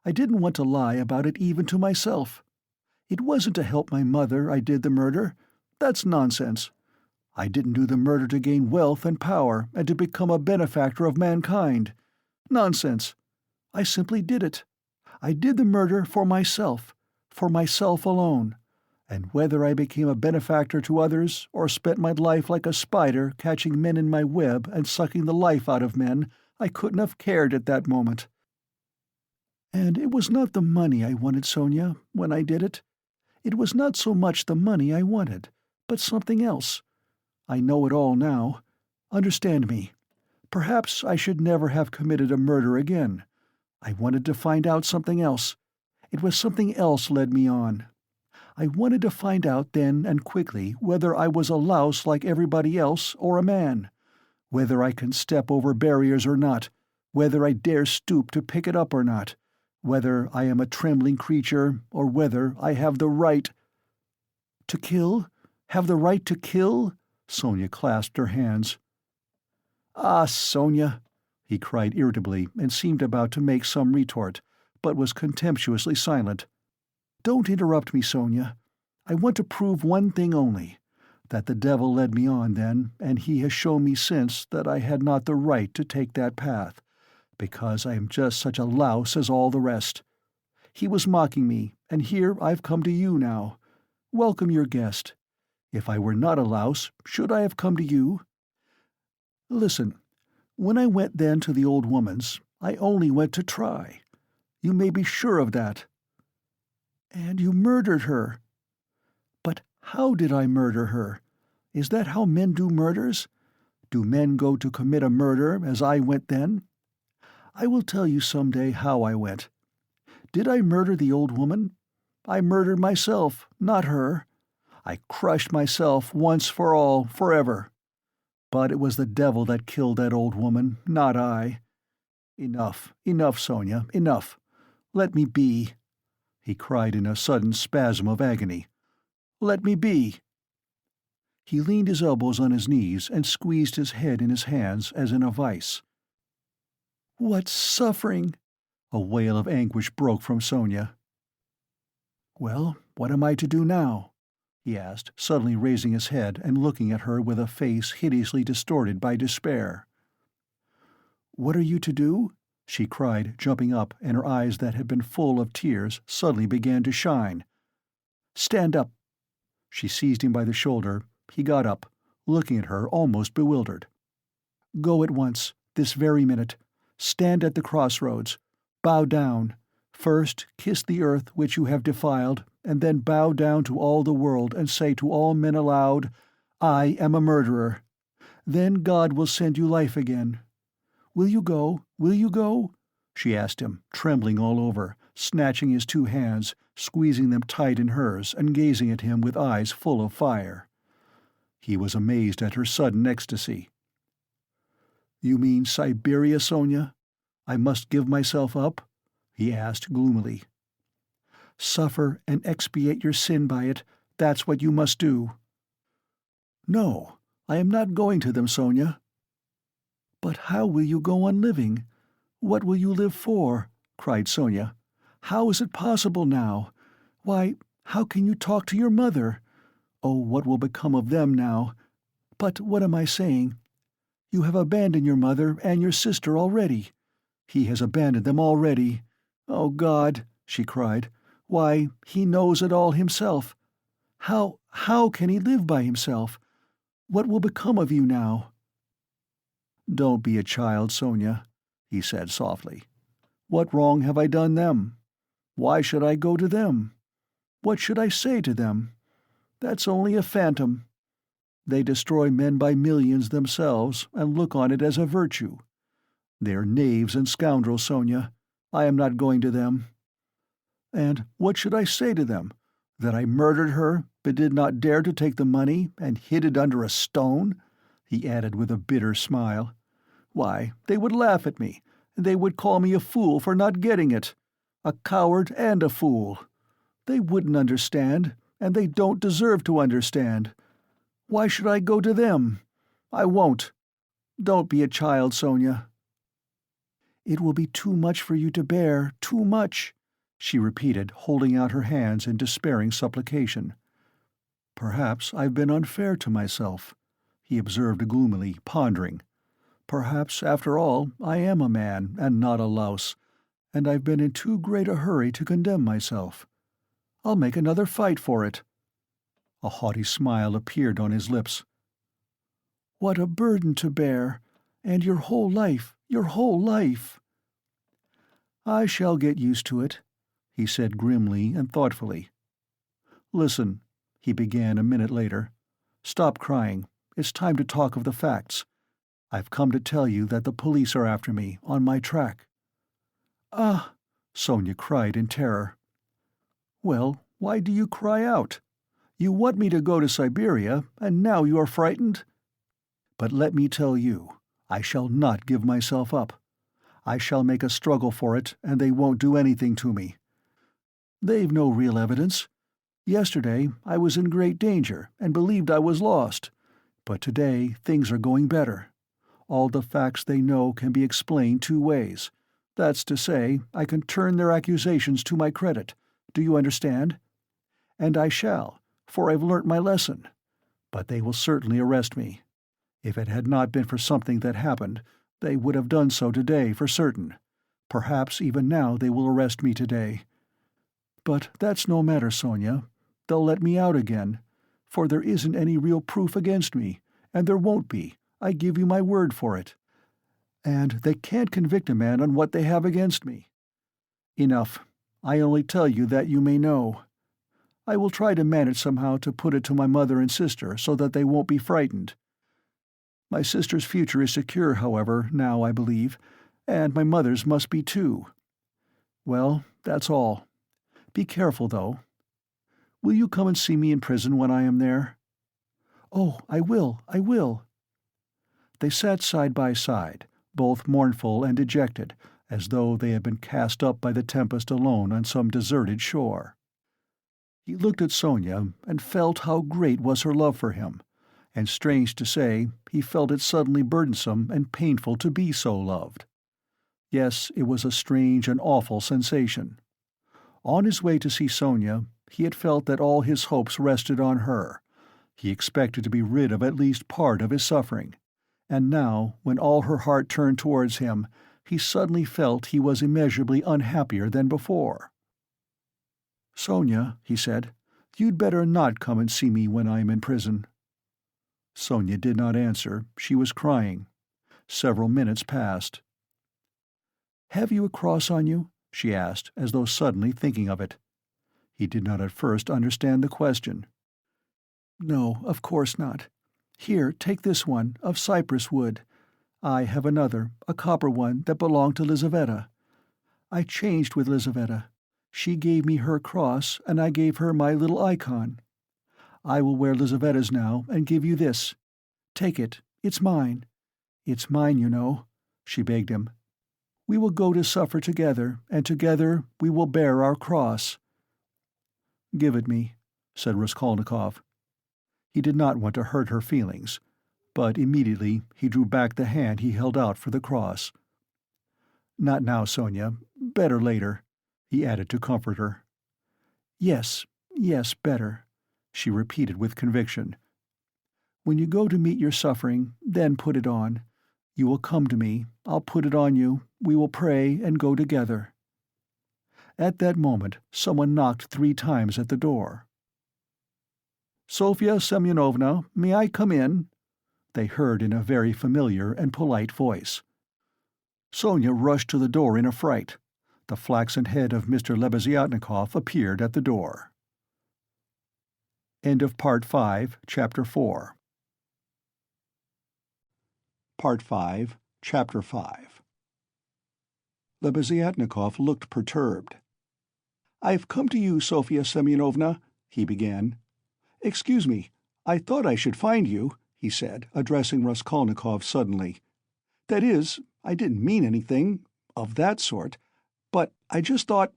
I didn't want to lie about it even to myself. It wasn't to help my mother I did the murder. That's nonsense. I didn't do the murder to gain wealth and power and to become a benefactor of mankind. Nonsense. I simply did it. I did the murder for myself alone, and whether I became a benefactor to others or spent my life like a spider catching men in my web and sucking the life out of men, I couldn't have cared at that moment. And it was not the money I wanted, Sonia, when I did it. It was not so much the money I wanted, but something else. I know it all now. Understand me. Perhaps I should never have committed a murder again. I wanted to find out something else. It was something else led me on. I wanted to find out then and quickly whether I was a louse like everybody else or a man, whether I can step over barriers or not, whether I dare stoop to pick it up or not, whether I am a trembling creature or whether I have the right— To kill? Have the right to kill? Sonia clasped her hands. "Ah, Sonia," he cried irritably, and seemed about to make some retort, but was contemptuously silent. "Don't interrupt me, Sonia. I want to prove one thing only, that the devil led me on then, and he has shown me since that I had not the right to take that path, because I am just such a louse as all the rest. He was mocking me, and here I've come to you now. Welcome your guest. If I were not a louse, should I have come to you? Listen, when I went then to the old woman's, I only went to try. You may be sure of that." "And you murdered her." "But how did I murder her? Is that how men do murders? Do men go to commit a murder as I went then? I will tell you some day how I went. Did I murder the old woman? I murdered myself, not her. I crushed myself once for all, forever. But it was the devil that killed that old woman, not I. Enough, enough, Sonia, enough. Let me be," he cried in a sudden spasm of agony. "Let me be." He leaned his elbows on his knees and squeezed his head in his hands as in a vice. "What suffering!" A wail of anguish broke from Sonia. "Well, what am I to do now?" he asked, suddenly raising his head and looking at her with a face hideously distorted by despair. "What are you to do?" she cried, jumping up, and her eyes that had been full of tears suddenly began to shine. "Stand up!" She seized him by the shoulder. He got up, looking at her almost bewildered. "Go at once, this very minute. Stand at the crossroads. Bow down. First kiss the earth which you have defiled, and then bow down to all the world and say to all men aloud, 'I am a murderer.' Then God will send you life again. Will you go? Will you go?" she asked him, trembling all over, snatching his two hands, squeezing them tight in hers, and gazing at him with eyes full of fire. He was amazed at her sudden ecstasy. "You mean Siberia, Sonia? I must give myself up?" he asked gloomily. "Suffer and expiate your sin by it, that's what you must do." "No, I am not going to them, Sonia." "But how will you go on living? What will you live for?" cried Sonia. "How is it possible now? Why, how can you talk to your mother? Oh, what will become of them now? But what am I saying? You have abandoned your mother and your sister already. He has abandoned them already. Oh, God!" she cried. "Why, he knows it all himself. How can he live by himself? What will become of you now?" "Don't be a child, Sonia," he said softly. What wrong have I done them? Why should I go to them? What should I say to them? That's only a phantom. They destroy men by millions themselves and look on it as a virtue. They're knaves and scoundrels, Sonia. I am not going to them. And what should I say to them? That I murdered her, but did not dare to take the money and hid it under a stone?" he added with a bitter smile. "Why, they would laugh at me, and they would call me a fool for not getting it. A coward and a fool. They wouldn't understand, and they don't deserve to understand. Why should I go to them? I won't. Don't be a child, Sonia." "It will be too much for you to bear, too much," she repeated, holding out her hands in despairing supplication. "Perhaps I've been unfair to myself," he observed gloomily, pondering. "Perhaps, after all, I am a man and not a louse, and I've been in too great a hurry to condemn myself. I'll make another fight for it." A haughty smile appeared on his lips. "What a burden to bear! And your whole life, your whole life!" "I shall get used to it," he said grimly and thoughtfully. "Listen," he began a minute later. "Stop crying. It's time to talk of the facts. I've come to tell you that the police are after me, on my track." "Ah!" Sonia cried in terror. "Well, why do you cry out? You want me to go to Siberia, and now you are frightened? But let me tell you, I shall not give myself up. I shall make a struggle for it, and they won't do anything to me. They've no real evidence. Yesterday I was in great danger and believed I was lost, but today things are going better. All the facts they know can be explained two ways. That's to say, I can turn their accusations to my credit. Do you understand? And I shall, for I've learnt my lesson. But they will certainly arrest me. If it had not been for something that happened, they would have done so today for certain. Perhaps even now they will arrest me today. But that's no matter, Sonia. They'll let me out again, for there isn't any real proof against me, and there won't be, I give you my word for it. And they can't convict a man on what they have against me. Enough. I only tell you that you may know. I will try to manage somehow to put it to my mother and sister so that they won't be frightened. My sister's future is secure, however, now, I believe, and my mother's must be too. Well, that's all. Be careful, though. Will you come and see me in prison when I am there?" "Oh, I will, I will." They sat side by side, both mournful and dejected, as though they had been cast up by the tempest alone on some deserted shore. He looked at Sonia and felt how great was her love for him, and strange to say, he felt it suddenly burdensome and painful to be so loved. Yes, it was a strange and awful sensation. On his way to see Sonia, he had felt that all his hopes rested on her. He expected to be rid of at least part of his suffering, and now, when all her heart turned towards him, he suddenly felt he was immeasurably unhappier than before. "Sonia," he said, "you'd better not come and see me when I am in prison." Sonia did not answer. She was crying. Several minutes passed. "Have you a cross on you?" she asked, as though suddenly thinking of it. He did not at first understand the question. "No, of course not. Here, take this one, of cypress wood. I have another, a copper one, that belonged to Lizaveta. I changed with Lizaveta. She gave me her cross, and I gave her my little icon. I will wear Lizaveta's now and give you this. Take it. It's mine. It's mine, you know," she begged him. "We will go to suffer together, and together we will bear our cross." "Give it me," said Raskolnikov. He did not want to hurt her feelings, but immediately he drew back the hand he held out for the cross. "Not now, Sonia. Better later," he added to comfort her. "Yes, yes, better," she repeated with conviction. "When you go to meet your suffering, then put it on. You will come to me, I'll put it on you, we will pray and go together." At that moment someone knocked 3 times at the door. "Sofya Semyonovna, may I come in?" they heard in a very familiar and polite voice. Sonia rushed to the door in a fright. the flaxen head of Mr. Lebeziatnikov appeared at the door. End of Part 5, Chapter 4. Part 5, Chapter 5. Lebeziatnikov looked perturbed. "I've come to you, Sofya Semyonovna," he began. "Excuse me, I thought I should find you," he said, addressing Raskolnikov suddenly. "That is, I didn't mean anything of that sort, but I just thought—"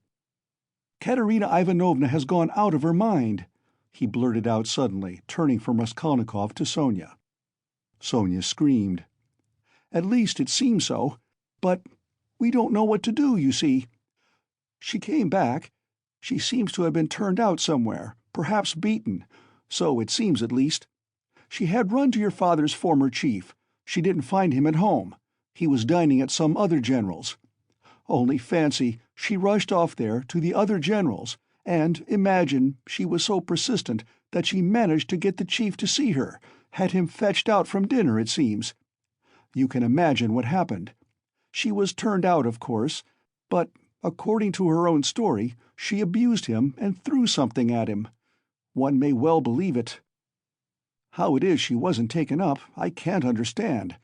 "Katerina Ivanovna has gone out of her mind," he blurted out suddenly, turning from Raskolnikov to Sonia. Sonia screamed. "At least it seems so, but we don't know what to do, you see. She came back. She seems to have been turned out somewhere, perhaps beaten, so it seems at least. She had run to your father's former chief. She didn't find him at home. He was dining at some other general's. Only fancy, she rushed off there to the other general's, and, imagine, she was so persistent that she managed to get the chief to see her, had him fetched out from dinner, it seems. You can imagine what happened. She was turned out, of course, but, according to her own story, she abused him and threw something at him. One may well believe it. How it is she wasn't taken up, I can't understand.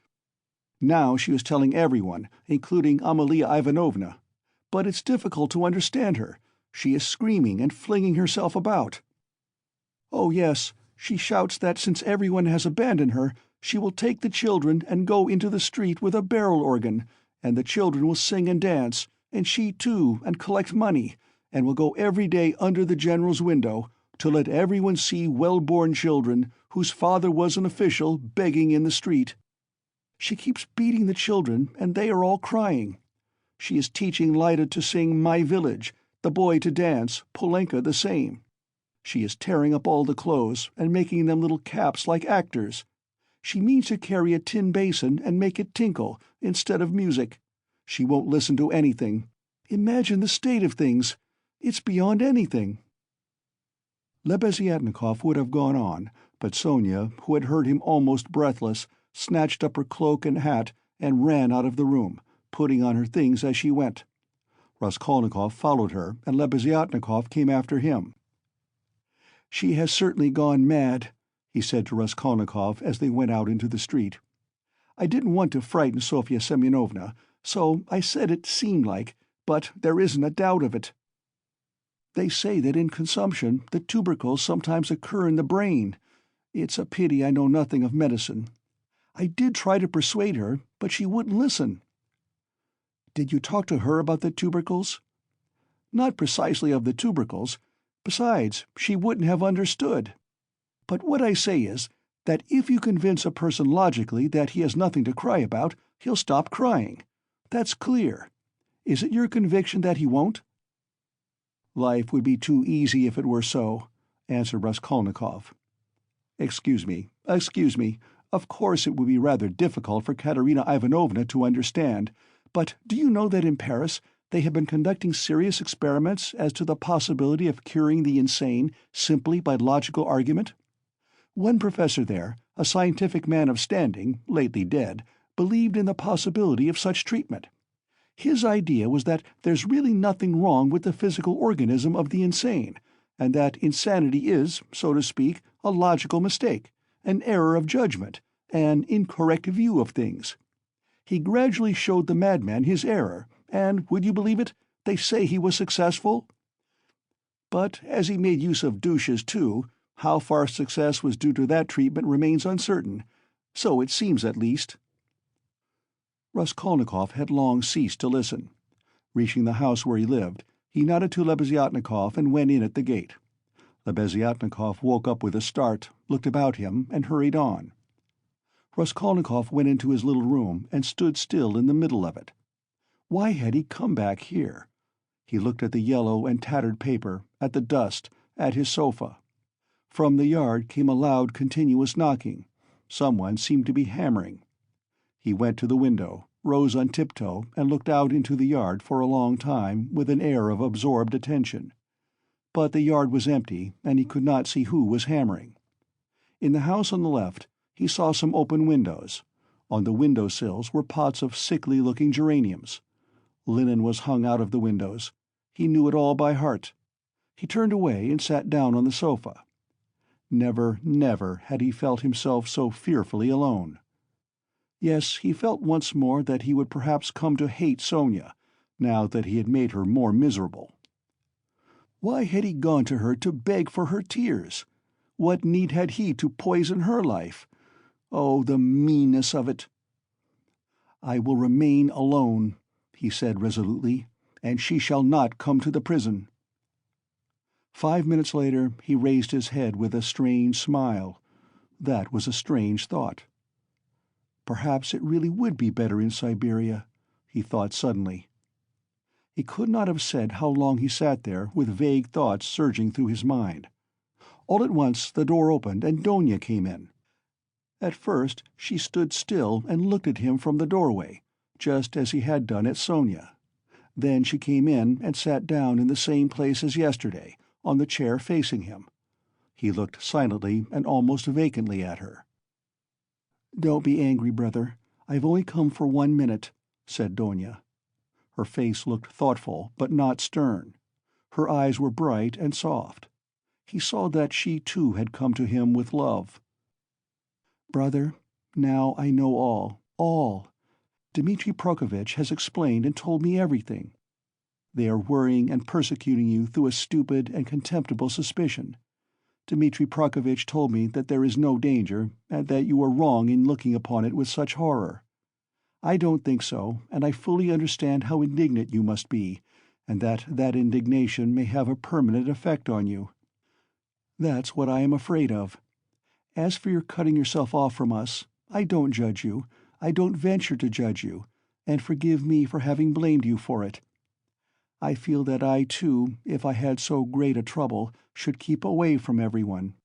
Now she is telling everyone, including Amalia Ivanovna. But it's difficult to understand her. She is screaming and flinging herself about. Oh yes, she shouts that since everyone has abandoned her, she will take the children and go into the street with a barrel organ, and the children will sing and dance, and she too, and collect money, and will go every day under the general's window, to let everyone see well-born children, whose father was an official, begging in the street. She keeps beating the children, and they are all crying. She is teaching Lyda to sing My Village, the boy to dance, Polenka the same. She is tearing up all the clothes, and making them little caps like actors. She means to carry a tin basin and make it tinkle, instead of music. She won't listen to anything. Imagine the state of things. It's beyond anything." Lebeziatnikov would have gone on, but Sonia, who had heard him almost breathless, snatched up her cloak and hat and ran out of the room, putting on her things as she went. Raskolnikov followed her, and Lebeziatnikov came after him. "She has certainly gone mad," he said to Raskolnikov as they went out into the street. "I didn't want to frighten Sofya Semyonovna, so I said it seemed like, but there isn't a doubt of it. They say that in consumption the tubercles sometimes occur in the brain. It's a pity I know nothing of medicine. I did try to persuade her, but she wouldn't listen." "Did you talk to her about the tubercles?" "Not precisely of the tubercles. Besides, she wouldn't have understood. But what I say is, that if you convince a person logically that he has nothing to cry about, he'll stop crying. That's clear. Is it your conviction that he won't?" "Life would be too easy if it were so," answered Raskolnikov. Excuse me. Of course it would be rather difficult for Katerina Ivanovna to understand, but do you know that in Paris they have been conducting serious experiments as to the possibility of curing the insane simply by logical argument? One professor there, a scientific man of standing, lately dead, believed in the possibility of such treatment. His idea was that there's really nothing wrong with the physical organism of the insane, and that insanity is, so to speak, a logical mistake, an error of judgment, an incorrect view of things. He gradually showed the madman his error, and, would you believe it, they say he was successful? But as he made use of douches too, how far success was due to that treatment remains uncertain. So it seems, at least. Raskolnikov had long ceased to listen. Reaching the house where he lived, he nodded to Lebeziatnikov and went in at the gate. Lebeziatnikov woke up with a start, looked about him, and hurried on. Raskolnikov went into his little room and stood still in the middle of it. Why had he come back here? He looked at the yellow and tattered paper, at the dust, at his sofa. From the yard came a loud, continuous knocking. Someone seemed to be hammering. He went to the window, rose on tiptoe, and looked out into the yard for a long time with an air of absorbed attention. But the yard was empty, and he could not see who was hammering. In the house on the left, he saw some open windows. On the window-sills were pots of sickly-looking geraniums. Linen was hung out of the windows. He knew it all by heart. He turned away and sat down on the sofa. Never, never had he felt himself so fearfully alone. Yes, he felt once more that he would perhaps come to hate Sonia, now that he had made her more miserable. Why had he gone to her to beg for her tears? What need had he to poison her life? Oh, the meanness of it! "I will remain alone," he said resolutely, "and she shall not come to the prison." 5 minutes later he raised his head with a strange smile. That was a strange thought. Perhaps it really would be better in Siberia, he thought suddenly. He could not have said how long he sat there with vague thoughts surging through his mind. All at once the door opened and Donia came in. At first she stood still and looked at him from the doorway, just as he had done at Sonia. Then she came in and sat down in the same place as yesterday, on the chair facing him. He looked silently and almost vacantly at her. "Don't be angry, brother. I've only come for 1 minute," said Donia. Her face looked thoughtful, but not stern. Her eyes were bright and soft. He saw that she too had come to him with love. "Brother, now I know all. Dmitri Prokofitch has explained and told me everything. They are worrying and persecuting you through a stupid and contemptible suspicion. Dmitri Prokofitch told me that there is no danger, and that you are wrong in looking upon it with such horror. I don't think so, and I fully understand how indignant you must be, and that indignation may have a permanent effect on you. That's what I am afraid of. As for your cutting yourself off from us, I don't judge you, I don't venture to judge you, and forgive me for having blamed you for it. I feel that I, too, if I had so great a trouble, should keep away from everyone.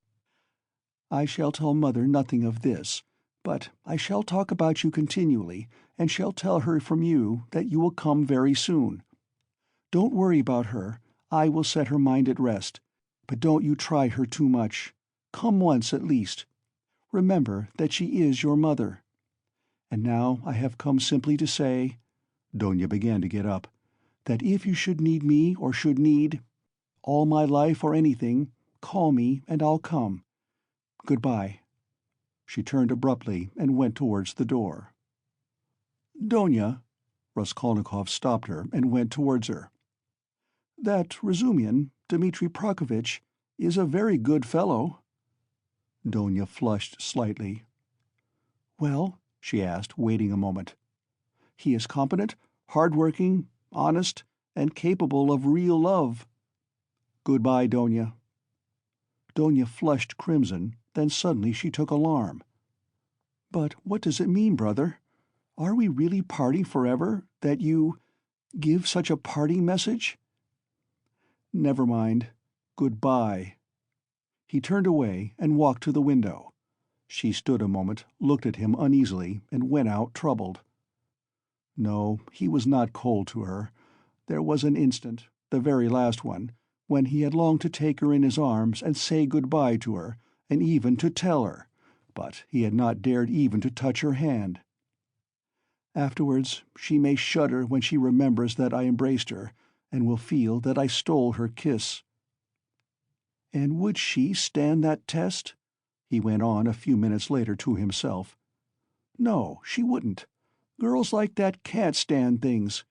I shall tell Mother nothing of this, but I shall talk about you continually, and shall tell her from you that you will come very soon. Don't worry about her, I will set her mind at rest, but don't you try her too much. Come once at least. Remember that she is your mother. And now I have come simply to say," Donia began to get up, "that if you should need me or should need all my life or anything, call me and I'll come. Goodbye." She turned abruptly and went towards the door. "Donia," Raskolnikov stopped her and went towards her. "That Razumian, Dmitri Prokofitch, is a very good fellow." Donia flushed slightly. "Well?" she asked, waiting a moment. "He is competent, hard-working, honest, and capable of real love." "Goodbye, Donia." Donia flushed crimson, then suddenly she took alarm. "But what does it mean, brother? Are we really parting forever, that you give such a parting message?" "Never mind. Goodbye." He turned away and walked to the window. She stood a moment, looked at him uneasily, and went out troubled. No, he was not cold to her. There was an instant, the very last one, when he had longed to take her in his arms and say goodbye to her, and even to tell her, but he had not dared even to touch her hand. "Afterwards she may shudder when she remembers that I embraced her, and will feel that I stole her kiss." And would she stand that test? He went on a few minutes later to himself. No, she wouldn't. Girls like that can't stand things.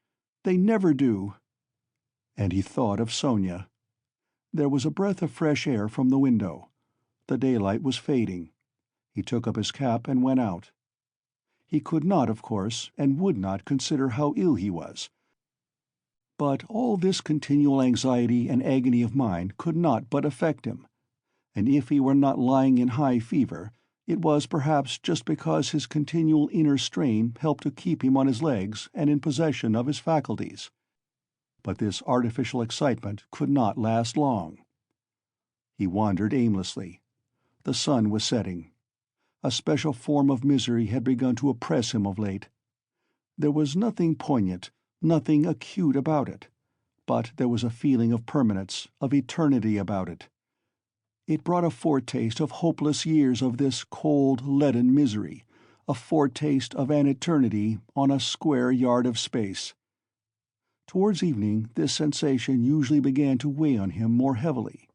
They never do. And he thought of Sonia. There was a breath of fresh air from the window. The daylight was fading. He took up his cap and went out. He could not, of course, and would not consider how ill he was. But all this continual anxiety and agony of mind could not but affect him, and if he were not lying in high fever, it was perhaps just because his continual inner strain helped to keep him on his legs and in possession of his faculties. But this artificial excitement could not last long. He wandered aimlessly. The sun was setting. A special form of misery had begun to oppress him of late. There was nothing poignant, nothing acute about it, but there was a feeling of permanence, of eternity about it. It brought a foretaste of hopeless years of this cold, leaden misery, a foretaste of an eternity on a square yard of space. Towards evening this sensation usually began to weigh on him more heavily.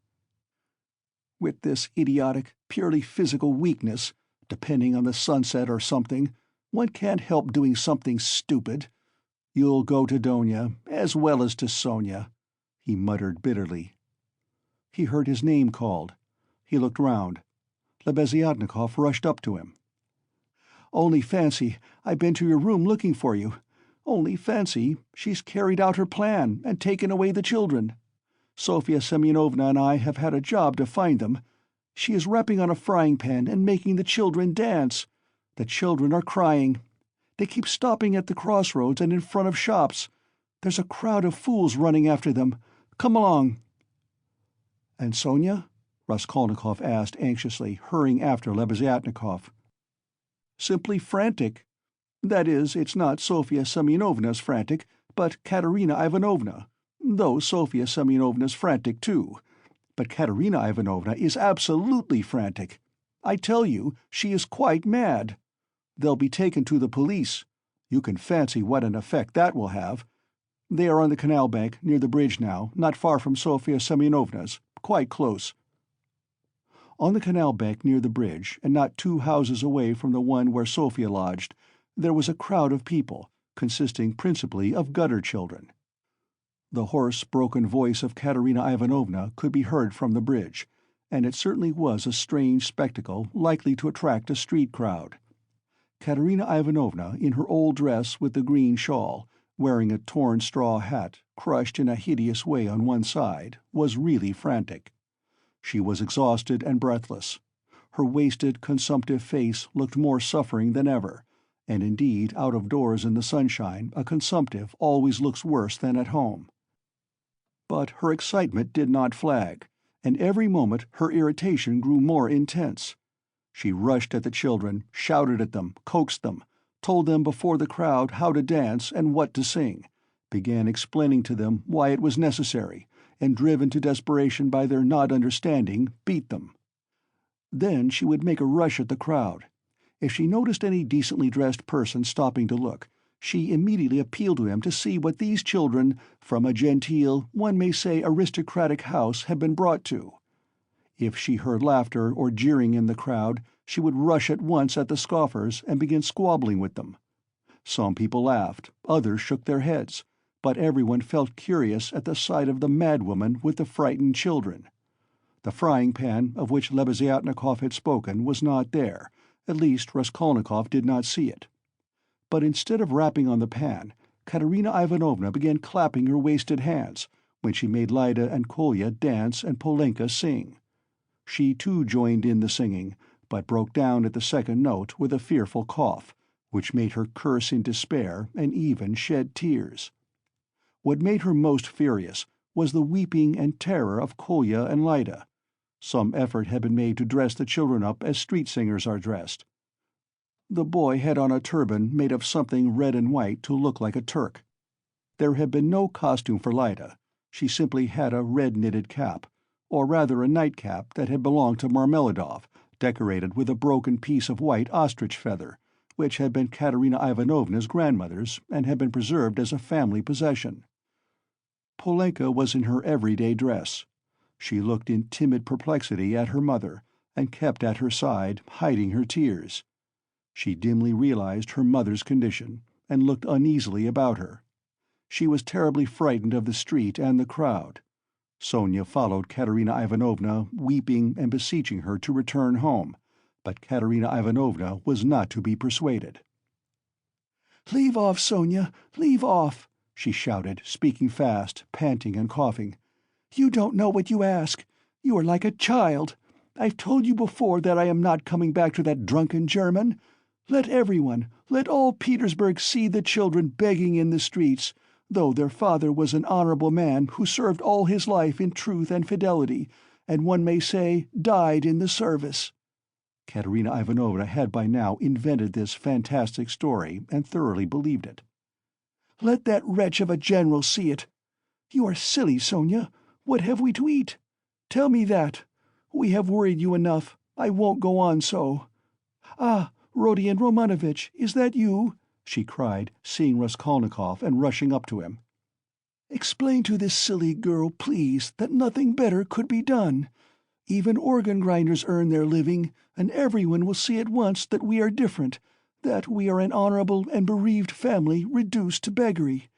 With this idiotic, purely physical weakness, depending on the sunset or something, one can't help doing something stupid. You'll go to Donia, as well as to Sonia, he muttered bitterly. He heard his name called. He looked round. Lebeziatnikov rushed up to him. "Only fancy, I've been to your room looking for you. Only fancy, she's carried out her plan and taken away the children. Sofya Semyonovna and I have had a job to find them. She is rapping on a frying pan and making the children dance. The children are crying. They keep stopping at the crossroads and in front of shops. There's a crowd of fools running after them. Come along." "And Sonia?" Raskolnikov asked anxiously, hurrying after Lebeziatnikov. "Simply frantic. That is, it's not Sofya Semyonovna's frantic, but Katerina Ivanovna, though Sofya Semyonovna's frantic too. But Katerina Ivanovna is absolutely frantic. I tell you, she is quite mad. They'll be taken to the police. You can fancy what an effect that will have. They are on the canal bank, near the bridge now, not far from Sofya Semyonovna's, quite close." On the canal bank near the bridge, and not 2 houses away from the one where Sofya lodged, there was a crowd of people, consisting principally of gutter children. The hoarse, broken voice of Katerina Ivanovna could be heard from the bridge, and it certainly was a strange spectacle likely to attract a street crowd. Katerina Ivanovna, in her old dress with the green shawl, wearing a torn straw hat, crushed in a hideous way on one side, was really frantic. She was exhausted and breathless. Her wasted, consumptive face looked more suffering than ever, and indeed out of doors in the sunshine a consumptive always looks worse than at home. But her excitement did not flag, and every moment her irritation grew more intense. She rushed at the children, shouted at them, coaxed them, told them before the crowd how to dance and what to sing, began explaining to them why it was necessary, and driven to desperation by their not understanding, beat them. Then she would make a rush at the crowd. If she noticed any decently dressed person stopping to look, she immediately appealed to him to see what these children, from a genteel, one may say aristocratic house, had been brought to. If she heard laughter or jeering in the crowd, she would rush at once at the scoffers and begin squabbling with them. Some people laughed, others shook their heads, but everyone felt curious at the sight of the madwoman with the frightened children. The frying pan of which Lebeziatnikov had spoken was not there, at least Raskolnikov did not see it. But instead of rapping on the pan, Katerina Ivanovna began clapping her wasted hands, when she made Lida and Kolya dance and Polenka sing. She too joined in the singing, but broke down at the second note with a fearful cough, which made her curse in despair and even shed tears. What made her most furious was the weeping and terror of Kolya and Lida. Some effort had been made to dress the children up as street singers are dressed. The boy had on a turban made of something red and white to look like a Turk. There had been no costume for Lida. She simply had a red knitted cap, or rather a nightcap that had belonged to Marmeladov, decorated with a broken piece of white ostrich feather, which had been Katerina Ivanovna's grandmother's and had been preserved as a family possession. Polenka was in her everyday dress. She looked in timid perplexity at her mother, and kept at her side, hiding her tears. She dimly realized her mother's condition, and looked uneasily about her. She was terribly frightened of the street and the crowd. Sonia followed Katerina Ivanovna, weeping and beseeching her to return home, but Katerina Ivanovna was not to be persuaded. "Leave off, Sonia, leave off!" she shouted, speaking fast, panting and coughing. "You don't know what you ask. You are like a child. I've told you before that I am not coming back to that drunken German. Let everyone, let all Petersburg see the children begging in the streets, though their father was an honorable man who served all his life in truth and fidelity, and one may say died in the service." Katerina Ivanovna had by now invented this fantastic story and thoroughly believed it. "Let that wretch of a general see it. You are silly, Sonia. What have we to eat? Tell me that. We have worried you enough. I won't go on so. Ah, Rodion Romanovitch, is that you?" she cried, seeing Raskolnikov and rushing up to him. Explain to this silly girl, please, that nothing better could be done. Even organ grinders earn their living, and everyone will see at once that we are different, that we are an honorable and bereaved family reduced to beggary.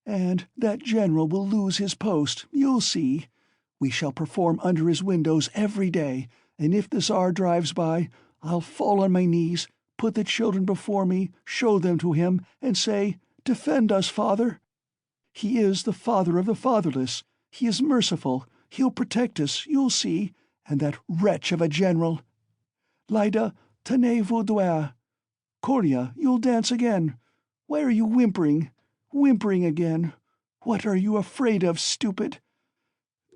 And that general will lose his post, you'll see. We shall perform under his windows every day, and if the Tsar drives by, I'll fall on my knees, put the children before me, show them to him, and say, 'Defend us, Father.' He is the father of the fatherless. He is merciful. He'll protect us, you'll see. And that wretch of a general. Lyda, tenez-vous droit. Kolya, you'll dance again. Why are you whimpering? Whimpering again. What are you afraid of, stupid?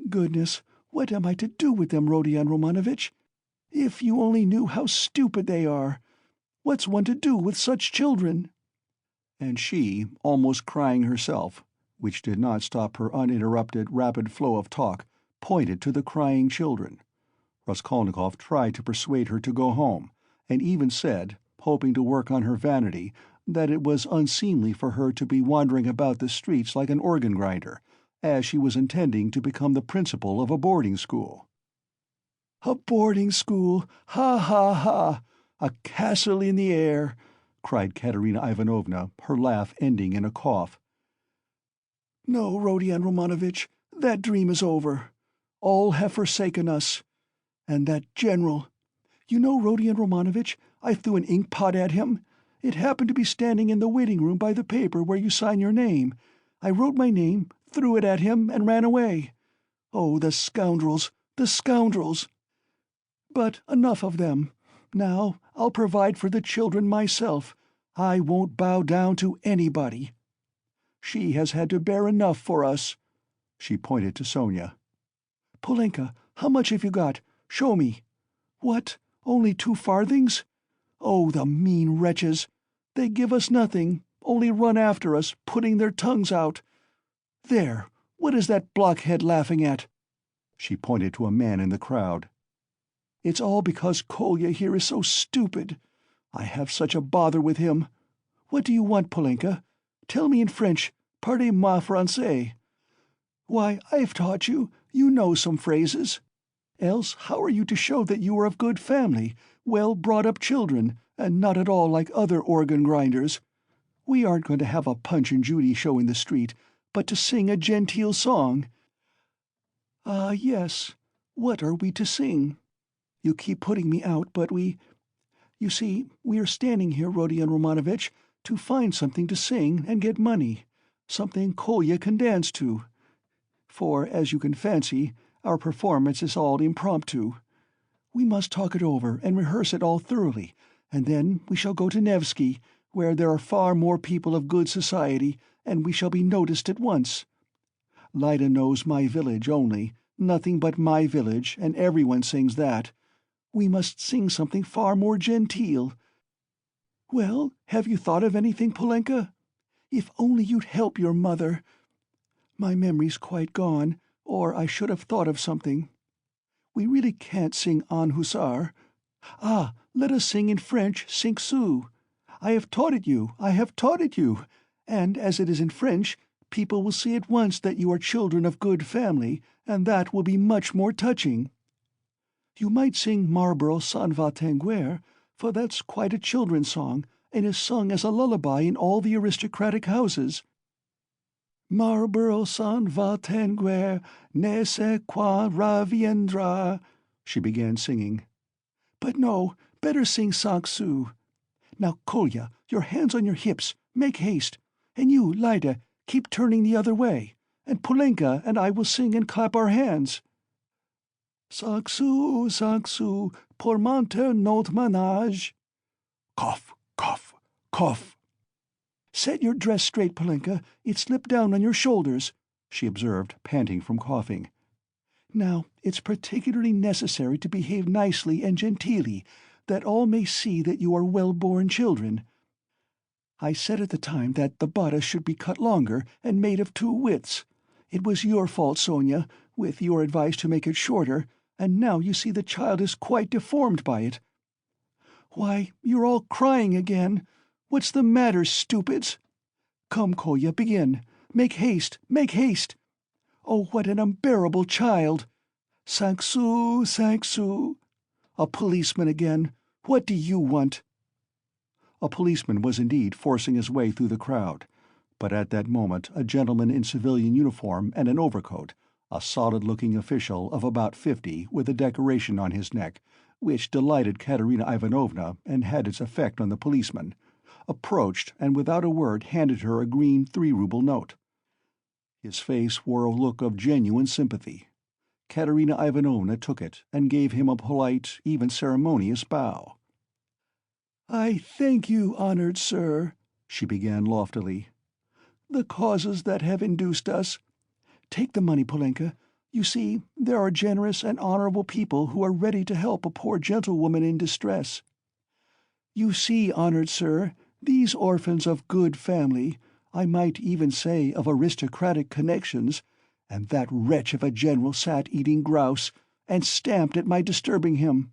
Goodness, what am I to do with them, Rodion Romanovitch? If you only knew how stupid they are. What's one to do with such children?" And she, almost crying herself, which did not stop her uninterrupted, rapid flow of talk, pointed to the crying children. Raskolnikov tried to persuade her to go home, and even said, hoping to work on her vanity, that it was unseemly for her to be wandering about the streets like an organ grinder, as she was intending to become the principal of a boarding school. "A boarding school! Ha, ha, ha! A castle in the air!" cried Katerina Ivanovna, her laugh ending in a cough. "No, Rodion Romanovitch, that dream is over. All have forsaken us. And that general. You know, Rodion Romanovitch, I threw an ink-pot at him. It happened to be standing in the waiting-room by the paper where you sign your name. I wrote my name, threw it at him, and ran away. Oh, the scoundrels, the scoundrels! But enough of them. Now I'll provide for the children myself. I won't bow down to anybody. She has had to bear enough for us." She pointed to Sonia. "Polenka, how much have you got? Show me. What? Only 2 farthings? Oh, the mean wretches! They give us nothing, only run after us, putting their tongues out. There, what is that blockhead laughing at?" She pointed to a man in the crowd. "It's all because Kolya here is so stupid. I have such a bother with him. What do you want, Polenka? Tell me in French, parlez-moi français. Why, I've taught you, you know some phrases. Else how are you to show that you are of good family, well-brought-up children, and not at all like other organ grinders? We aren't going to have a Punch and Judy show in the street, but to sing a genteel song." "Ah, yes. What are we to sing? You keep putting me out, but you see, we are standing here, Rodion Romanovitch, to find something to sing and get money, something Kolya can dance to. For, as you can fancy, our performance is all impromptu. We must talk it over and rehearse it all thoroughly, and then we shall go to Nevsky, where there are far more people of good society, and we shall be noticed at once. Lyda knows my village only, nothing but my village, and everyone sings that. We must sing something far more genteel. Well, have you thought of anything, Polenka? If only you'd help your mother. My memory's quite gone, or I should have thought of something. We really can't sing An Hussar. Ah, let us sing in French Cinq Sous. I have taught it you, I have taught it you, and as it is in French, people will see at once that you are children of good family, and that will be much more touching. You might sing Marlborough s'en va t'enguer, for that's quite a children's song, and is sung as a lullaby in all the aristocratic houses. Marlborough s'en va t'enguer, ne sait quand reviendra, she began singing. But no, better sing Cinq Sous. Now, Kolya, your hands on your hips, make haste, and you, Lyda, keep turning the other way, and Polenka and I will sing and clap our hands. Cinq sous, pour monter notre ménage. Cough, cough, cough. Set your dress straight, Polenka. It slipped down on your shoulders, she observed, panting from coughing. Now, it's particularly necessary to behave nicely and genteelly, that all may see that you are well-born children. I said at the time that the bodice should be cut longer and made of 2 widths. It was your fault, Sonia, with your advice to make it shorter, and now you see the child is quite deformed by it. Why, you're all crying again. What's the matter, stupids? Come, Kolya, begin. Make haste! Make haste! Oh, what an unbearable child! Cinq sous, 5 sous. A policeman again! What do you want?" A policeman was indeed forcing his way through the crowd, but at that moment a gentleman in civilian uniform and an overcoat, a solid-looking official of about 50 with a decoration on his neck, which delighted Katerina Ivanovna and had its effect on the policeman, approached and without a word handed her a green 3-ruble note. His face wore a look of genuine sympathy. Katerina Ivanovna took it and gave him a polite, even ceremonious bow. "I thank you, honored sir," she began loftily. "The causes that have induced us— Take the money, Polenka. You see, there are generous and honorable people who are ready to help a poor gentlewoman in distress. You see, honored sir, these orphans of good family, I might even say of aristocratic connections, and that wretch of a general sat eating grouse, and stamped at my disturbing him.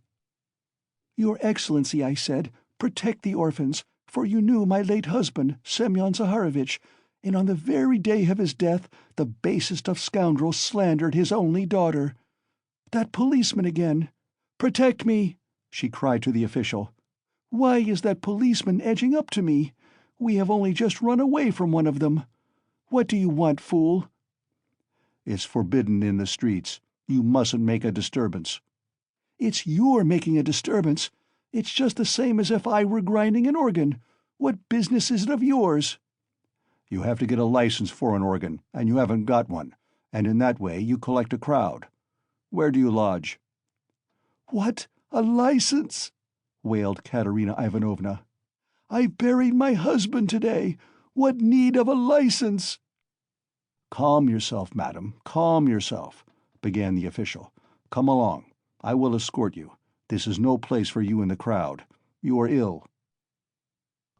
'Your Excellency,' I said, 'protect the orphans, for you knew my late husband, Semyon Zaharovitch, and on the very day of his death the basest of scoundrels slandered his only daughter. That policeman again! Protect me!' she cried to the official. 'Why is that policeman edging up to me? We have only just run away from one of them. What do you want, fool?' 'It's forbidden in the streets. You mustn't make a disturbance.' 'It's you're making a disturbance. It's just the same as if I were grinding an organ. What business is it of yours?' 'You have to get a license for an organ, and you haven't got one, and in that way you collect a crowd. Where do you lodge?' 'What? A license?' wailed Katerina Ivanovna. 'I buried my husband today. What need of a license?' 'Calm yourself, madam, calm yourself,' began the official. 'Come along. I will escort you. This is no place for you in the crowd. You are ill.'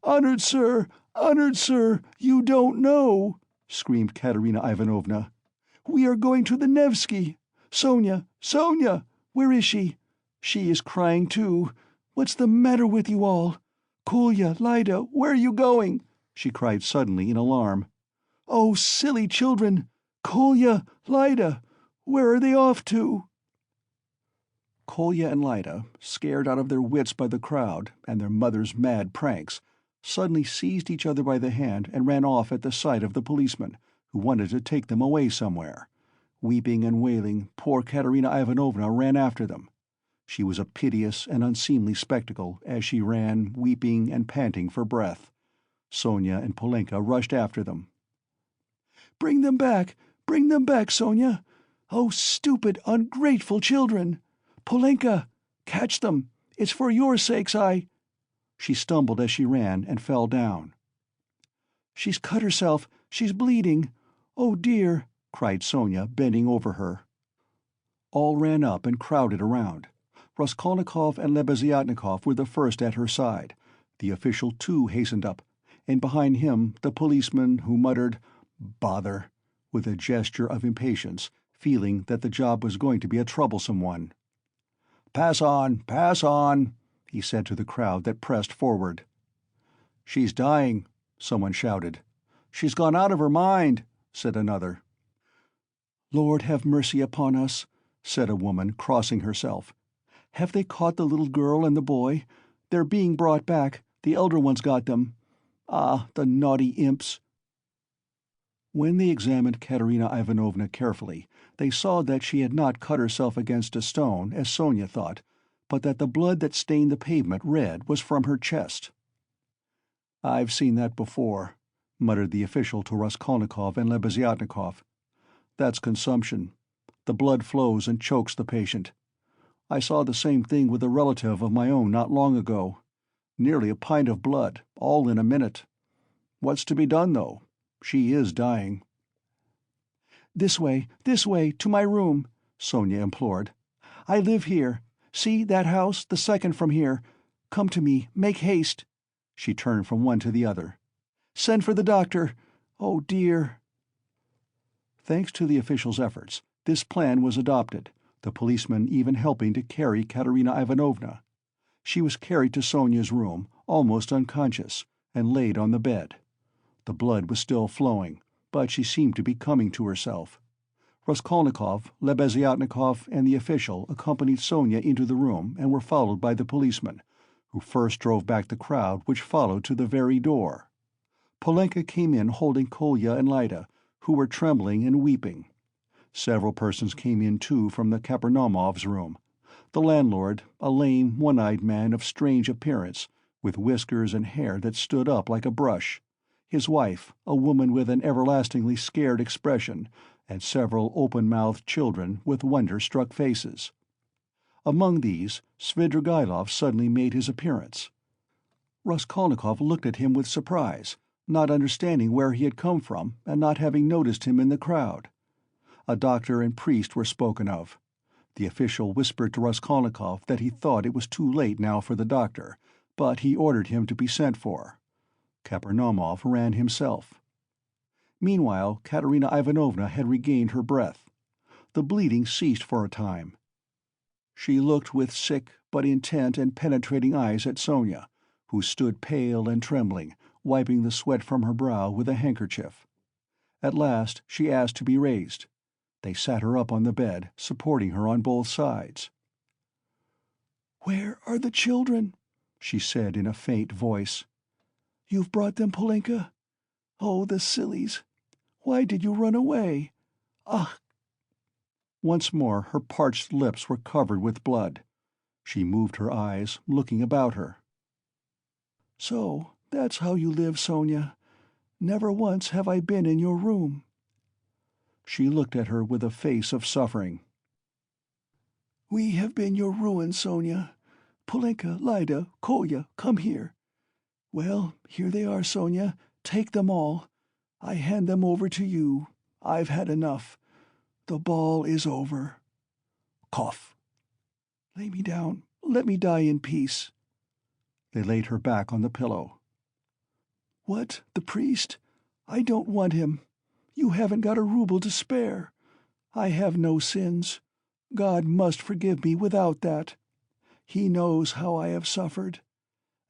'Honored sir, you don't know!' screamed Katerina Ivanovna. 'We are going to the Nevsky. Sonia, where is she? She is crying too. What's the matter with you all? Kolya, Lyda, where are you going?' she cried suddenly in alarm. 'Oh, silly children! Kolya, Lyda, where are they off to?' Kolya and Lyda, scared out of their wits by the crowd and their mother's mad pranks, suddenly seized each other by the hand and ran off at the sight of the policeman, who wanted to take them away somewhere. Weeping and wailing, poor Katerina Ivanovna ran after them. She was a piteous and unseemly spectacle as she ran, weeping and panting for breath. Sonia and Polenka rushed after them. Bring them back, Sonia! Oh, stupid, ungrateful children! Polenka, catch them! It's for your sakes I—' She stumbled as she ran and fell down. 'She's cut herself! She's bleeding! Oh, dear!' cried Sonia, bending over her. All ran up and crowded around. Raskolnikov and Lebeziatnikov were the first at her side. The official too hastened up, and behind him the policeman, who muttered, "Bother," with a gesture of impatience, feeling that the job was going to be a troublesome one. Pass on, he said to the crowd that pressed forward. "She's dying," someone shouted. "She's gone out of her mind," said another. "Lord, have mercy upon us," said a woman, crossing herself. "Have they caught the little girl and the boy? They're being brought back. The elder one's got them. Ah, the naughty imps!" When they examined Katerina Ivanovna carefully, they saw that she had not cut herself against a stone, as Sonia thought, but that the blood that stained the pavement red was from her chest. "I've seen that before," muttered the official to Raskolnikov and Lebeziatnikov. "That's consumption. The blood flows and chokes the patient. I saw the same thing with a relative of my own not long ago. Nearly a pint of blood, all in a minute. What's to be done, though? She is dying." This way, to my room," Sonia implored. "I live here. See, that house, the second from here. Come to me, make haste." She turned from one to the other. "Send for the doctor. Oh, dear." Thanks to the official's efforts, this plan was adopted, the policeman even helping to carry Katerina Ivanovna. She was carried to Sonia's room, almost unconscious, and laid on the bed. The blood was still flowing, but she seemed to be coming to herself. Raskolnikov, Lebeziatnikov, and the official accompanied Sonia into the room and were followed by the policeman, who first drove back the crowd which followed to the very door. Polenka came in holding Kolya and Lyda, who were trembling and weeping. Several persons came in too from the Kapernaumovs' room. The landlord, a lame, one-eyed man of strange appearance, with whiskers and hair that stood up like a brush; his wife, a woman with an everlastingly scared expression, and several open-mouthed children with wonder-struck faces. Among these, Svidrigaïlov suddenly made his appearance. Raskolnikov looked at him with surprise, not understanding where he had come from and not having noticed him in the crowd. A doctor and priest were spoken of. The official whispered to Raskolnikov that he thought it was too late now for the doctor, but he ordered him to be sent for. Kapernaumov ran himself. Meanwhile, Katerina Ivanovna had regained her breath. The bleeding ceased for a time. She looked with sick but intent and penetrating eyes at Sonia, who stood pale and trembling, wiping the sweat from her brow with a handkerchief. At last she asked to be raised. They sat her up on the bed, supporting her on both sides. "Where are the children?" she said in a faint voice. "You've brought them, Polenka? Oh, the sillies! Why did you run away? Ah!" Once more her parched lips were covered with blood. She moved her eyes, looking about her. "So that's how you live, Sonia. Never once have I been in your room." She looked at her with a face of suffering. "We have been your ruin, Sonia. Polenka, Lyda, Kolya, come here. Well, here they are, Sonia. Take them all. I hand them over to you. I've had enough. The ball is over. Cough. Lay me down. Let me die in peace." They laid her back on the pillow. "What, the priest? I don't want him. You haven't got a rouble to spare. I have no sins. God must forgive me without that. He knows how I have suffered.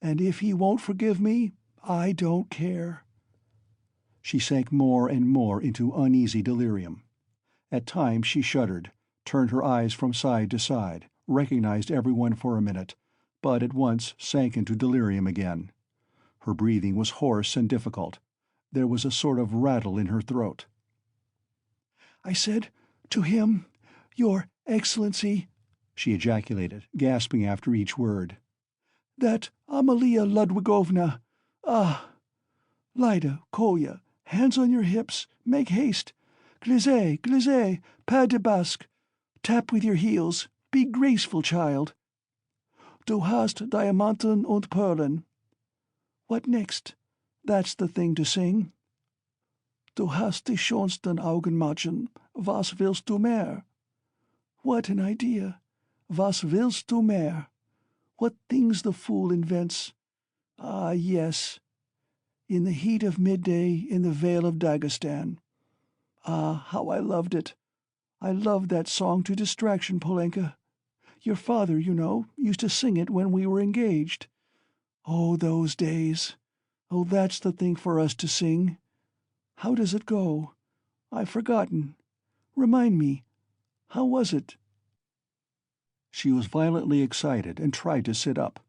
And if he won't forgive me, I don't care." She sank more and more into uneasy delirium. At times she shuddered, turned her eyes from side to side, recognized everyone for a minute, but at once sank into delirium again. Her breathing was hoarse and difficult. There was a sort of rattle in her throat. "I said, to him, 'Your Excellency,'" she ejaculated, gasping after each word, "that Amalia Ludwigovna. Ah! Lyda, Kolya, hands on your hips, make haste. Glissez, glissez, pas de basque. Tap with your heels, be graceful, child. Du hast Diamanten und Perlen. What next? That's the thing to sing. Du hast die schönsten Augen, Mädchen, was willst du mehr? What an idea! Was willst du mehr? What things the fool invents! Ah, yes. In the heat of midday in the Vale of Dagestan. Ah, how I loved it! I loved that song to distraction, Polenka. Your father, you know, used to sing it when we were engaged. Oh, those days! Oh, that's the thing for us to sing. How does it go? I've forgotten. Remind me. How was it?" She was violently excited and tried to sit up.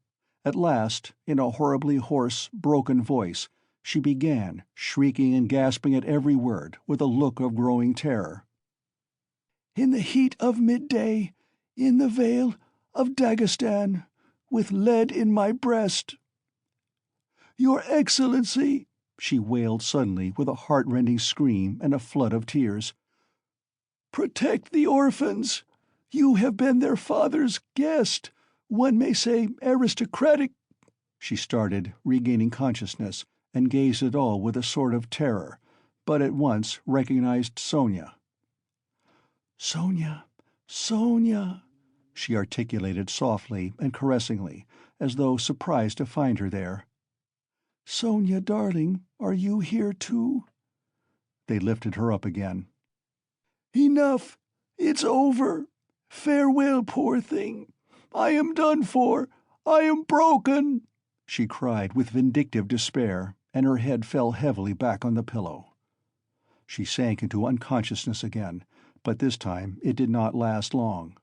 At last, in a horribly hoarse, broken voice, she began, shrieking and gasping at every word, with a look of growing terror. "In the heat of midday, in the Vale of Dagestan, with lead in my breast. Your Excellency," she wailed suddenly with a heart-rending scream and a flood of tears, "protect the orphans. You have been their father's guest, one may say aristocratic—" She started, regaining consciousness, and gazed at all with a sort of terror, but at once recognized Sonia. "Sonia, Sonia," she articulated softly and caressingly, as though surprised to find her there. "Sonia, darling, are you here too?" They lifted her up again. "Enough! It's over! Farewell, poor thing! I am done for! I am broken!" she cried with vindictive despair, and her head fell heavily back on the pillow. She sank into unconsciousness again, but this time it did not last long.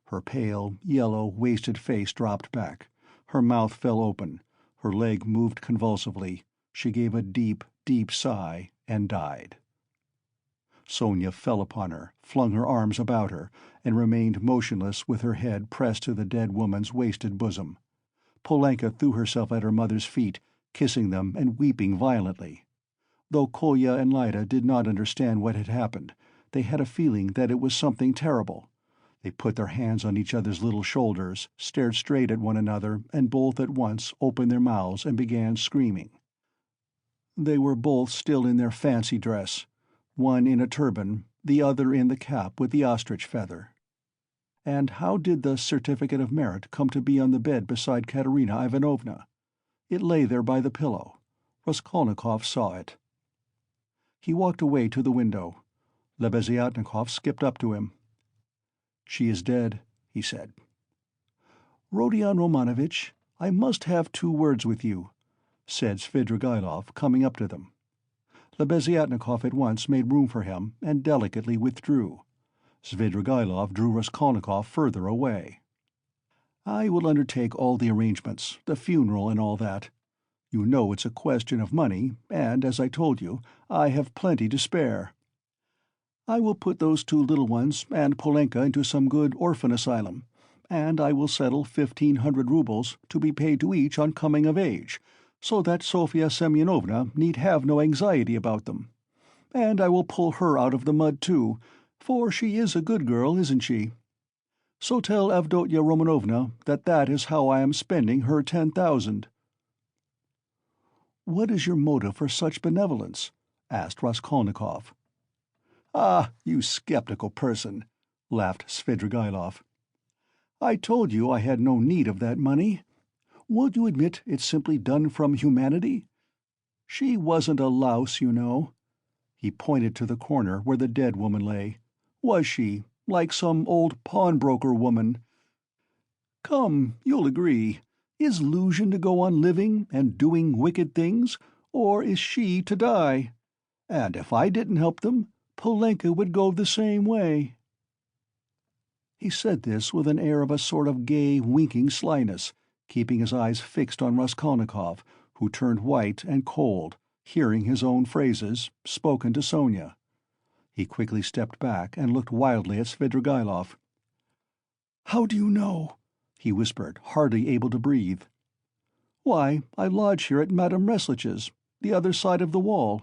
Her pale, yellow, wasted face dropped back. Her mouth fell open. Her leg moved convulsively. She gave a deep, deep sigh and died. Sonia fell upon her, flung her arms about her, and remained motionless with her head pressed to the dead woman's wasted bosom. Polenka threw herself at her mother's feet, kissing them and weeping violently. Though Kolya and Lyda did not understand what had happened, they had a feeling that it was something terrible. They put their hands on each other's little shoulders, stared straight at one another, and both at once opened their mouths and began screaming. They were both still in their fancy dress, one in a turban, the other in the cap with the ostrich feather. And how did the certificate of merit come to be on the bed beside Katerina Ivanovna? It lay there by the pillow. Raskolnikov saw it. He walked away to the window. Lebeziatnikov skipped up to him. "She is dead," he said. "Rodion Romanovitch, I must have 2 words with you," said Svidrigaïlov, coming up to them. Lebeziatnikov at once made room for him and delicately withdrew. Svidrigaïlov drew Raskolnikov further away. "I will undertake all the arrangements, the funeral and all that. You know it's a question of money, and, as I told you, I have plenty to spare. I will put those 2 little ones and Polenka into some good orphan asylum, and I will settle 1,500 roubles to be paid to each on coming of age, so that Sofya Semyonovna need have no anxiety about them. And I will pull her out of the mud too, for she is a good girl, isn't she? So tell Avdotya Romanovna that that is how I am spending her 10,000. "What is your motive for such benevolence?" asked Raskolnikov. "Ah, you skeptical person," laughed Svidrigaïlov. "I told you I had no need of that money. Won't you admit it's simply done from humanity? She wasn't a louse, you know." He pointed to the corner where the dead woman lay. "Was she, like some old pawnbroker woman? Come, you'll agree. Is Luzhin to go on living and doing wicked things, or is she to die? And if I didn't help them, Polenka would go the same way." He said this with an air of a sort of gay, winking slyness, keeping his eyes fixed on Raskolnikov, who turned white and cold, hearing his own phrases, spoken to Sonia. He quickly stepped back and looked wildly at Svidrigaïlov. "How do you know?" he whispered, hardly able to breathe. "Why, I lodge here at Madame Reslich's, the other side of the wall.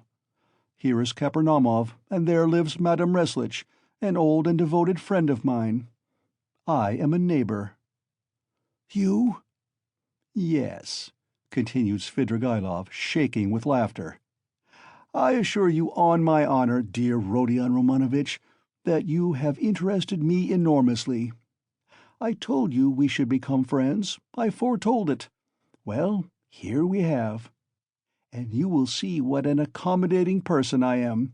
Here is Kapernaumov, and there lives Madame Reslich, an old and devoted friend of mine. I am a neighbor." "You?" "Yes," continued Svidrigaïlov, shaking with laughter. "I assure you on my honor, dear Rodion Romanovitch, that you have interested me enormously. I told you we should become friends. I foretold it. Well, here we have. And you will see what an accommodating person I am.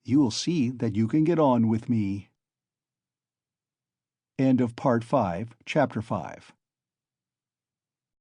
You will see that you can get on with me." End of Part 5, Chapter 5.